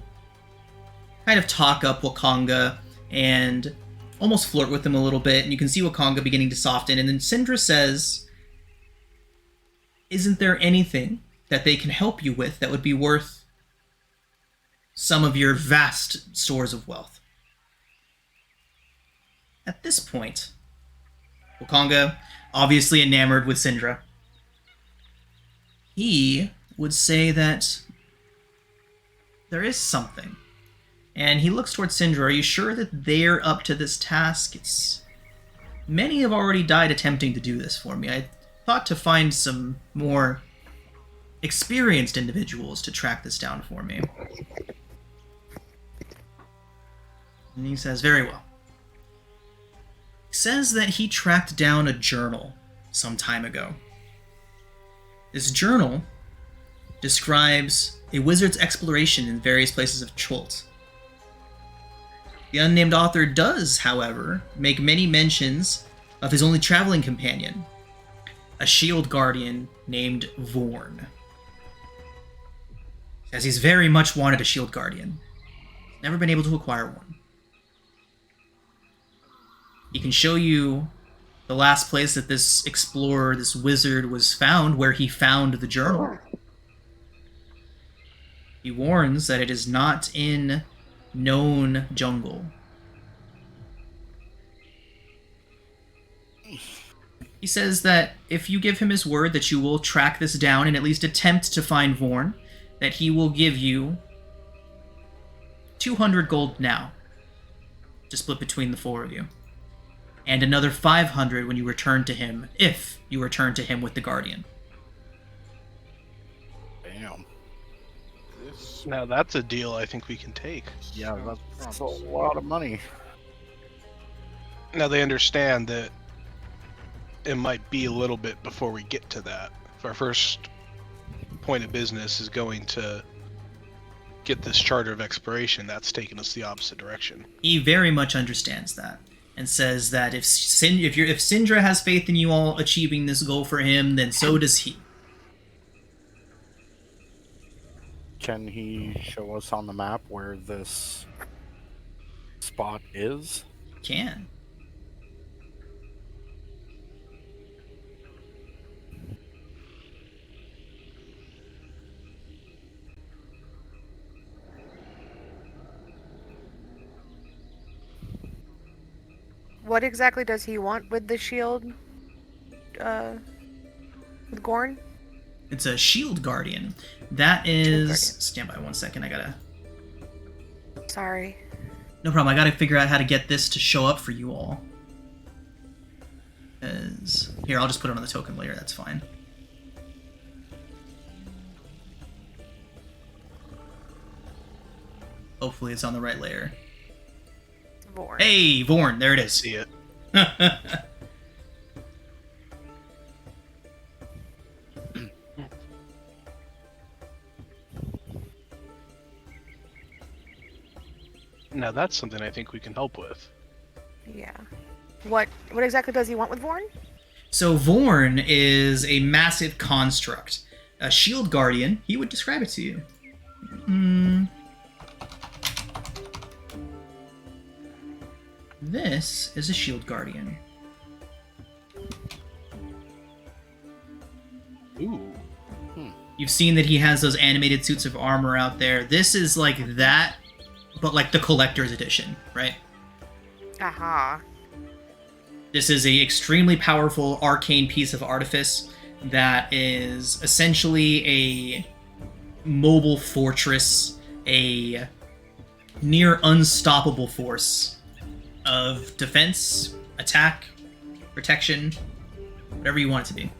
kind of talk up Wakanga and almost flirt with him a little bit, and you can see Wakanga beginning to soften, and then Syndra says, isn't there anything that they can help you with that would be worth some of your vast stores of wealth? At this point, Wakanga, obviously enamored with Syndra, he would say that there is something. And he looks towards Syndra. Are you sure that they're up to this task? Many have already died attempting to do this for me. I thought to find some more experienced individuals to track this down for me. And he says, very well. He says that he tracked down a journal some time ago. This journal describes a wizard's exploration in various places of Chult. The unnamed author does, however, make many mentions of his only traveling companion, a shield guardian named Vorn. As he's very much wanted a shield guardian. Never been able to acquire one. He can show you the last place that this explorer, this wizard, was found, where he found the journal. He warns that it is not in known jungle. He says that if you give him his word that you will track this down and at least attempt to find Vorn, that he will give you 200 gold now, to split between the four of you, and another 500 when you return to him, if you return to him with the Guardian. Damn. Now that's a deal I think we can take. Yeah, that's a lot of money. Now they understand that it might be a little bit before we get to that. If our first point of business is going to get this charter of exploration, that's taking us the opposite direction. He very much understands that, and says that if Syndra has faith in you all achieving this goal for him, then so does he. Can he show us on the map where this spot is? Can. What exactly does he want with the shield? With Gorn? It's a shield guardian. That is... Stand by one second, I gotta... Sorry. No problem. I gotta figure out how to get this to show up for you all. Here, I'll just put it on the token layer. That's fine. Hopefully it's on the right layer. Vorn. Hey, Vorn. There it is. See it. Now that's something I think we can help with. Yeah. What exactly does he want with Vorn? So Vorn is a massive construct. A shield guardian. He would describe it to you. This is a shield guardian. Ooh. You've seen that he has those animated suits of armor out there. This is like that, but like the collector's edition, right? Aha. This is a extremely powerful arcane piece of artifice that is essentially a mobile fortress, a near unstoppable force of defense, attack, protection, whatever you want it to be.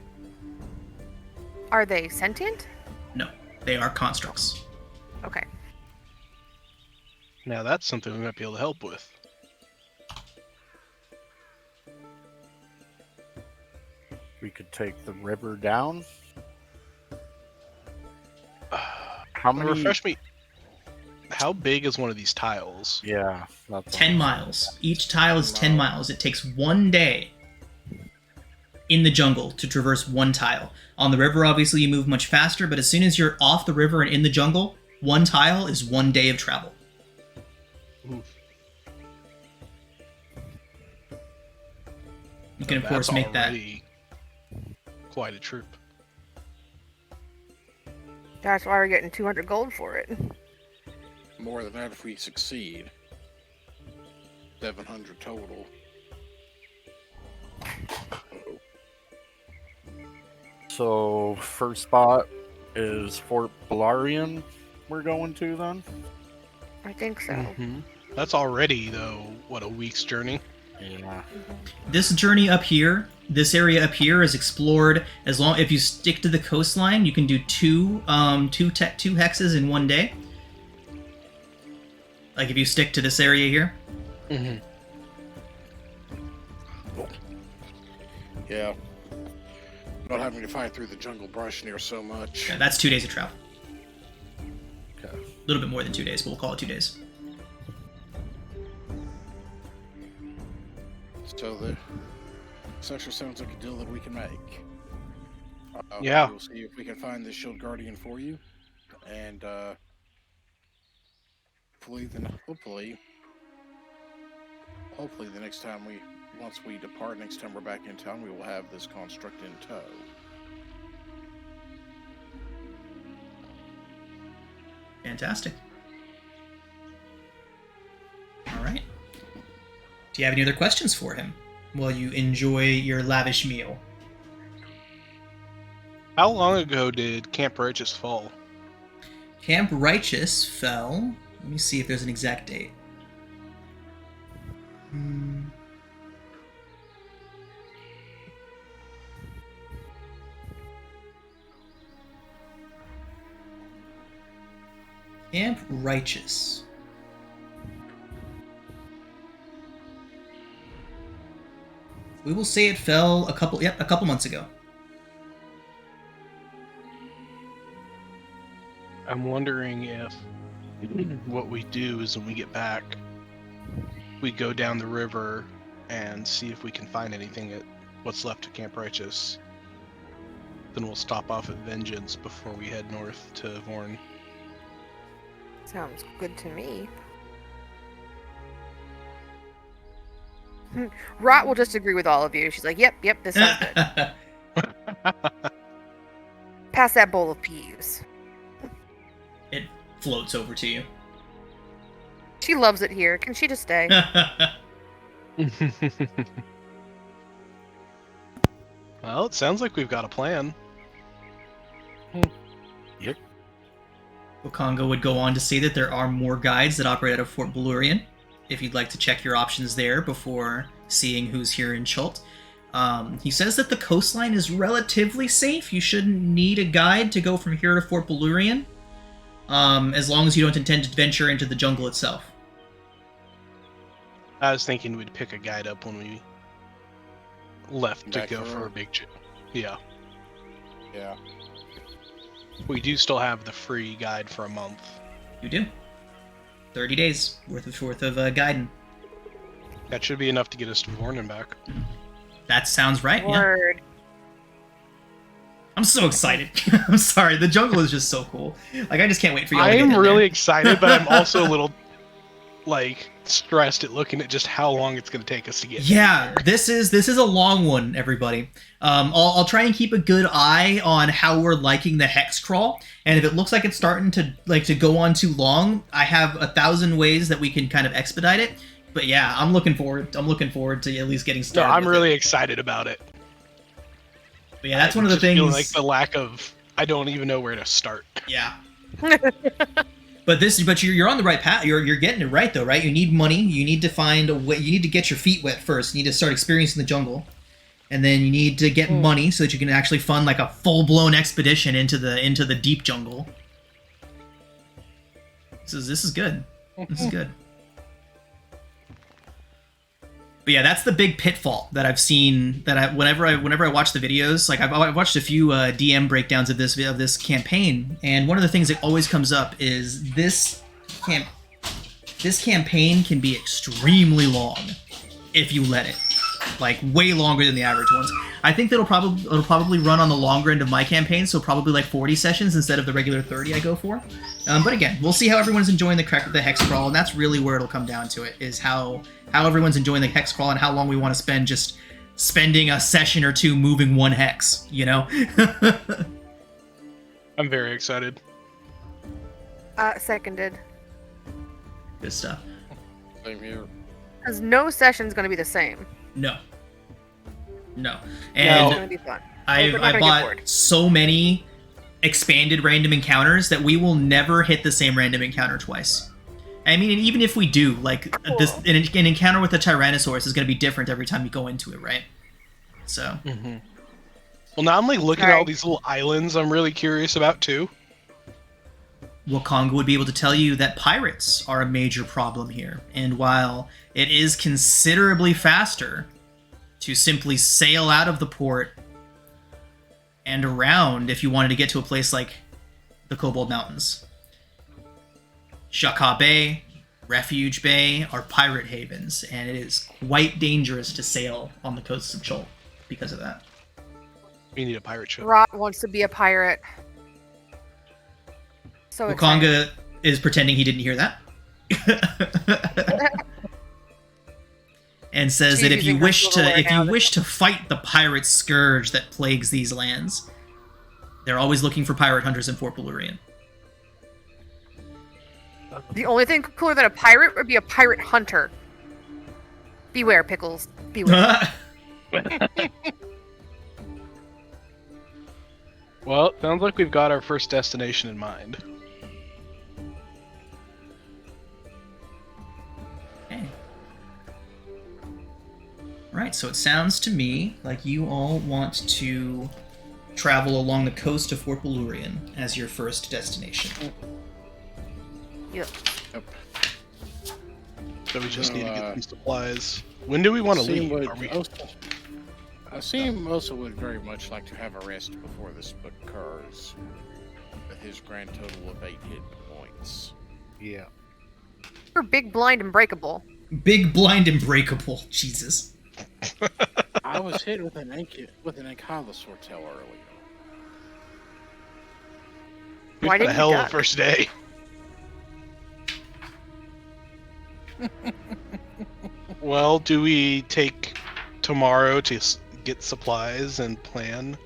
Are they sentient? No, they are constructs. Okay. Now that's something we might be able to help with. We could take the river down. How many? Refresh me. How big is one of these tiles? Yeah, that's 10 miles. Each tile is 10 miles. It takes 1 day in the jungle to traverse one tile. On the river, obviously, you move much faster, but as soon as you're off the river and in the jungle, one tile is 1 day of travel. Oof. You can, of That's course, make that. already quite a troop. That's why we're getting 200 gold for it. More than that if we succeed. 700 total. Uh-oh. So first spot is Fort Balarian. We're going to then. I think so. Mm-hmm. That's already though what, a week's journey? Yeah. This journey up here, this area up here is explored as long if you stick to the coastline, you can do two hexes in 1 day. Like if you stick to this area here. Mm-hmm. Yeah. Not having to fight through the jungle brush near so much. Yeah, that's 2 days of travel. Okay. A little bit more than 2 days, but we'll call it 2 days. So this actually sounds like a deal that we can make. Yeah. We'll see if we can find this shield guardian for you, and hopefully the next time once we depart, next time we're back in town, we will have this construct in tow. Fantastic. All right. Do you have any other questions for him while you enjoy your lavish meal? How long ago did Camp Righteous fall? Camp Righteous fell. Let me see if there's an exact date. Camp Righteous. We will say it fell a couple months ago. I'm wondering if what we do is when we get back, we go down the river and see if we can find anything at what's left of Camp Righteous. Then we'll stop off at Vengeance before we head north to Vorn. Sounds good to me. Rot will just agree with all of you. She's like, yep, this sounds good. Pass that bowl of peas. It floats over to you. She loves it here. Can she just stay? Well, it sounds like we've got a plan. Yep. Wakanga would go on to say that there are more guides that operate out of Fort Balurian. if you'd like to check your options there before seeing who's here in Chult. He says that the coastline is relatively safe. You shouldn't need a guide to go from here to Fort Balurian, as long as you don't intend to venture into the jungle itself. I was thinking we'd pick a guide up when we left to Back go for for her. a big trip. Yeah. Yeah. We do still have the free guide for a month. You do. 30 days worth of guiding. That should be enough to get us to Vornen back. That sounds right. Yeah. Word. I'm so excited. I'm sorry. The jungle is just so cool. Like, I just can't wait for y'all to get I'm in really there. excited, but I'm also a little stressed at looking at just how long it's going to take us to get. Yeah, there. this is a long one, everybody. I'll try and keep a good eye on how we're liking the hex crawl, and if it looks like it's starting to go on too long, I have 1,000 ways that we can kind of expedite it. But yeah, I'm looking forward to at least getting No, started. I'm with really it. excited about it. But yeah, that's I one of the just feel things. like the lack of, I don't even know where to start. Yeah. But you're on the right path. You're getting it right though, right? You need money. You need to find a way. You need to get your feet wet first. You need to start experiencing the jungle, and then you need to get money so that you can actually fund like a full blown expedition into the deep jungle. This is good. This is good. But yeah, that's the big pitfall that I've seen. That whenever I watch the videos, like I've watched a few DM breakdowns of this campaign, and one of the things that always comes up is this campaign can be extremely long if you let it, like way longer than the average ones. I think it'll probably run on the longer end of my campaign, so probably like 40 sessions instead of the regular 30 I go for. But again, we'll see how everyone's enjoying the hex crawl, and that's really where it'll come down to it, is how everyone's enjoying the hex crawl and how long we want to spend just spending a session or two moving one hex, you know? I'm very excited. Seconded. Good stuff. Same here. Because no session's going to be the same. No. It's And going to be fun. I We're not gonna get bought bored. so many expanded random encounters that we will never hit the same random encounter twice. I mean, and even if we do, like, an encounter with a Tyrannosaurus is going to be different every time you go into it, right? So, Mm-hmm. Well, now I'm like looking at all these little islands I'm really curious about too. Wakanga would be able to tell you that pirates are a major problem here, and while it is considerably faster to simply sail out of the port and around if you wanted to get to a place like the Kobold Mountains, Shaka Bay, Refuge Bay are pirate havens, and it is quite dangerous to sail on the coasts of Chult because of that. We need a pirate ship. Rot wants to be a pirate. So excited. Wakanga is pretending he didn't hear that. And says She's that if you using her wish silverware now to fight the pirate scourge that plagues these lands, they're always looking for pirate hunters in Fort Balurian. The only thing cooler than a pirate would be a pirate hunter. Beware, Pickles. Beware. Well, it sounds like we've got our first destination in mind. Okay. Right, so it sounds to me like you all want to travel along the coast of Fort Balurian as your first destination. Yep. So we just So, need to get some supplies. When do we want to Seem leave? would- Are we... I seem also would very much like to have a rest before this occurs. With his grand total of 8 hit points. Yeah. You're big, blind, and breakable. Big, blind, and breakable. Jesus. I was hit with an ankylosaur tail earlier. Why a didn't you hell of a duck? first day. Well, do we take tomorrow to get supplies and plan,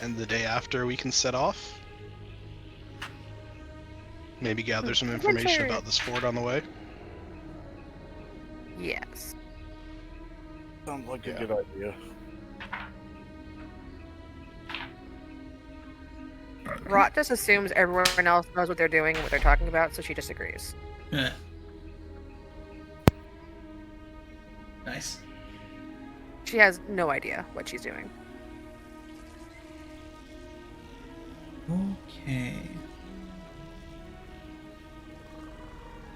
and the day after we can set off? Maybe gather some information about this fort on the way? Yes. Sounds like Yeah. a good idea. Rot just assumes everyone else knows what they're doing and what they're talking about, so she disagrees. Eh. Nice. She has no idea what she's doing. Okay.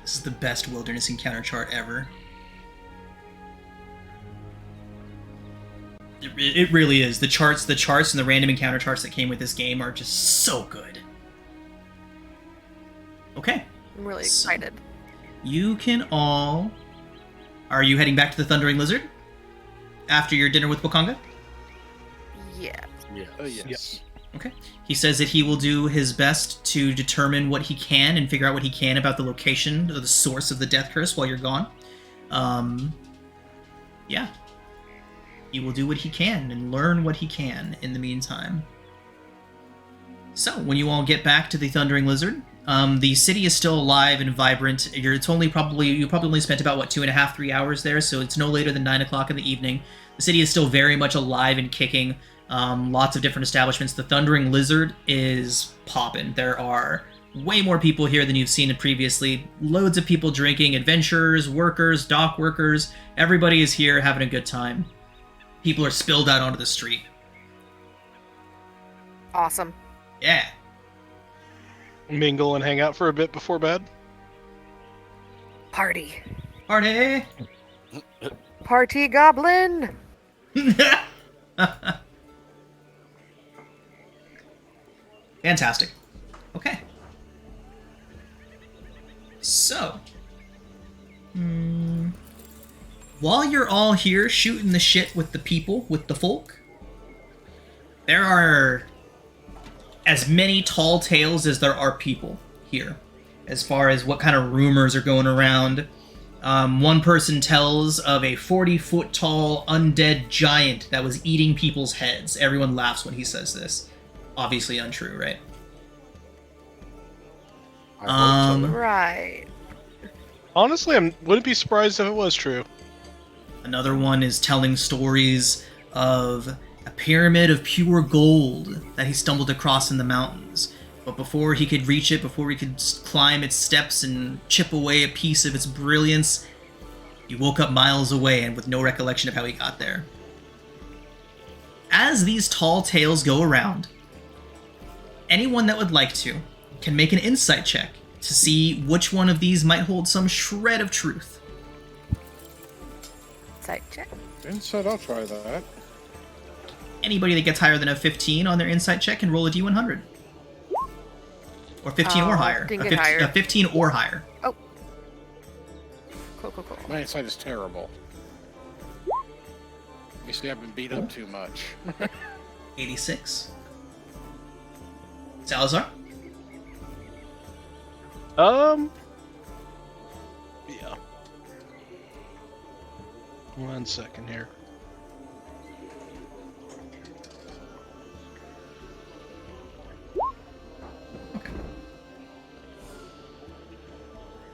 This is the best wilderness encounter chart ever. It really is. The charts and the random encounter charts that came with this game are just so good. Okay. I'm really excited. You can all... Are you heading back to the Thundering Lizard? After your dinner with Wakanga? Yeah. Yes. Okay. He says that he will do his best to determine what he can and figure out what he can about the location or the source of the death curse while you're gone. Yeah. He will do what he can and learn what he can in the meantime. So, when you all get back to the Thundering Lizard, the city is still alive and vibrant. You probably only spent about, 2.5, 3 hours there, so it's no later than 9 o'clock in the evening. The city is still very much alive and kicking. Lots of different establishments. The Thundering Lizard is poppin'. There are way more people here than you've seen it previously. Loads of people drinking, adventurers, workers, dock workers. Everybody is here having a good time. People are spilled out onto the street. Awesome. Yeah. Mingle and hang out for a bit before bed. Party. Party! Party goblin! Fantastic. Okay. So, while you're all here shooting the shit with the people, with the folk, there are as many tall tales as there are people here, as far as what kind of rumors are going around. One person tells of a 40-foot tall undead giant that was eating people's heads. Everyone laughs when he says this. Obviously untrue, right? Right. Honestly, I wouldn't be surprised if it was true. Another one is telling stories of a pyramid of pure gold that he stumbled across in the mountains. But before he could reach it, before he could climb its steps and chip away a piece of its brilliance, he woke up miles away and with no recollection of how he got there. As these tall tales go around, anyone that would like to can make an insight check to see which one of these might hold some shred of truth. Insight check. Insight, I'll try that. Anybody that gets higher than a 15 on their insight check can roll a d100. Or 15 or higher. Didn't get higher. 15 or higher. Oh. Cool. My insight is terrible. You see, I've been beat up too much. 86. Salazar? Yeah. 1 second here.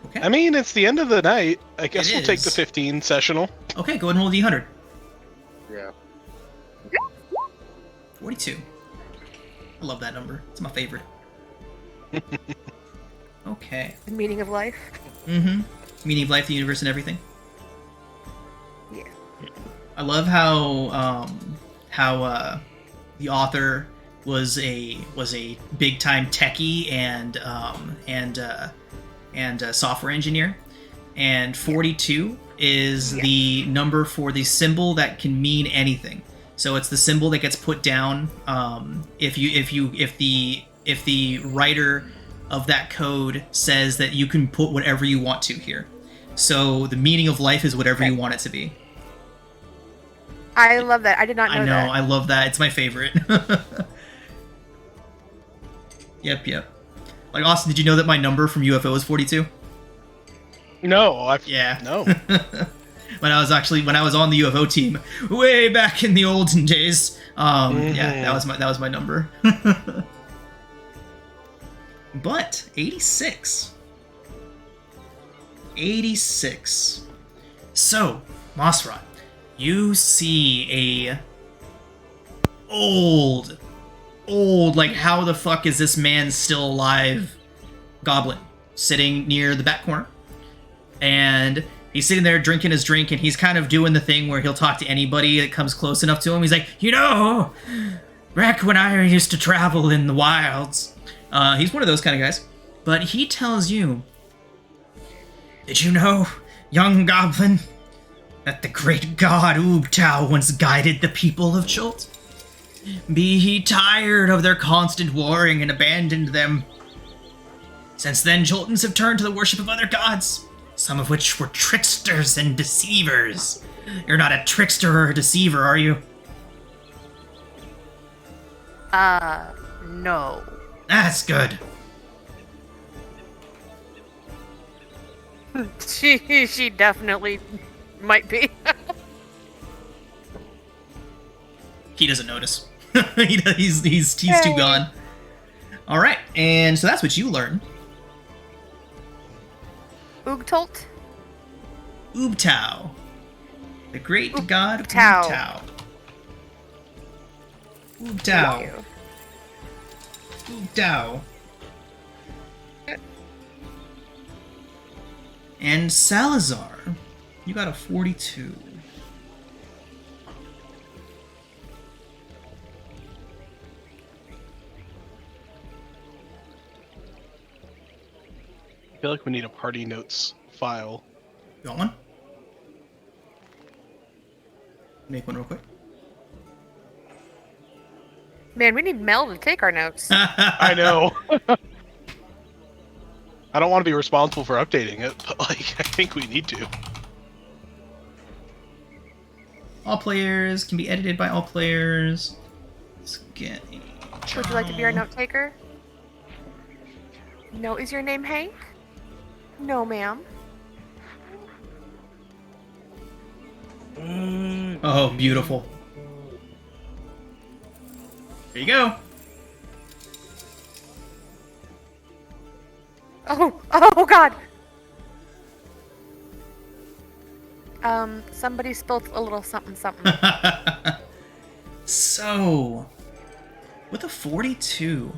Okay. I mean, it's the end of the night. I guess It we'll take is. the 15 sessional. Okay, go ahead and roll a d100. Yeah. 42. I love that number. It's my favorite. Okay. The meaning of life. Mm-hmm. Meaning of life, the universe, and everything. Yeah. I love how the author was a big time techie and software engineer, and 42 is the number for the symbol that can mean anything. So it's the symbol that gets put down if the writer of that code says that you can put whatever you want to here. So the meaning of life is whatever you want it to be. I love that. I did not know that. I know, I love that. It's my favorite. Yep. Like, Austin, did you know that my number from UFO is 42? No, Yeah. No. when I was on the UFO team, way back in the olden days. Yeah, that was my number. But 86. So, Mosrod, you see a old, like, how the fuck is this man still alive goblin sitting near the back corner. And He's sitting there drinking his drink, and he's kind of doing the thing where he'll talk to anybody that comes close enough to him. He's like, back when I used to travel in the wilds. He's one of those kind of guys. But he tells you, did you know, young goblin, that the great god Ubtao once guided the people of Jolt? Be he tired of their constant warring and abandoned them. Since then, Joltans have turned to the worship of other gods, some of which were tricksters and deceivers. You're not a trickster or a deceiver, are you? No. That's good. She definitely might be. He doesn't notice. He's too gone. All right, and so that's what you learn. Oogtolt? Ubtao, the great god Ubtao. Ubtao. Thank Ubtao. you. Ubtao. And Salazar, you got a 42. I feel like we need a party notes file. You want one? Make one real quick. Man, we need Mel to take our notes. I know. I don't want to be responsible for updating it, but like I think we need to. All players can be edited by all players. Let's get a Would you like to be our note taker? No, is your name Hank? No, ma'am. Oh, beautiful. There you go. Oh God. Somebody spilled a little something. So, with a 42,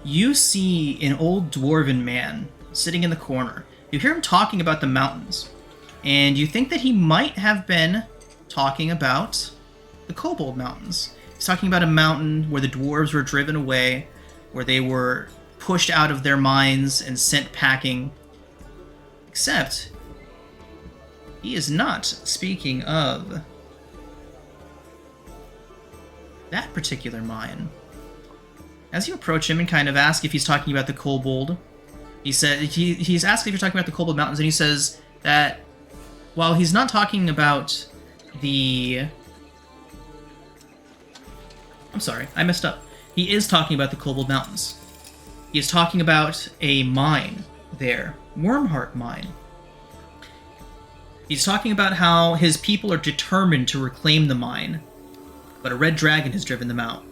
you see an old dwarven man sitting in the corner. You hear him talking about the mountains, and you think that he might have been talking about the Kobold Mountains. He's talking about a mountain where the dwarves were driven away, where they were pushed out of their mines and sent packing. Except, he is not speaking of that particular mine. As you approach him and kind of ask if he's talking about the Kobold, he's asking if you're talking about the Kobold Mountains, and he says that while he's not talking about the... I'm sorry, I messed up. He is talking about the Kobold Mountains. He is talking about a mine there, Wormheart Mine. He's talking about how his people are determined to reclaim the mine, but a red dragon has driven them out.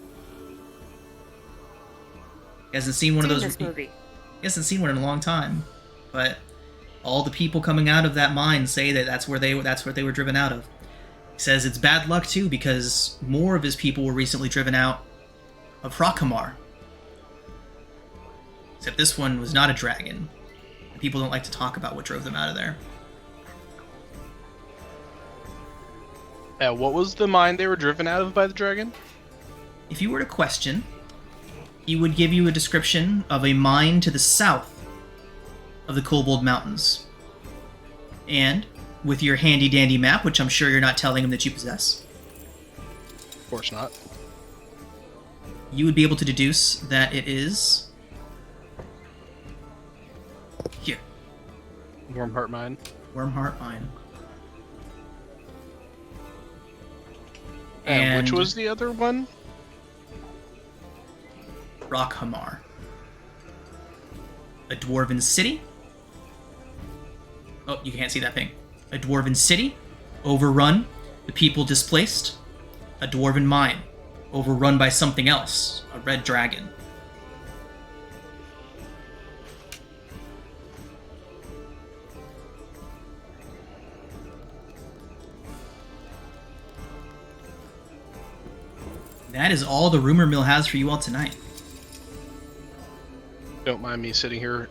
He hasn't seen one of those. This movie. He hasn't seen one in a long time, but all the people coming out of that mine say that that's where they were driven out of. He says it's bad luck too because more of his people were recently driven out of Hrakamar. Except this one was not a dragon. People don't like to talk about what drove them out of there. What was the mine they were driven out of by the dragon? If you were to question, he would give you a description of a mine to the south of the Kobold Mountains. And, with your handy-dandy map, which I'm sure you're not telling him that you possess, Of course not. you would be able to deduce that it is... here. Wormheart mine. Wormheart Mine. And which was the other one? Rockhamar. A dwarven city. Oh, you can't see that thing. A dwarven city, overrun, the people displaced. A dwarven mine, overrun by something else, a red dragon. That is all the rumor mill has for you all tonight. Don't mind me sitting here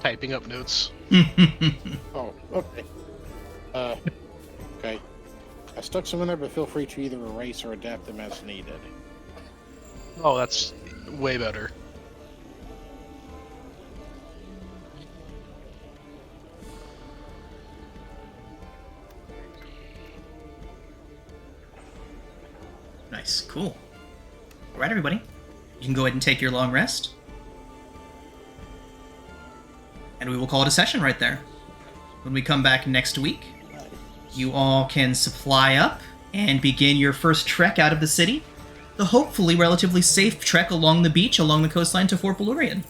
typing up notes. Oh, okay. Okay. I stuck some in there, but feel free to either erase or adapt them as needed. Oh, that's way better. Nice, cool. All right, everybody. You can go ahead and take your long rest. And we will call it a session right there. When we come back next week, you all can supply up and begin your first trek out of the city. The hopefully relatively safe trek along the beach, along the coastline to Fort Belurian.